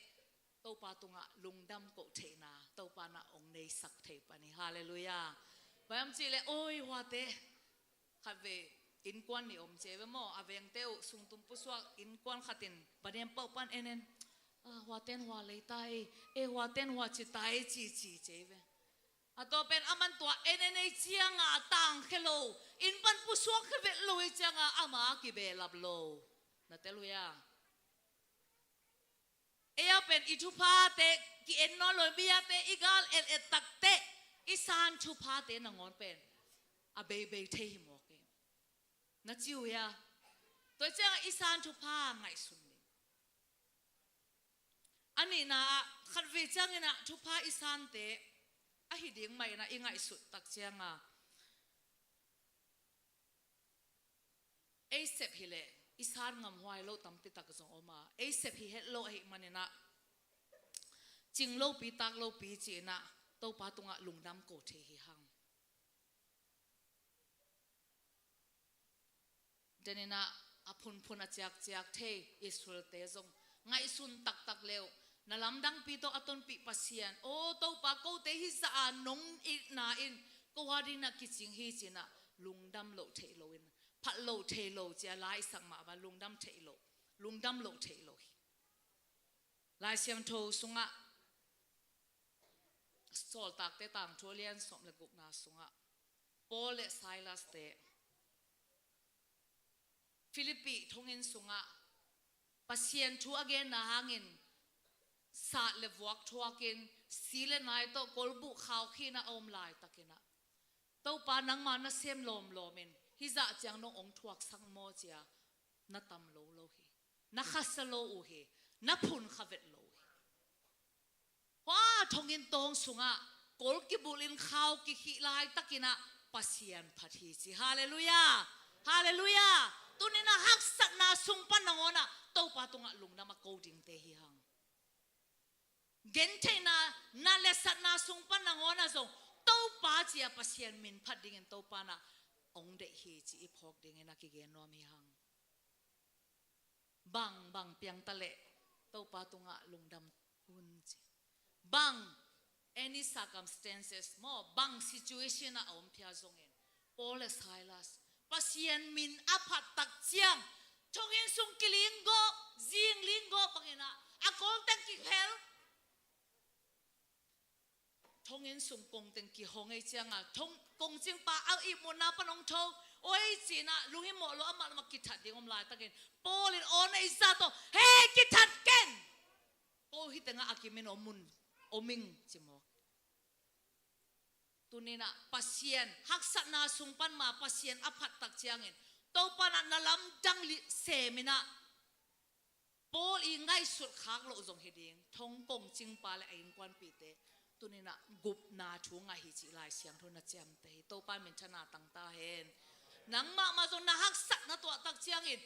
to pa tunga lungdam ko theina to pa na ong nei sak thei pani hallelujah bayam chile oi wate khave in kwan ni om cheve mo aveng teu sungtum puswa in kwan khatin panem pau pan enen waten wa leitai e waten wa chi tai chi cheve ato pen aman tua enene chianga tang khelo in pan pu suak khave loi changa ama ki be lap lo na teluya eya pen itu pha te ki en no loi bia te igal el et tak te isan thu pha te na ngon pen a be be the hi mo ke na chiu ya to changa isan thu pha ngai sun ni ani na khat ve chang na thu pha isan te a hi ding mai na ingai su tak chianga ei sep hi le isan ngam hwai lo tam ti tak zong oma ei sep hi het lo hi manina ching lo pi tak lo pi chi na to pa tunga lungnam ko the hi hang denina apun phun a chak chak the Israel te zong ngai sun tak tak leo na lamdang pi to aton pi pasian o to pa ko te hi sa anong i na in ko wadi na kiching hi china lungdam lo the lo in phat lo the lo cha lai sak ma ba lungdam the lo hi lai siam tho sunga sol tak te tang tholian som le guk na sunga Paul le Silas te Philippi thongin sunga pasien thu again na hangin sa le vuak thuakin sile nai to kolbu khaw khina om lai takina to pa nang ma na sem lom lomin hi za chang no ong thuak sang mo chia na tam lo lo hi na khasalo u hi na phun khavet lo hi wa thongin tong sunga kol ki bulin khaw ki khi lai takina pasien phathi chi hallelujah hallelujah tunina hak sat na sung pan nangona to pa tunga lung na ma coding te hi hang gente na lesat na sung pan nangona zong to pa chia pasien min phat ding en to pa na ong de hi chi iphok ding en ki gen no mi hang bang piang tale to pa tunga lungdam un chi bang any circumstances mo bang situation na om phya zong en Paul and Silas pasien min aphat tak chiang thongin sung kilingo jing lingo pangena akol tak ki hel thongin sung kong teng ki hongai chianga thong kong ching pa au I mona panong tho oi china lungi mo lo amal ma ki that ding om lai takin Paul in on ai sa to hey ki that ken o hi tenga akimin omun oming chimo tunina pasien haksat na sungpan ma pasien aphat tak chiangin to pana nalam dang li semina Paul I ngai sut khak lo zong hiding thong kong ching pa le ain kwan pi te tunina gup na thu nga hi chi lai siang thona chem te to pa min thana tang ta hen nang ma zong na haksat na to tak chiangin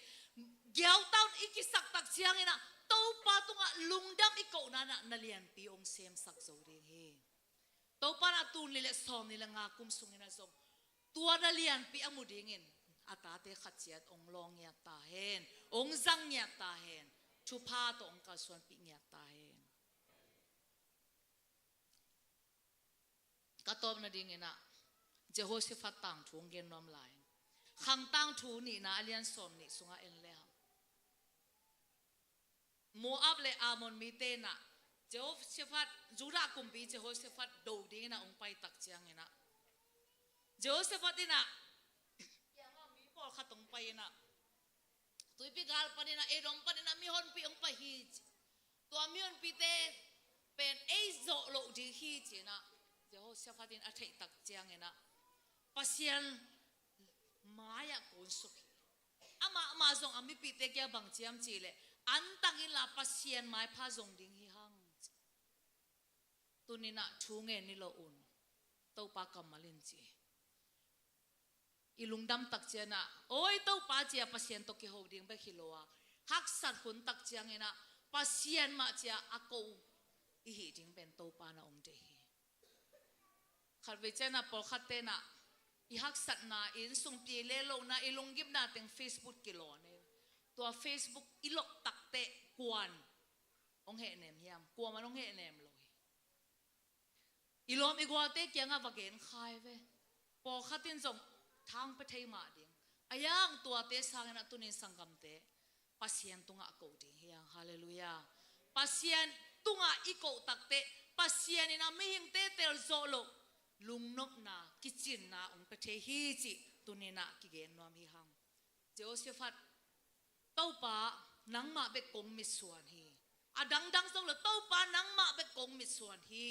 gyau taun ikisak tak chiangina to pa tunga lungdam iko na lian pi ong sem sak zo ding he to para tu nile som nile nga kum sungina som tua na lian pi amudingin atate khachiat ong long ya ta hen ong zang ya ta hen chu pha to ong ka suan pi ya ta hen ka tom na dingina Jehoshaphat tang thung gen nom lai khang tang thu ni na alian som ni sunga en le Moab le Amon mi te na Jehoshaphat Judah kumpi Jehoshaphat do ding na ong pai tak chiang ina Jehoshaphat ina ya ma mi pol khatong pai na tui pi gal panina edom panina mi hon pi ong pa hi to mi hon pi te pen ei zo lo di hi china Jehoshaphat in athai tak chiang ina pasian maya kon sukhi ama zong ami pi te kya bang chiam chi le antang ila pasien mai pha zong ding hi hang tunina thunge ni lo un to pa kamalin chi ilungdam tak chena oi to pa chia pasien to ki holding ba khiloa hak sat hun tak chiang ena pasien ma chia ako I hi ding ben to pa na ong de hi khalwe chena pol khatte na I hak sat na in sung pi le lo na ilunggip na teng Facebook kilo ne to Facebook ilok takte kwan ong he nem hiam kwa man ong he nem lo ilom igwate kya nga vagen khai ve po khatin zong thang pe thei ma ding ayang tua te sang na tunin sangam te pasien tunga ko ding hiang hallelujah pasien tunga iko takte pasien ina mihing te tel zolo lung nop na kitchen na ong pe the hi chi tunina ki gen nom hi hang Jehoshaphat tau pa nang ma be kong mi suan hi adang dang song lo tau pa nang ma be kong mi suan hi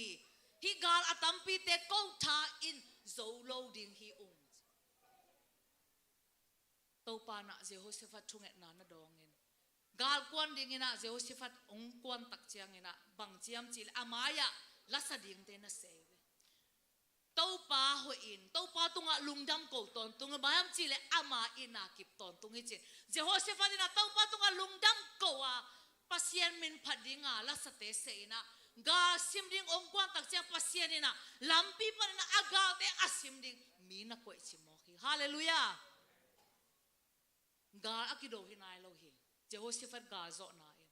gal atampi te ko tha in zo lo ding hi ung tau pa na Jehoshaphat thunget na na dongin gal kwan ding ina Jehoshaphat ong kwan tak chiang ina bang chiam chil amaya lasa ding te na se tau pa ho in tau pa tunga lungdam ko ton tunga bayam chile ama ina kip ton tungi che Jehoshaphat ina tau pa tunga lungdam ko a pasien min phadinga lasa te se ina ga simding ong kwan tak chiang pasien ina lampi pa na agal te asimding mina ko chimohi hallelujah ga akido hinai lo hi Jehoshaphat ga zo na in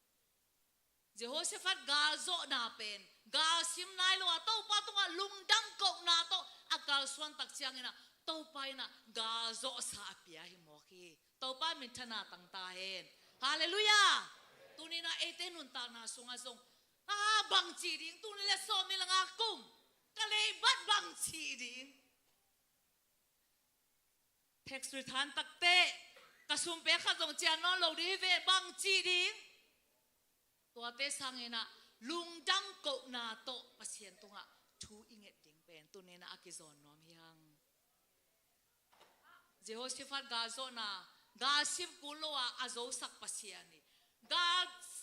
Jehoshaphat ga zo na pen ga sim nai lo to pa tunga lungdam ko na to akal swan tak chiang ina to pa ina ga zo sa apia hi mo hi to pa min thana tang ta hen hallelujah tunina ete nun ta na sunga song bang chi ding tunile so mi langa kum kale bat bang chi ding text return tak te kasum pe kha jong chian non lo di ve bang chi ding tua te sangena lungdam ko na to pasien tunga thu inget ding pen tunena akizon nom hiang Jehoshaphat ga zo na ga sim kuloa azo sak pasiani ga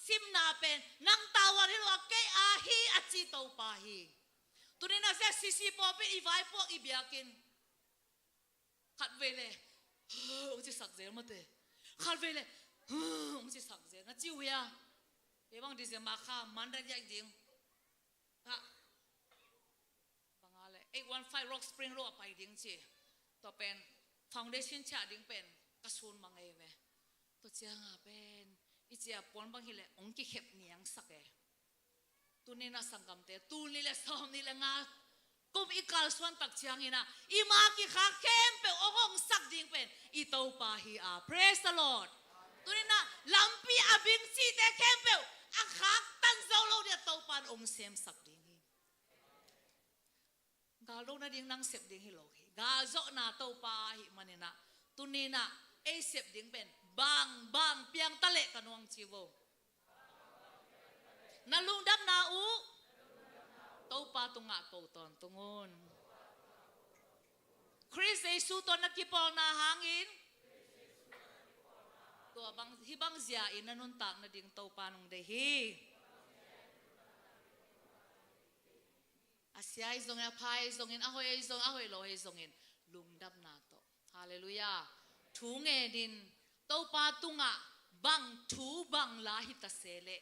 sim na pen nang tawar hilwa ke ahi achi to pa hi tunena se sisi po pe ivai po ibiakin khat vele ông chỉ sặc dễ mà thế, khát về này, ông chỉ sặc dễ, nó chiu ya, cái bang đi xem mà khá man ra dạy tiếng, ha, bang ale, 815 Rock Spring Road phải tiếng chi, to pen foundation cha tiếng pen, kasun mang ai về, to chiang à pen, ít chi à pon bang hile, ông chỉ khép niang sắc e, tu nên là sang cầm te, tu nên là som nên là ngã kum ikal swan tak chiang ina ima ki kha kem pe ohong sak ding pen ito pa hi a praise the Lord tunina lampi abing si te kem pe a khak tan zolo de to pan ong sem sak ding hi ga lo na ding nang sep ding hi lo hi ga zo na to pa hi manina tunina e sep ding pen bang piang tale kanong chiwo nalung dam na u tau pa tunga ko ton tungon Chris Jesu to nakipol na hangin to bang hibang zia inanun tak na ding tau pa nung dehi asyai zongin apai zongin ahoy lohe zongin lungdam na to hallelujah thu nge din tau pa tunga bang thu bang lahi tasele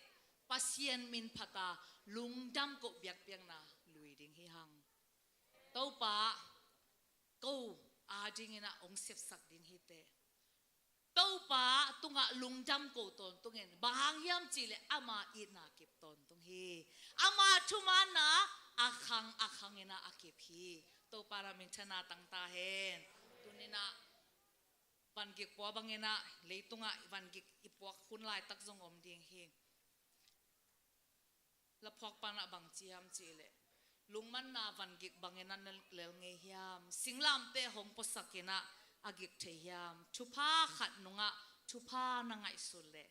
pasien min phata lungdam ko biak piang na lui ding hi hang tau pa ko a ding ina ong sep sak ding hi te tau pa tunga lungdam ko ton tungen bahang yam chile ama ina kip ton tung hi ama thumana akhang ina akip hi tau para min chana tang ta hen tunina van gik po bangena leitunga van gik ipok khun lai tak jong om ding hi la phok pana bang chiam chile lungman na van gik bangena lel nge hiam singlam te hong posakena agik the hiam thupa khat nunga thupa na ngai sulle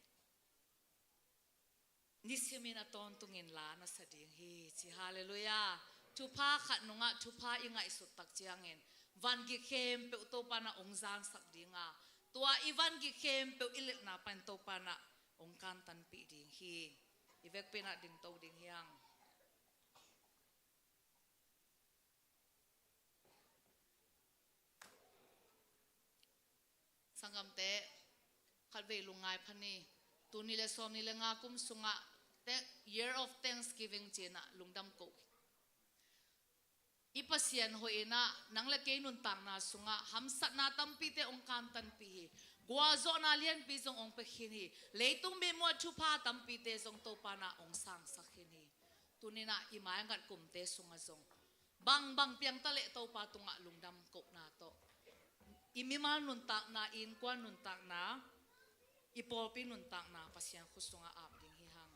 nisemina ton tungin la na sading hi chi hallelujah thupa khat nunga thupa ingai sut tak chiangin van gik khem pe to pana ongzang sak dinga tua ivan gik khem pe ilet na pan to pana ong kan tan pi ding hi ivek pena ding tau ding hiang sangam te khalve lungai phani tuni le som ni le nga kum sunga te year of thanksgiving chena lungdam ko ipasian hoina nangle ke nun tang na sunga hamsat na tampi te ong kan tan pi guazo na lian pi jong ong pe khini leitung be mo thupa tampi te jong to pa na ong sang sakhini tunina imay ngat kum te sunga jong bang piang tale to pa tunga lungdam ko na to imimal nun tak na in kwan nun tak na ipolpi nun tak na pasian khusunga ap ding hi hang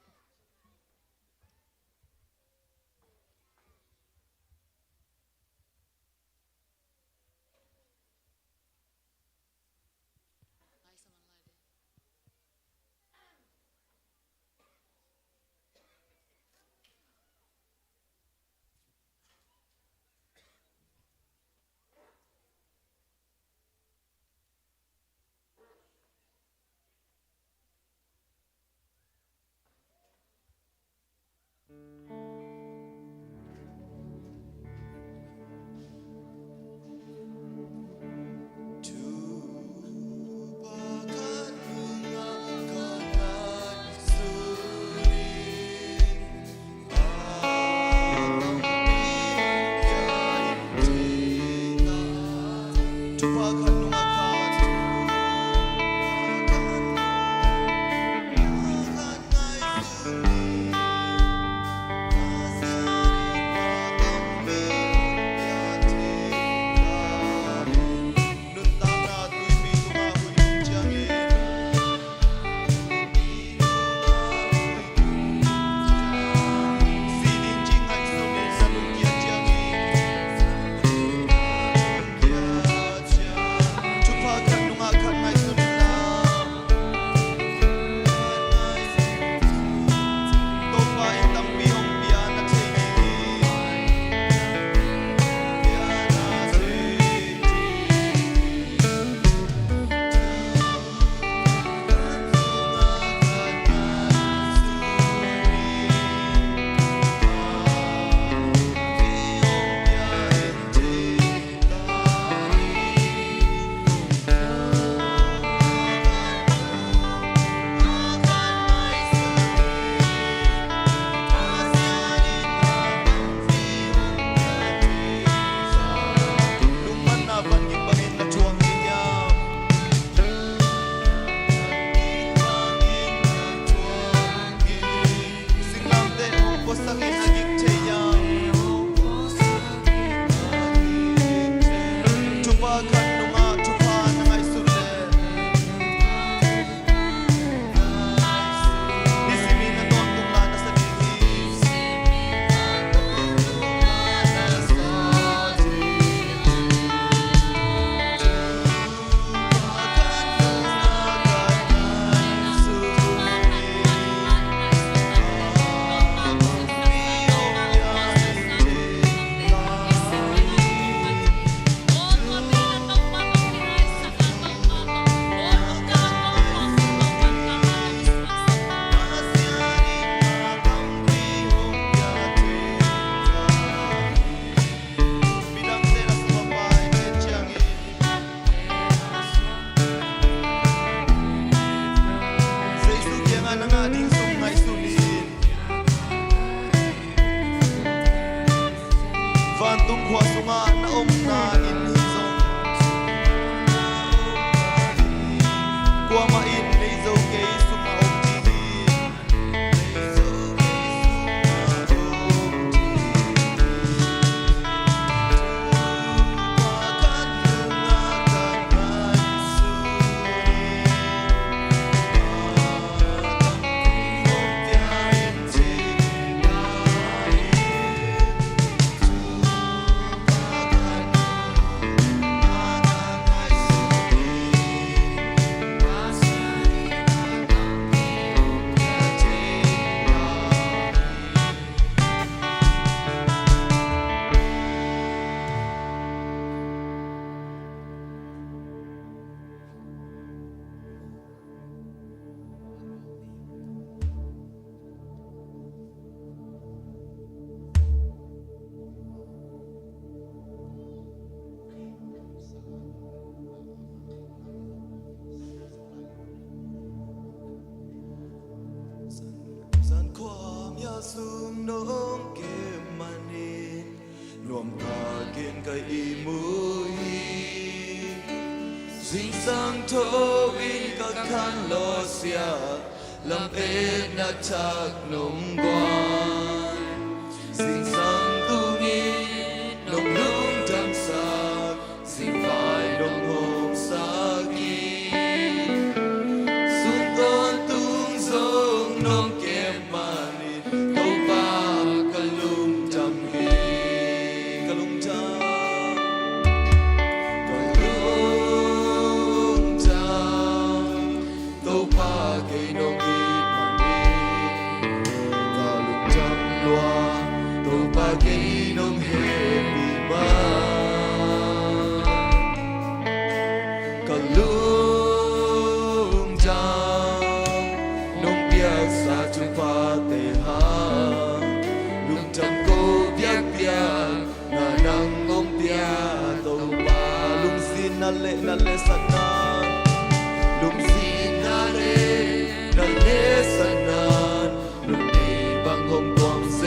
nga ding sungai sulin van tung khwa sunga na na in hizong kwa ma in leizo ke suma om ti Sanความยาสูงน้องเก็บมันเองรวมพาเกินกับอีมุยสิ่งสังทวินกับขันลอเสียลำเอ็ดนักชักนมกวนสิ่งสังตุงีนมลุ่มจำสักสิ่งฝ่ายนมโฮมสักกีสุดต้นตุ้งทรงนมเก็บมันเต้าปากกะลุมจำฮีกะลุมจำกะลุมจำเต้าปากเกยนมอีมันกะลุมจำลัวเต้าปากเกยนมเฮปีมากะลุมจำนมเปียกสาจุปาเตหาลุมจำโกเปียกเปียกนานังงมเปียโตปาลุมสินนาเลสันนาลุมสินนาเลสันนาลุมเอบังหงความเส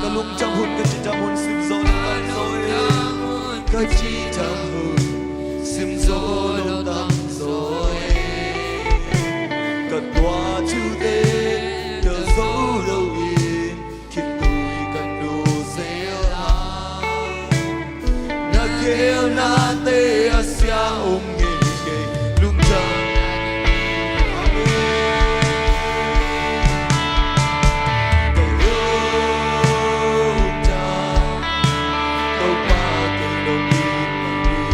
กะลุมจำหุ่นกะจิจำหุ่นสิมโซลตังโซเอกะจิจำหุ่นสิมโซลตังโซเอกะตัวชูเตเดอโซโลอีคิดตุยกันดูเซลานาเกลนาเตอาเซียองเกเกลุงจังอาเมกะลุงจังโตปาเกโนมีมันนี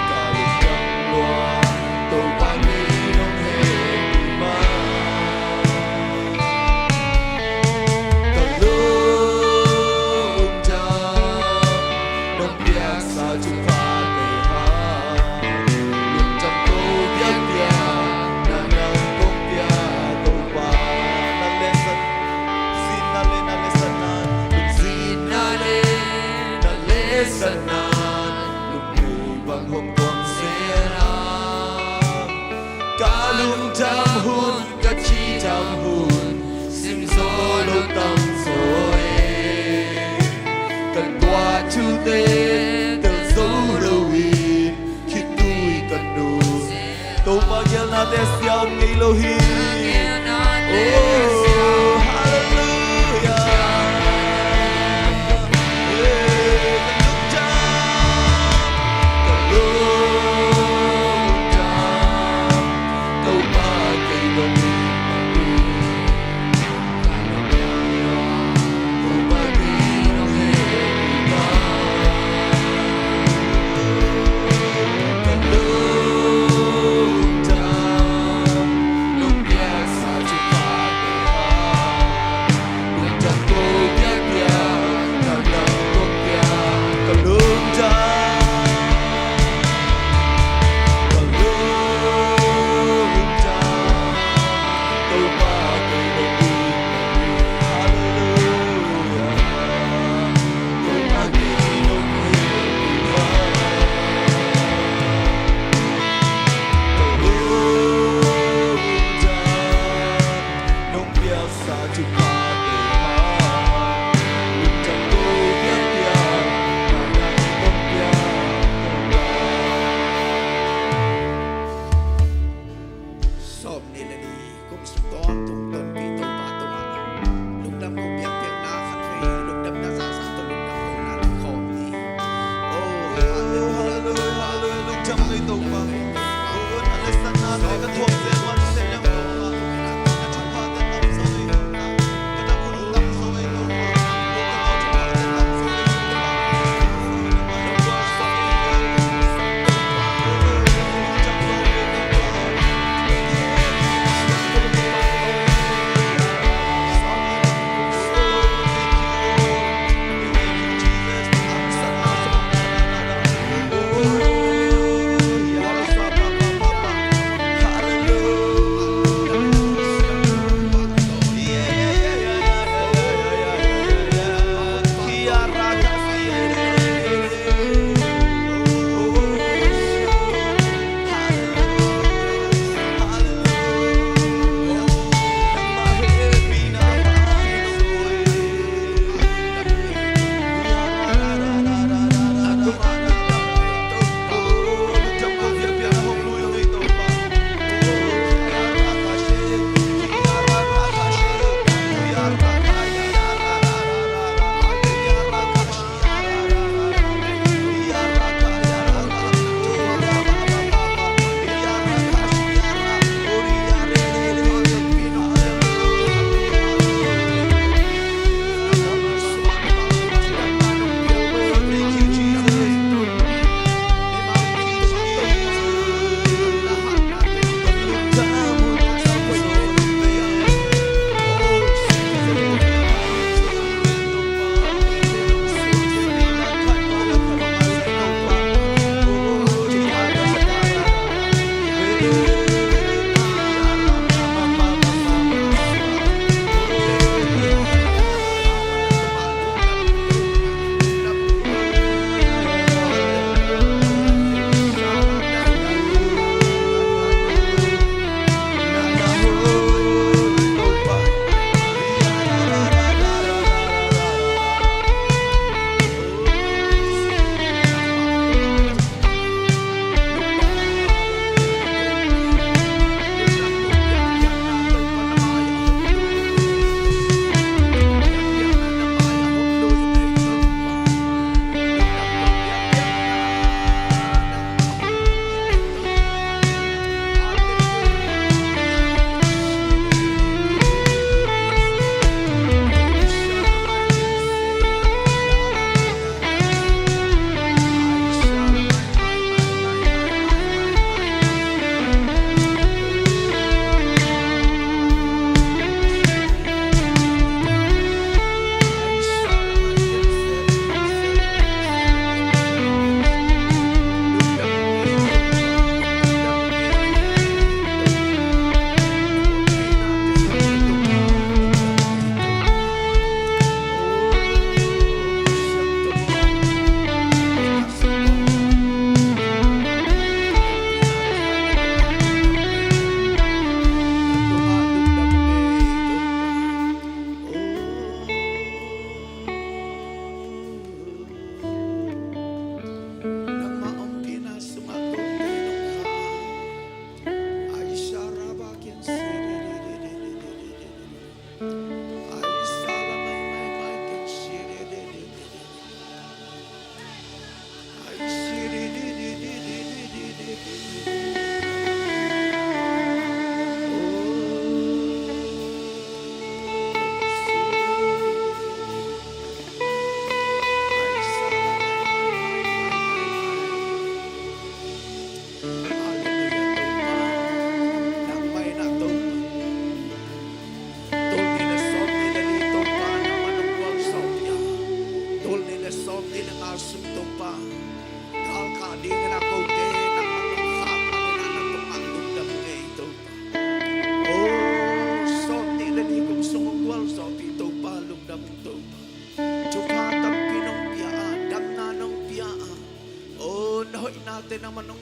กะลุงจังลัวโตปาเกโนเฮมากะลุงจังนมเปียกสาจุปาเตหาลุงจำโตเปียกเปียกนานังกงเปียโตปานาเลสันสินาเลสันนานลุงสินาเลสันนานลุงมีบังหงความเสียรากาลุงจำหุ่นกะชีจำหุ่นสิมโซโลตังโซเอกันกว่าชูเตเตลโซโลวีคิดตุยกันดูโตมาเกลนาเตสยาวมีโลฮีโอ้ฮาเลลูยาเอ้กันลุงจำกันลุงจำโตมาเกลโลมีมันดีโตมาเกลโลเฮมากันลุงจำนม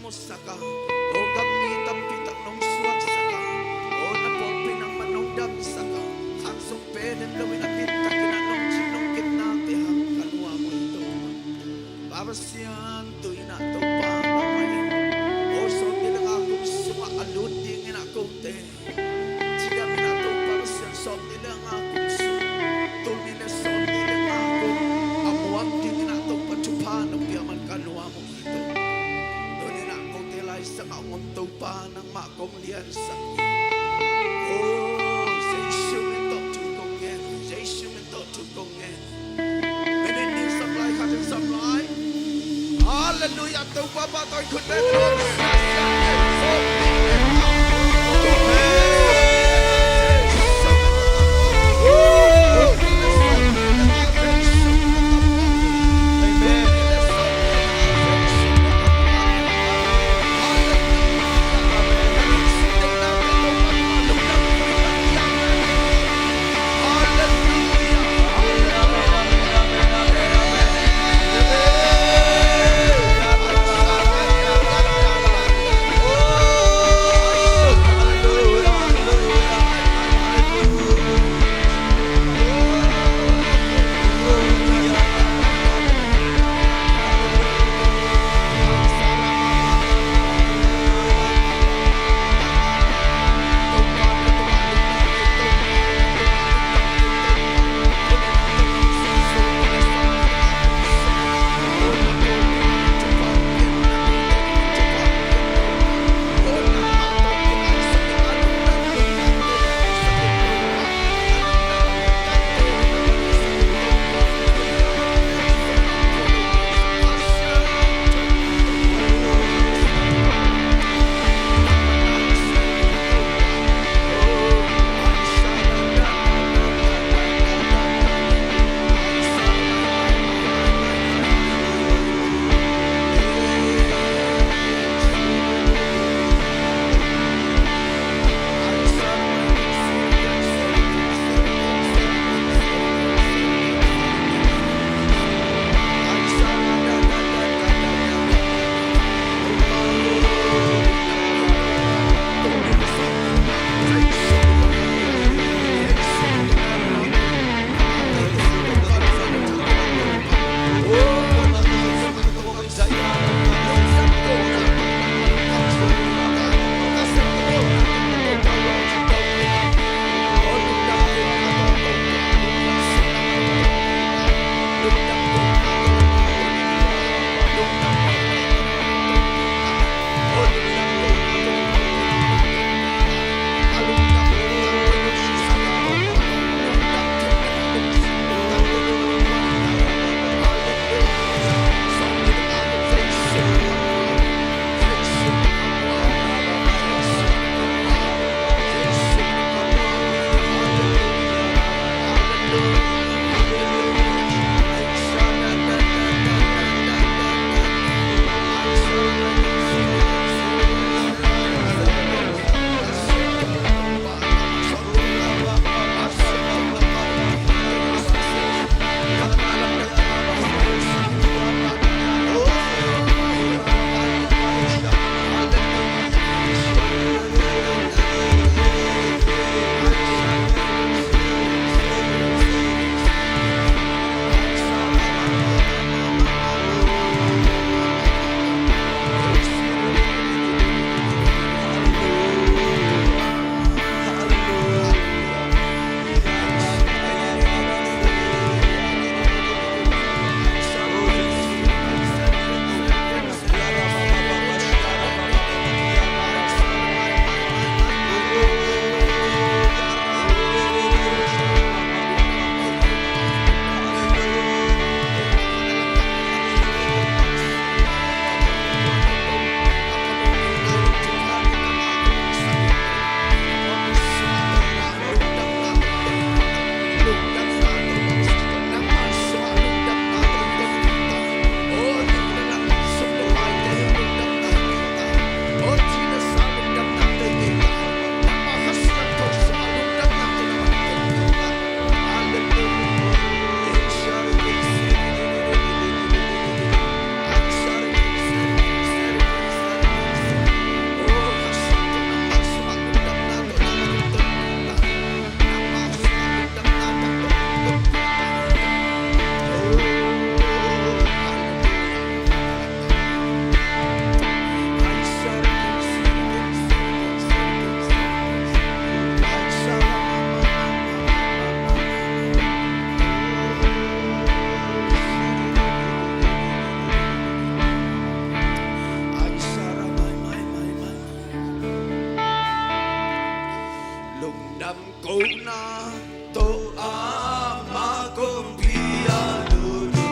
mo saka. O gamitan pitak nung suwag saka. O napol pinang manong dam saka. Hansong penem lawin at pinta kinanong sinong kitnate hang kanwa mo ito. Babasyan to'y nato pa mamayin. O so nilang akong sunga alud dingin akong te. Siya minato babasyan so nilang akong sunga. Tul nila so nilang akong amuang dingin akong pachupanong diyaman kanwa mo ito. Doon nila akong tilay sa kaungontaw pa ng makong liyan sa oh, say shuminto tukongin, say shuminto tukongin. Minini samlay katin samlay. Hallelujah, to Papa to'y kunin mo. đam cố na tô a ma công pia du du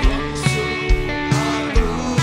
wang su a du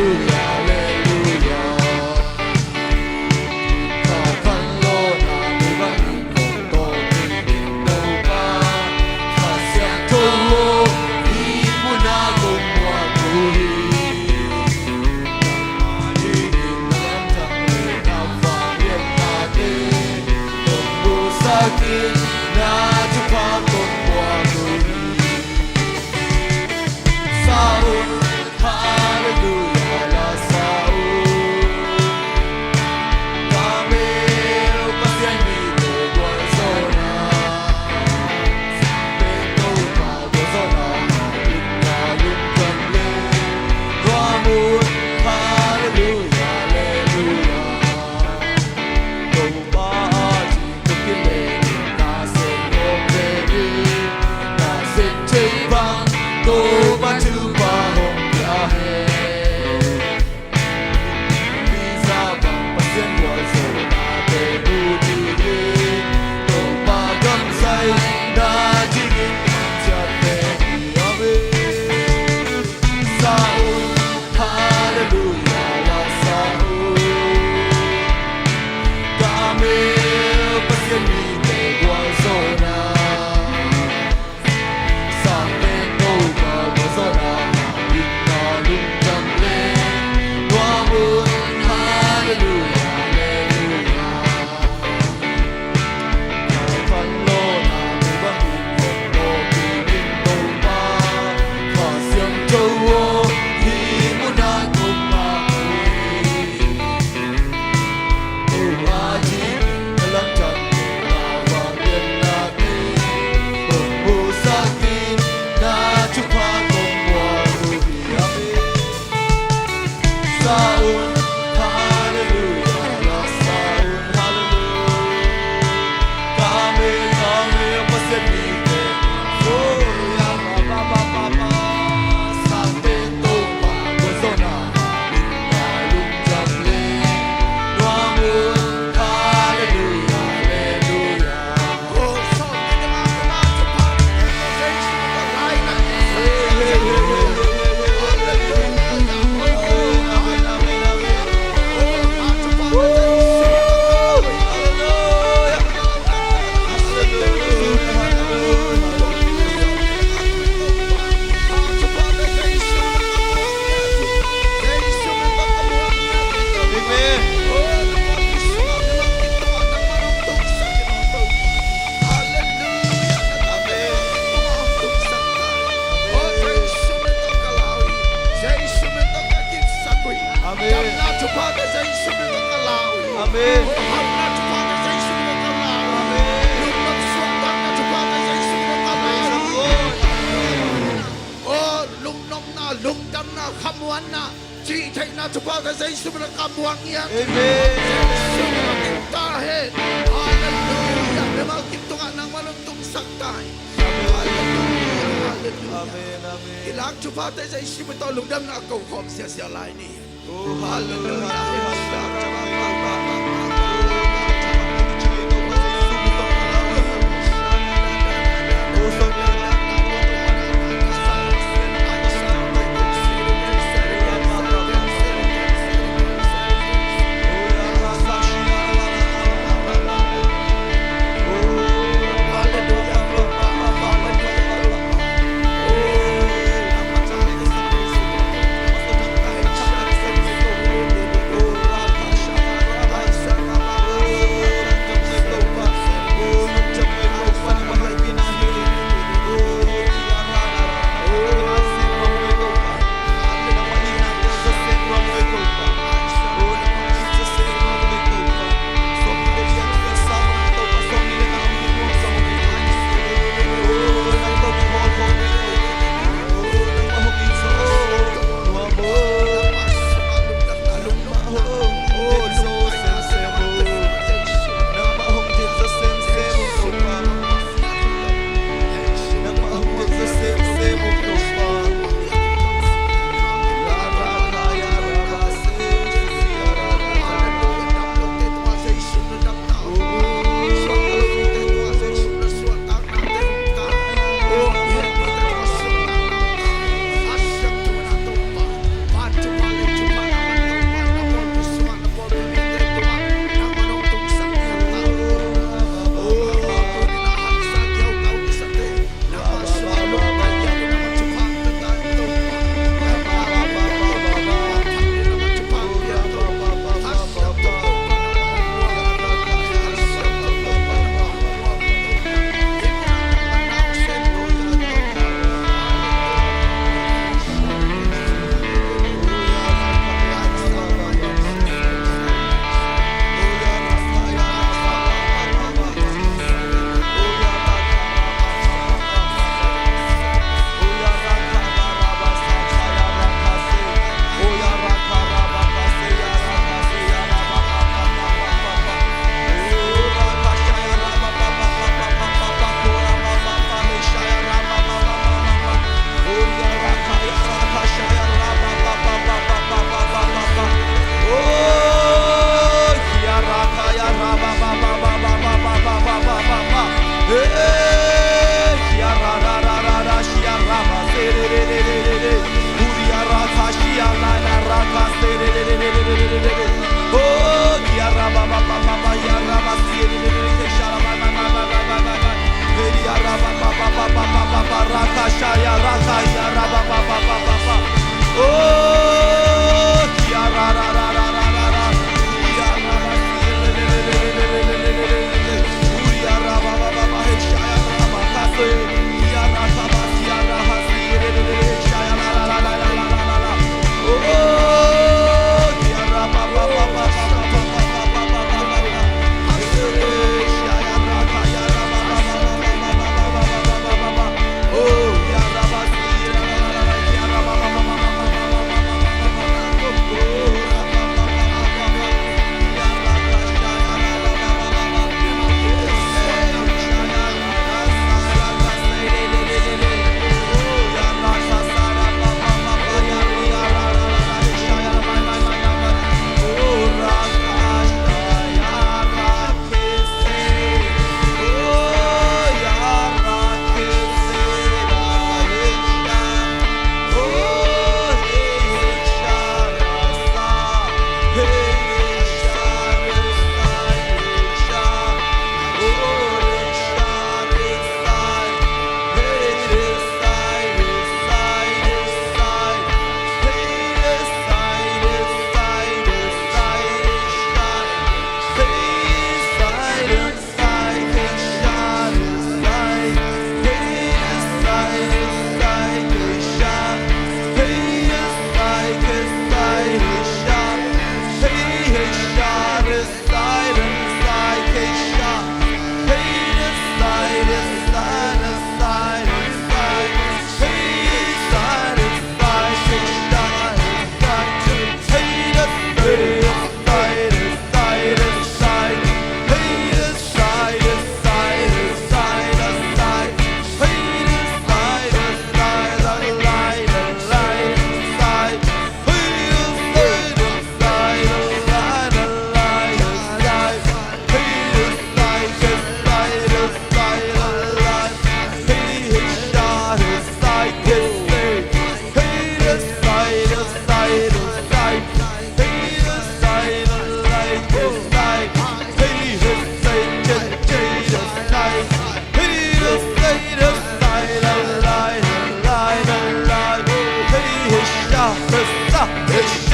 Hallelujah.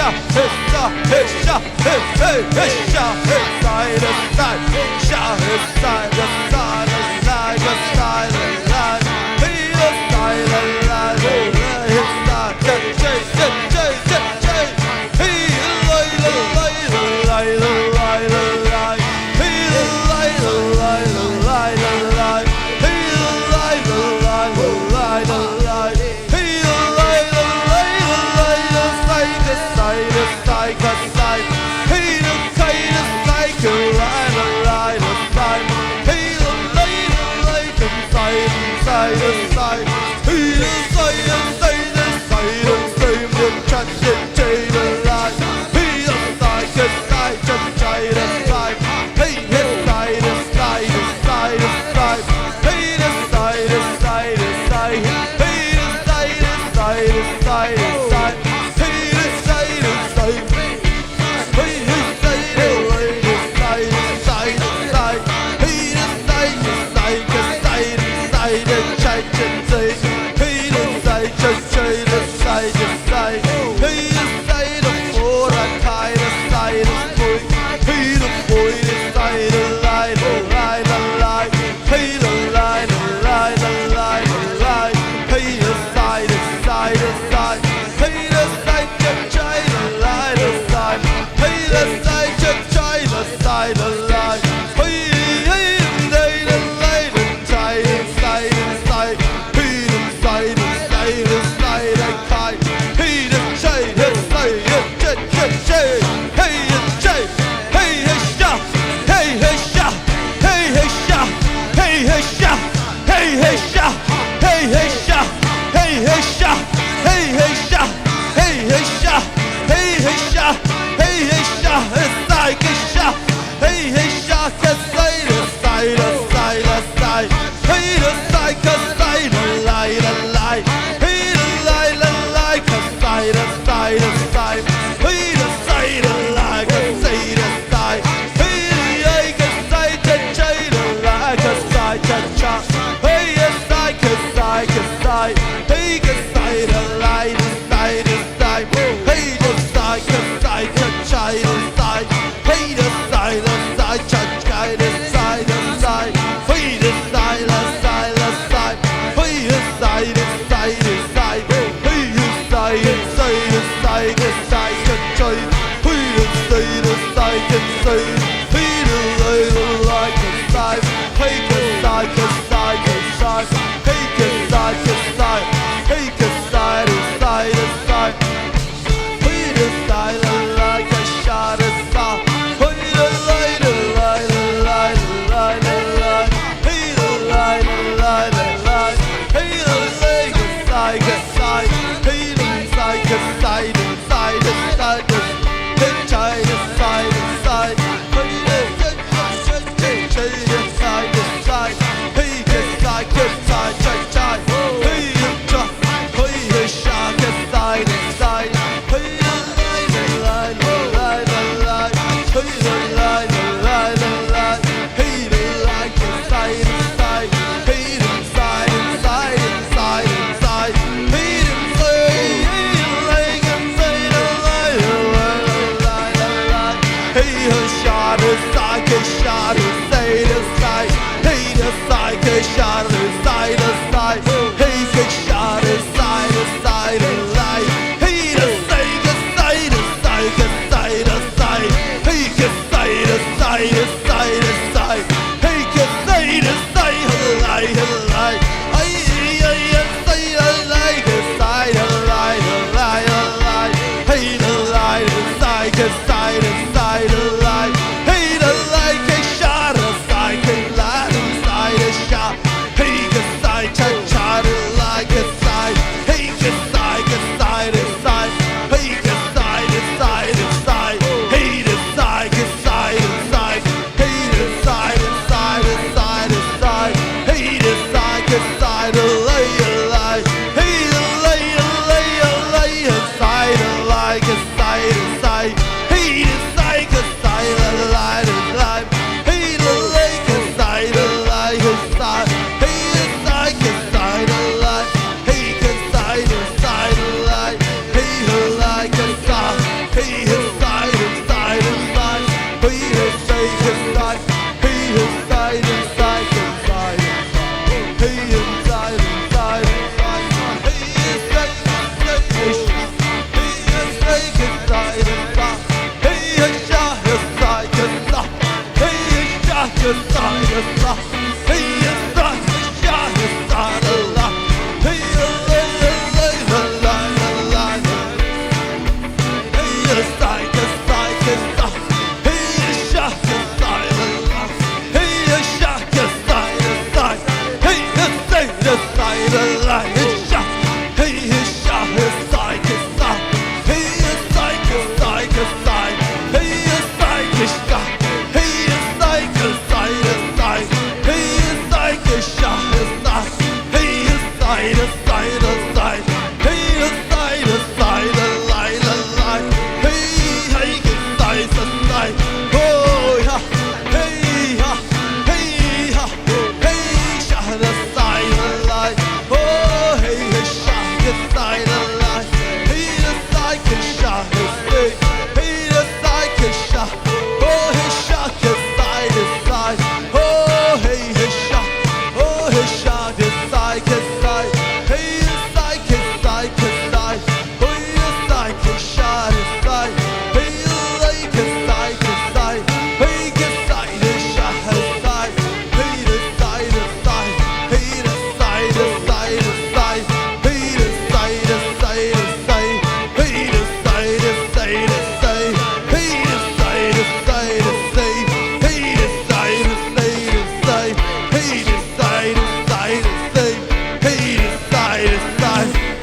Hey,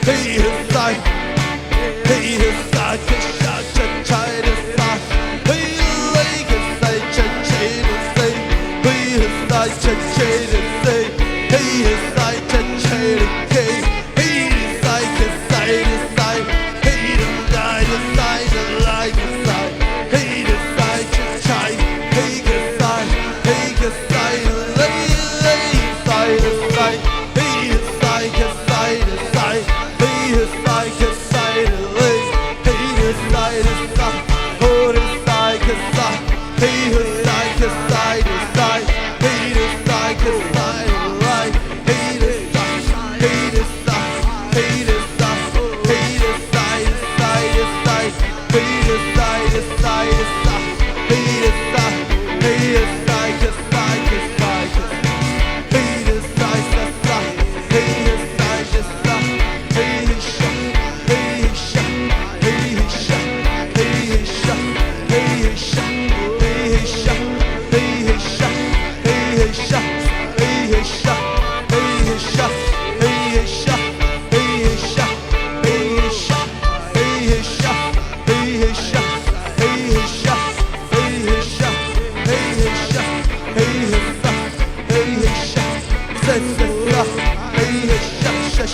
hey sai, hey sai, cha cha cha sai, hey like sai cha cha sai, hey sai cha cha sai, hey sai cha cha hey, hey sai sai sai, hey die sai like sai, hey sai cha cha, hey sai, hey sai lay sai sai, hey sai sai sai, hey sai sai lay, hey sai sai, oh sai sai, hey sai sai sai, hey sai sai lay, hey sai, hey sai, hey sai, hey sai sai sai, hey sai sai sai,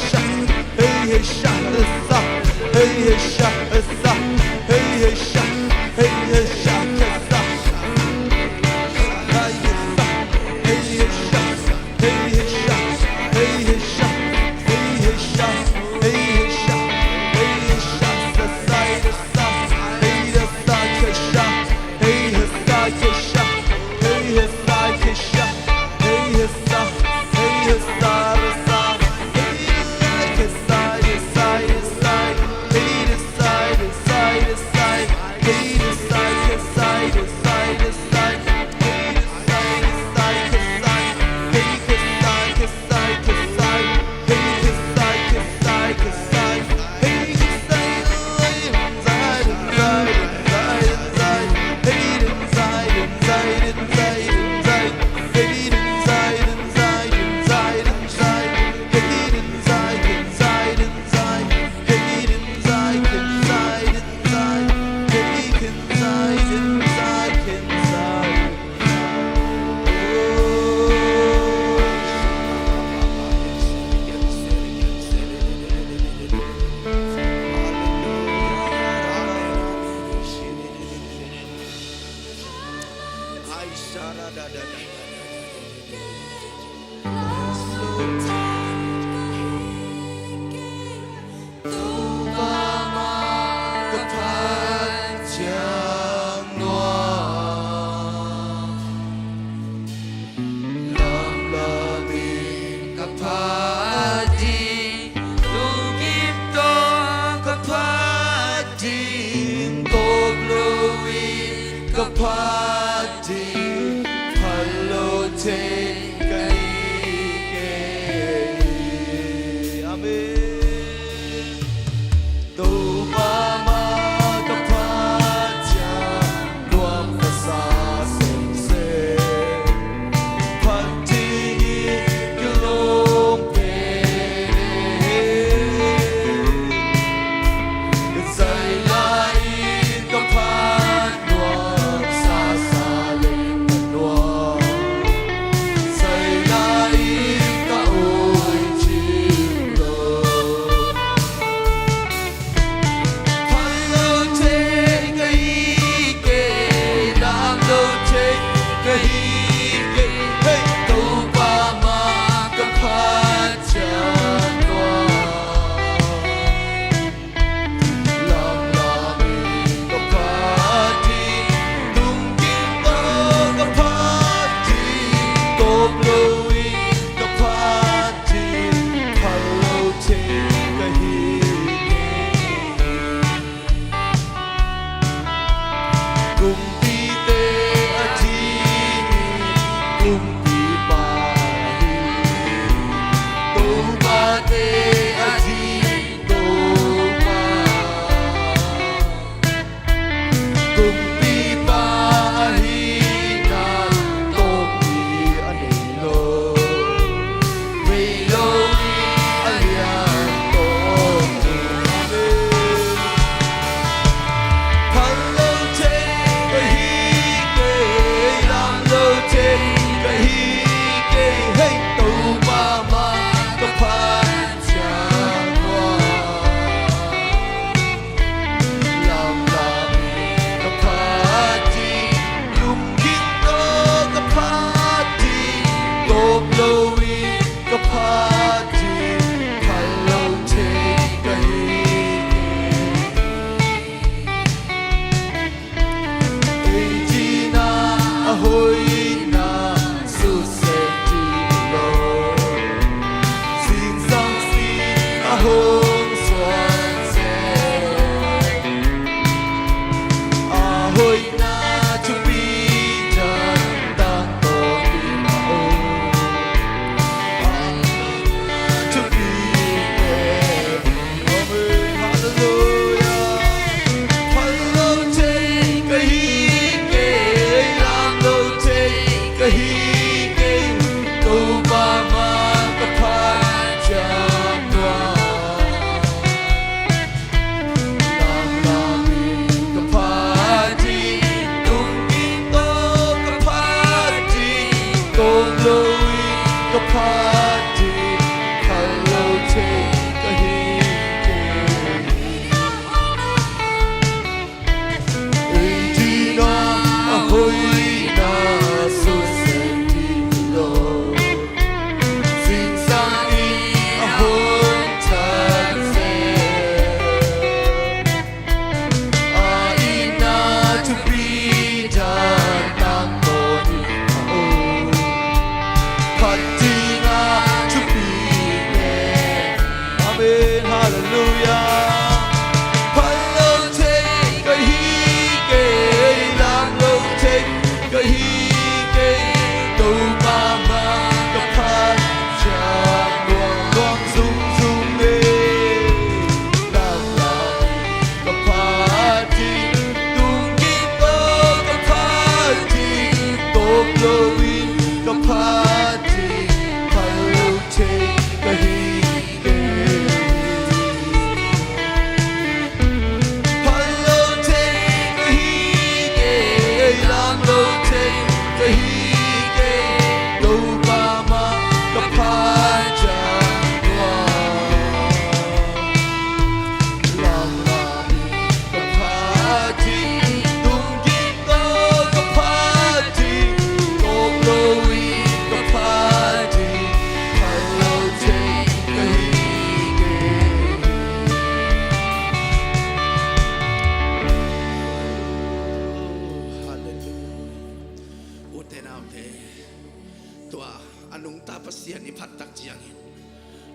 hey sai, hey sai sai sai.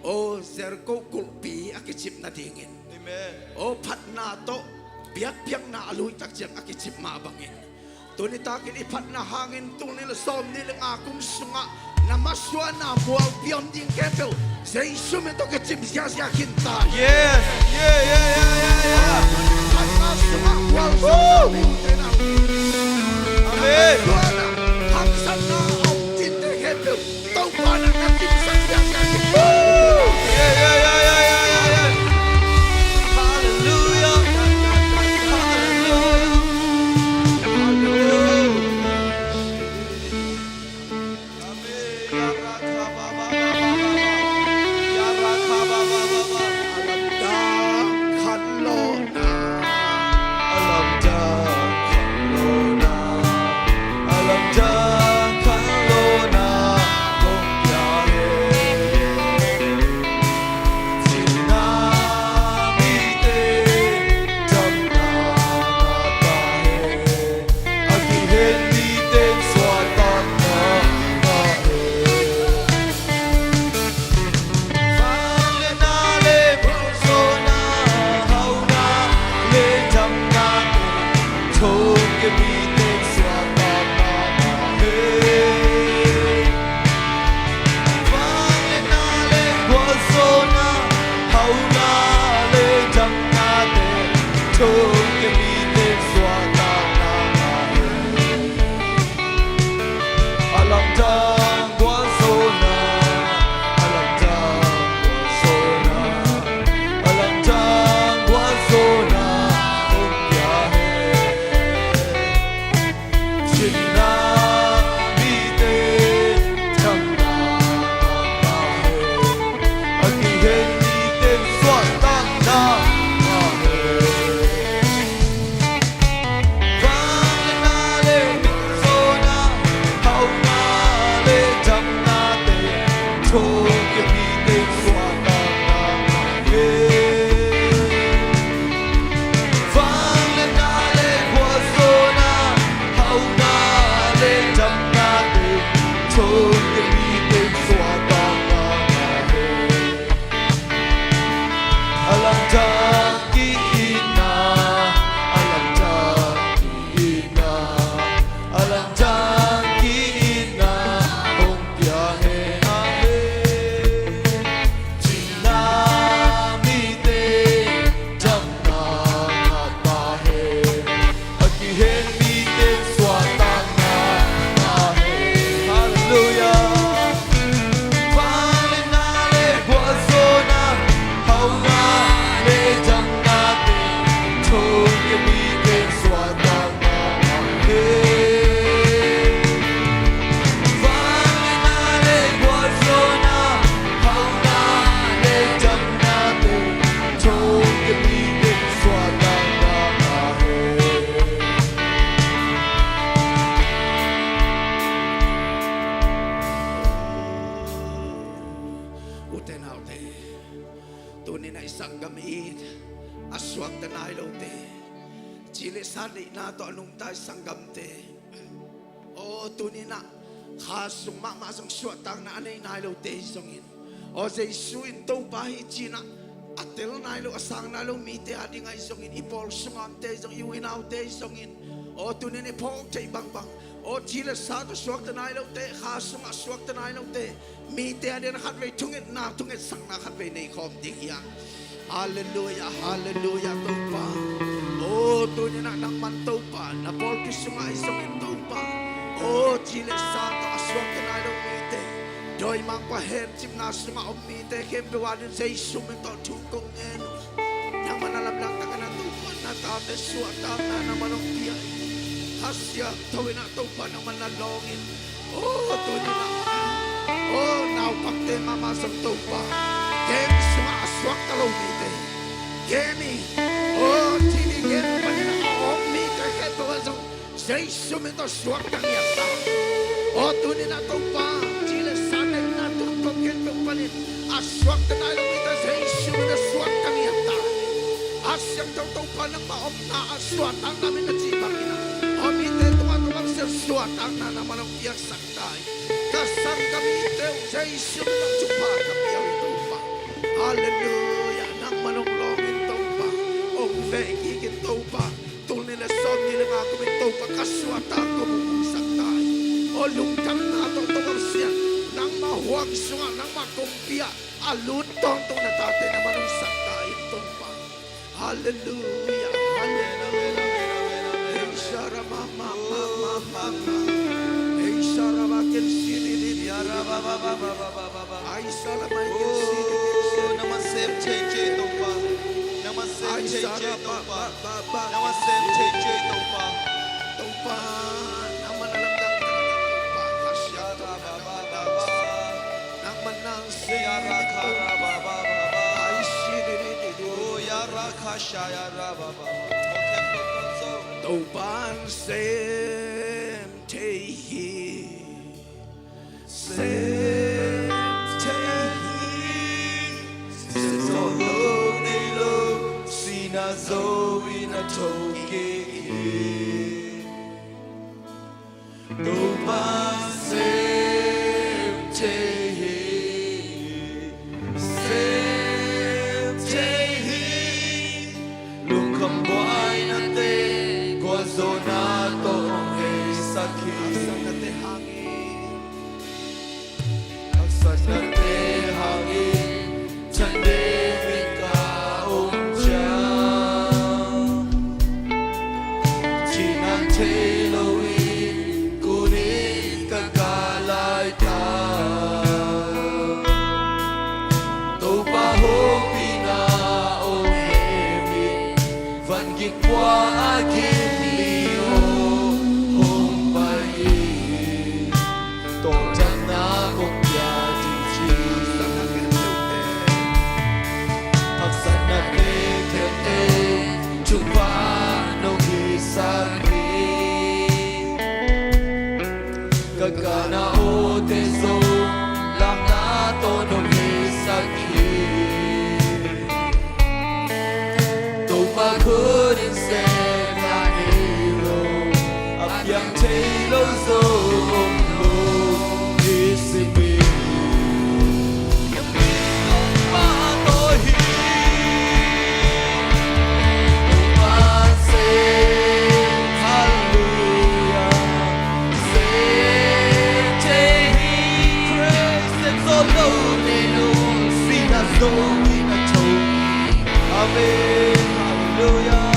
O zerko kulpi akichip na dingin. Amen. O pat na to biak na aluy takjang akichip mabangin. Tuni takin ipat na hangin tunil som nilang akum sunga na maswa na mual pion ding kepel. Say sumito kichip siya kinta. Yes. Yeah. Pat na sunga mual sunga na Amen. Hamsan na au tinte kepel. Tau pana kichip siya kinta. Yeah. Hallelujah. Sani na to anong tayo sanggam te. O tuni na khasung mama sang suatang na anay nailo te songin. O say suin to pahi china atel nailo asang nailo mite adi ngay songin ipol sungam te song iwinaw te songin. O tuni ni pok te bang bang. O chile sato suak te nailo te khasung suak te nailo te mite adi na khatwe tungit na tungit sang na khatwe nei khom dikya. Hallelujah, hallelujah to pa. Oh, tunya nak nang mantau pa, na pol kisuma isong intau pa. Oh, chile sato aswang tenalo mite. Doi mang pa hen chim na sunga omite kembe wadin sa isum ito tukong enus. Nang manalam lang takana tupan na tate suata na naman ang piyay. Hasya tawin na tupan na manalongin. Oh, tunya na. Oh, naupakte mamasang tupa. Kemi sunga aswang talo mite. Kemi. Oh, chili kemi panina om mite keto wasong sa isum ito suwak kang yata. Oh, tunin na tupa. Chile sana na tukong kembe panin. Aswak tenalo mite sa isum ito suwak kang yata. Asyang tupa ng maom na aswatang namin na chibang ina. O mite tumatubang sa suwatang na naman ang piyak saktay. Kasang kami ito sa isum ito chupa kapiyaw ito pa. Hallelujah. Nang manonglongin tong pa. Ong vegi kin tong pa. Tul nila son nila nga kumin tong pa. Kaswata ko mumungsak tayo. O lungkang na tong tumarsiya. Nang mahuwag sunga. Nang makumpia. Alutong tong natate na manungsak tayo tong pa. Hallelujah. Hallelujah. Hey, Shara mama mama mama. Hey, Shara makin sini di Yara ba ba ba ba ba ba ba ba. Ay, Shara makin sini. Namaste cheche topa. Namaste Ay, cheche Shara topa. ba. Namaste cheche topa. Tumpa, nang manalamdang talaga tumpa. Kasya Yara ba ba ba tumpa. ba. Nang manang Yara kara ba ba ba ba. ay siniridi. Oh yara kasha yara ba ba. Tumpan sem tehi. Sem tehi. Solo nilo sina zoe na toge. Gagana o teso lang nato nung isakhi to pagkunin sa kanilo at yang telo so umlo isipi yung pinong patohi umasin hallelujah Amen, hallelujah.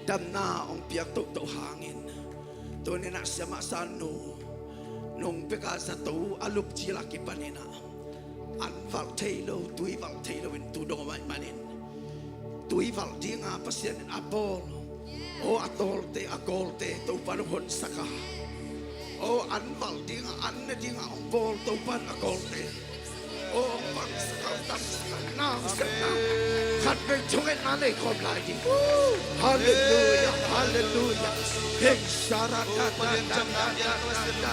đâm na ông piak tu tu hangin tu ni nak siapa sanu nong peka satu alup cila kipanina an val thelo tui val thelo in tu dong mai manin tui val dinga pasien apol o atol te akol te tu pan hon saka o an val dinga an dinga ong pol tu pan akol te o pan saka tam na saka khat ben chungen na nei khom lai di hallelujah hallelujah hek shara ta ta ta ta ta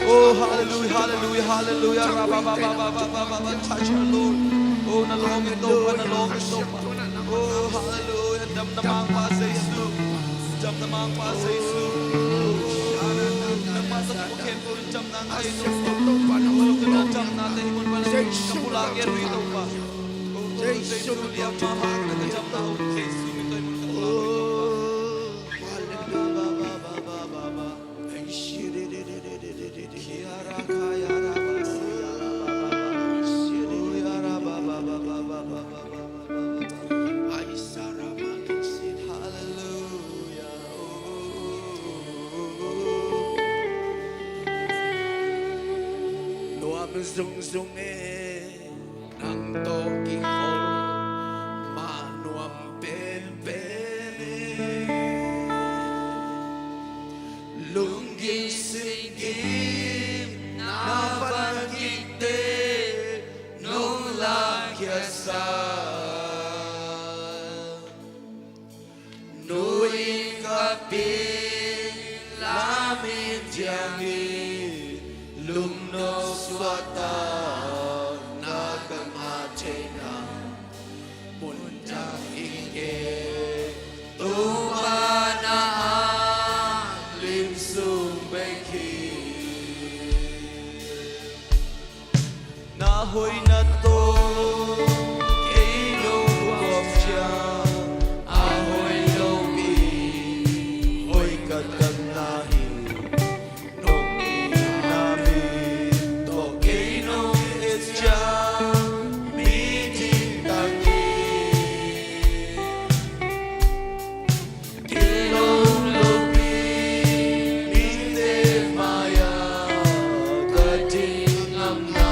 Oh, hallelujah, hallelujah, hallelujah. Touch our Lord. Oh, nalongin daw pa, nalongin daw pa. Oh, hallelujah. Damdamang pa sa Yesu. Damdamang pa sa Yesu. Nagpasa po kempo rin jam na nga ito. Oh, pinajam natin imon pa lang kapulagyan rito pa. Oh, Yesu, liyak mahal. Nagajam na ako. Yesu, ito imon kapulagyan. Zung zung nang toki hol manuam pen pen lungi singim na pagite nung lakyasa nuing kapin lamin jangi lumno swata nagamachena munjang ike tumana limsung beki Nahoy na to kinugwap siya ahoy lobi hoy katagnahin nung inamin to kinong isya bitin tangi kilong lobi binte maya kating amna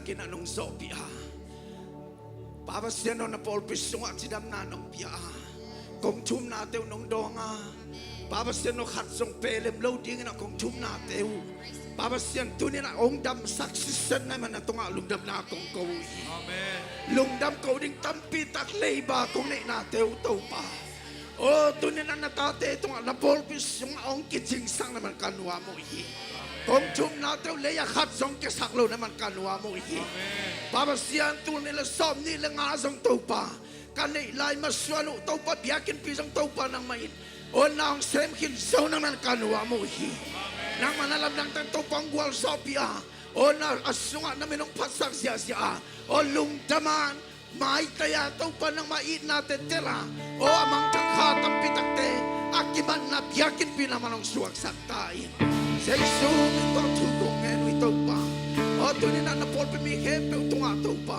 biakin anong sopi Papa siya no na Paul pisunga sidam na nong pia kong tum na teo nong donga Papa siya no khatsong pelem loading na kong tum na teo Papa siya tunin na ong dam saksisan naman na tunga lungdam na akong kawi Amen. lungdam ko ding tampi tak leiba kong na teo tau pa Oh, tunin na natate itong napolpis yung aong kitsing sang naman kanwa mo ihi. Kung tum natin leya khatsong kesaklo naman kanwa mo ihi. Babasiyan tunin nila som nila nga asong taupa. Kanay lay maswano taupa biyakin pisang taupa ng main. O na ang semkin so naman kanwa mo ihi. Nang manalam ng taupang guwal sopia. O na asunga namin ng pasak siya. O lungdaman. May kaya taupa ng mait natin tira. O amang kakhatang pitakte. Akiman na biyakin pinamanong suwag saktayin. Sa isong ito tugong ito pa. O tunin na napolpe mi hepe itong ato pa.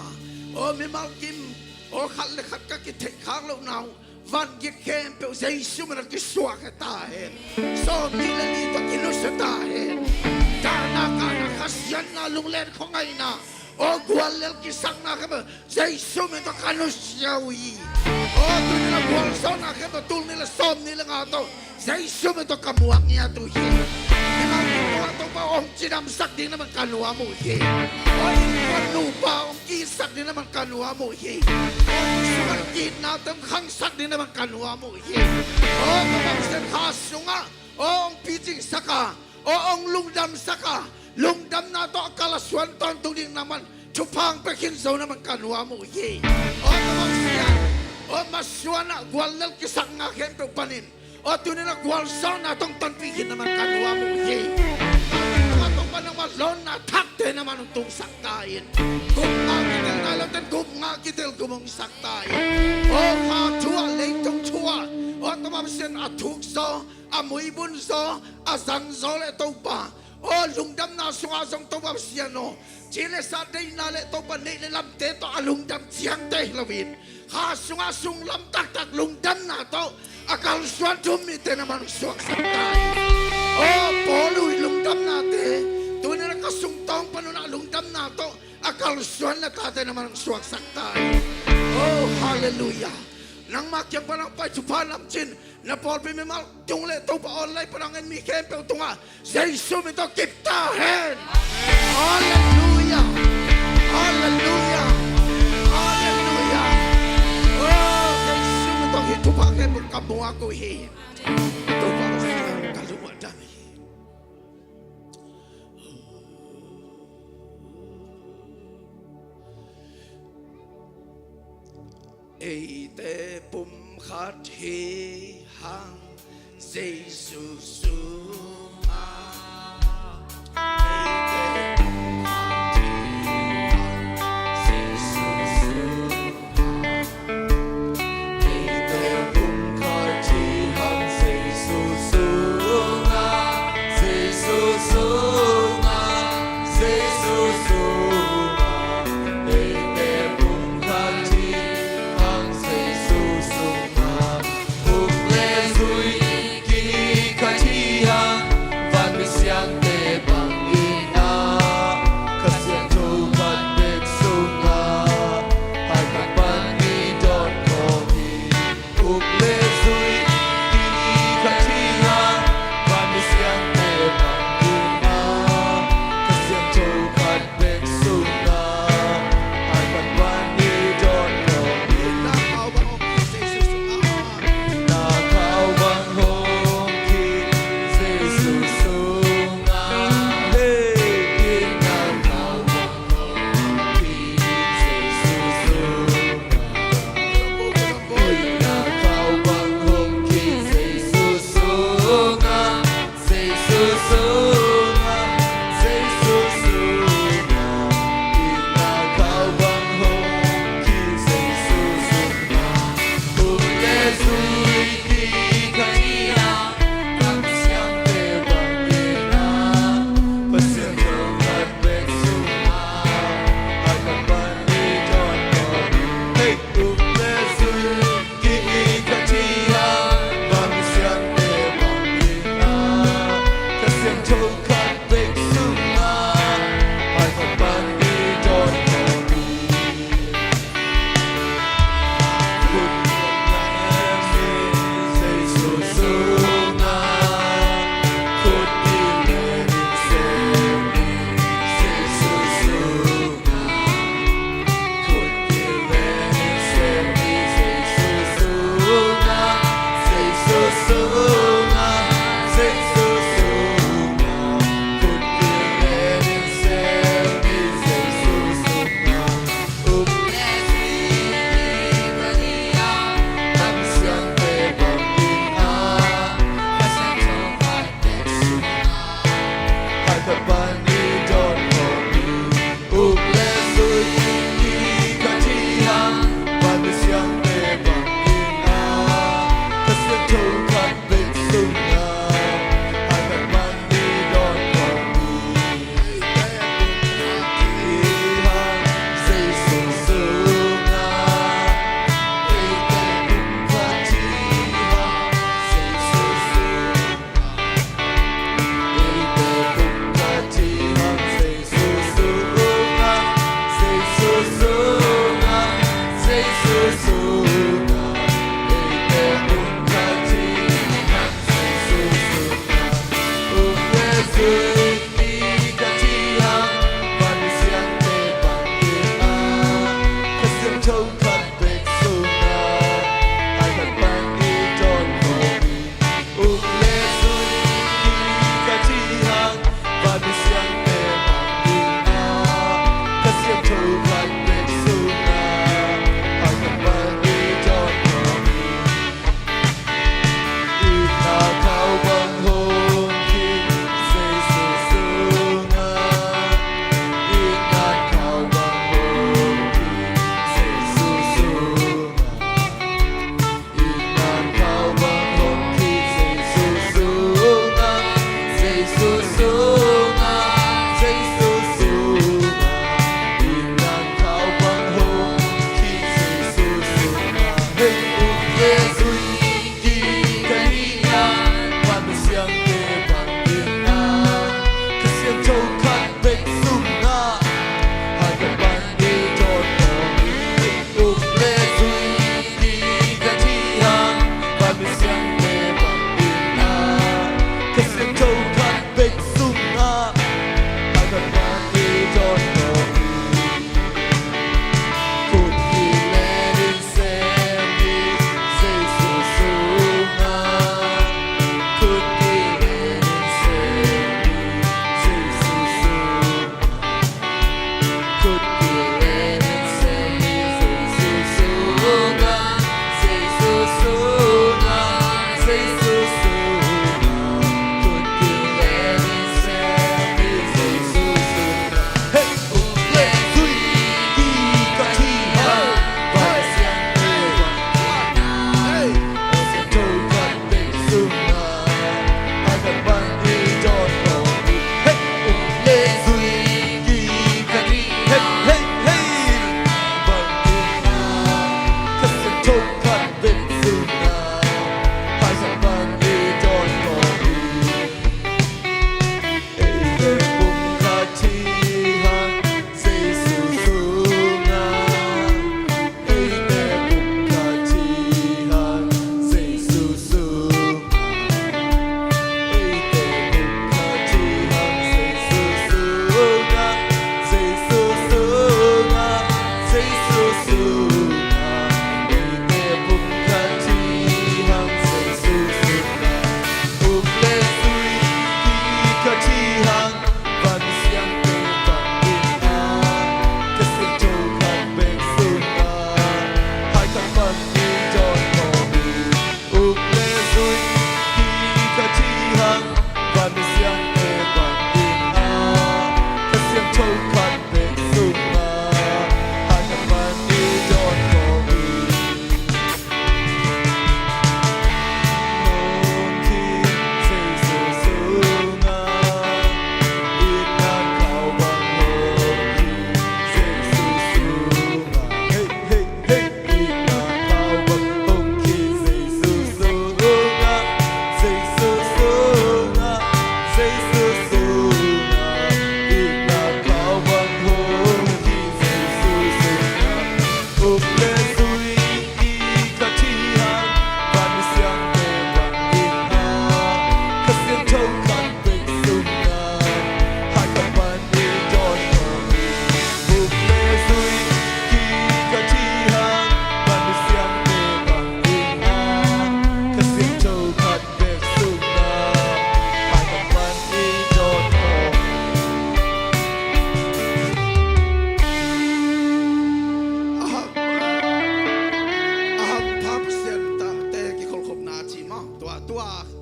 O may malkim. O kalikat kakitay karlaw na. Van gikempe o sa isong nagkiswag katahin. So nilalito kinusatahin. Dana ka nakasyan na lunglen ko ngayon na. O gualel kisang na kama Zay sumito kanusyawi O tu nila gual so na kama Tul nila som nila nga to Zay sumito kamuang niya to hi Imang ito ato pa Om sinamsak din naman kanua mo hi O inu pa Om kisak din naman kanua mo hi O sumarkin natin Hangsak din naman kanua mo hi O kapagsin haso nga O ang piting saka O ang lungdam saka Lungdam na to akalaswan tong din naman Chupang pekinsaw naman kanwa mo ye O naman siya O maswan na Gwalal kisang nga kento panin O tunin na gwalsaw na tong tanpigin naman kanwa mo ye Atong pa naman lon na takte naman itong saktayin Kung nga kitil nalatan Kung nga kitil kumong saktayin O katua leitong tua O tamamsin atukso Amoy bunso Asanso letong pa O lungdam na sungasang tawag siya no Chile sa day na leto pa nilam teto alungdam siyang tehlawin Hasungasung lamtak-tak lungdam na to Akal suwan tumite naman suwag sa tayo O poloy lungdam natin Tuwin na kasungtong panuna lungdam na to Akal suwan na tate naman suwag sa tayo Oh hallelujah Nang makyang pa ng pajupalam chin na Paul Pimimal, yung leto pa online panangin mi kempe utunga, sa isum ito kiptahin! Hallelujah! Hallelujah! Hallelujah! Oh, sa isum ito hitupakin mo kabuha ko hi. Ito pa ko sa kaluwa dami. Eite pum khát hi hang Jesus suma Eite pum khát hi hang Jesus suma Eite pum khát hi hang Jesus suma Jesus suma Jesus suma Eite pum khát hi hang Jesus suma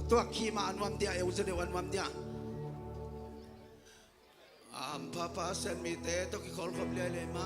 ตัวขี้มาอันวันเดียเอวจะเดียววันเดียพาเซนมีเตะตัวขี้ขอลคบเลยมา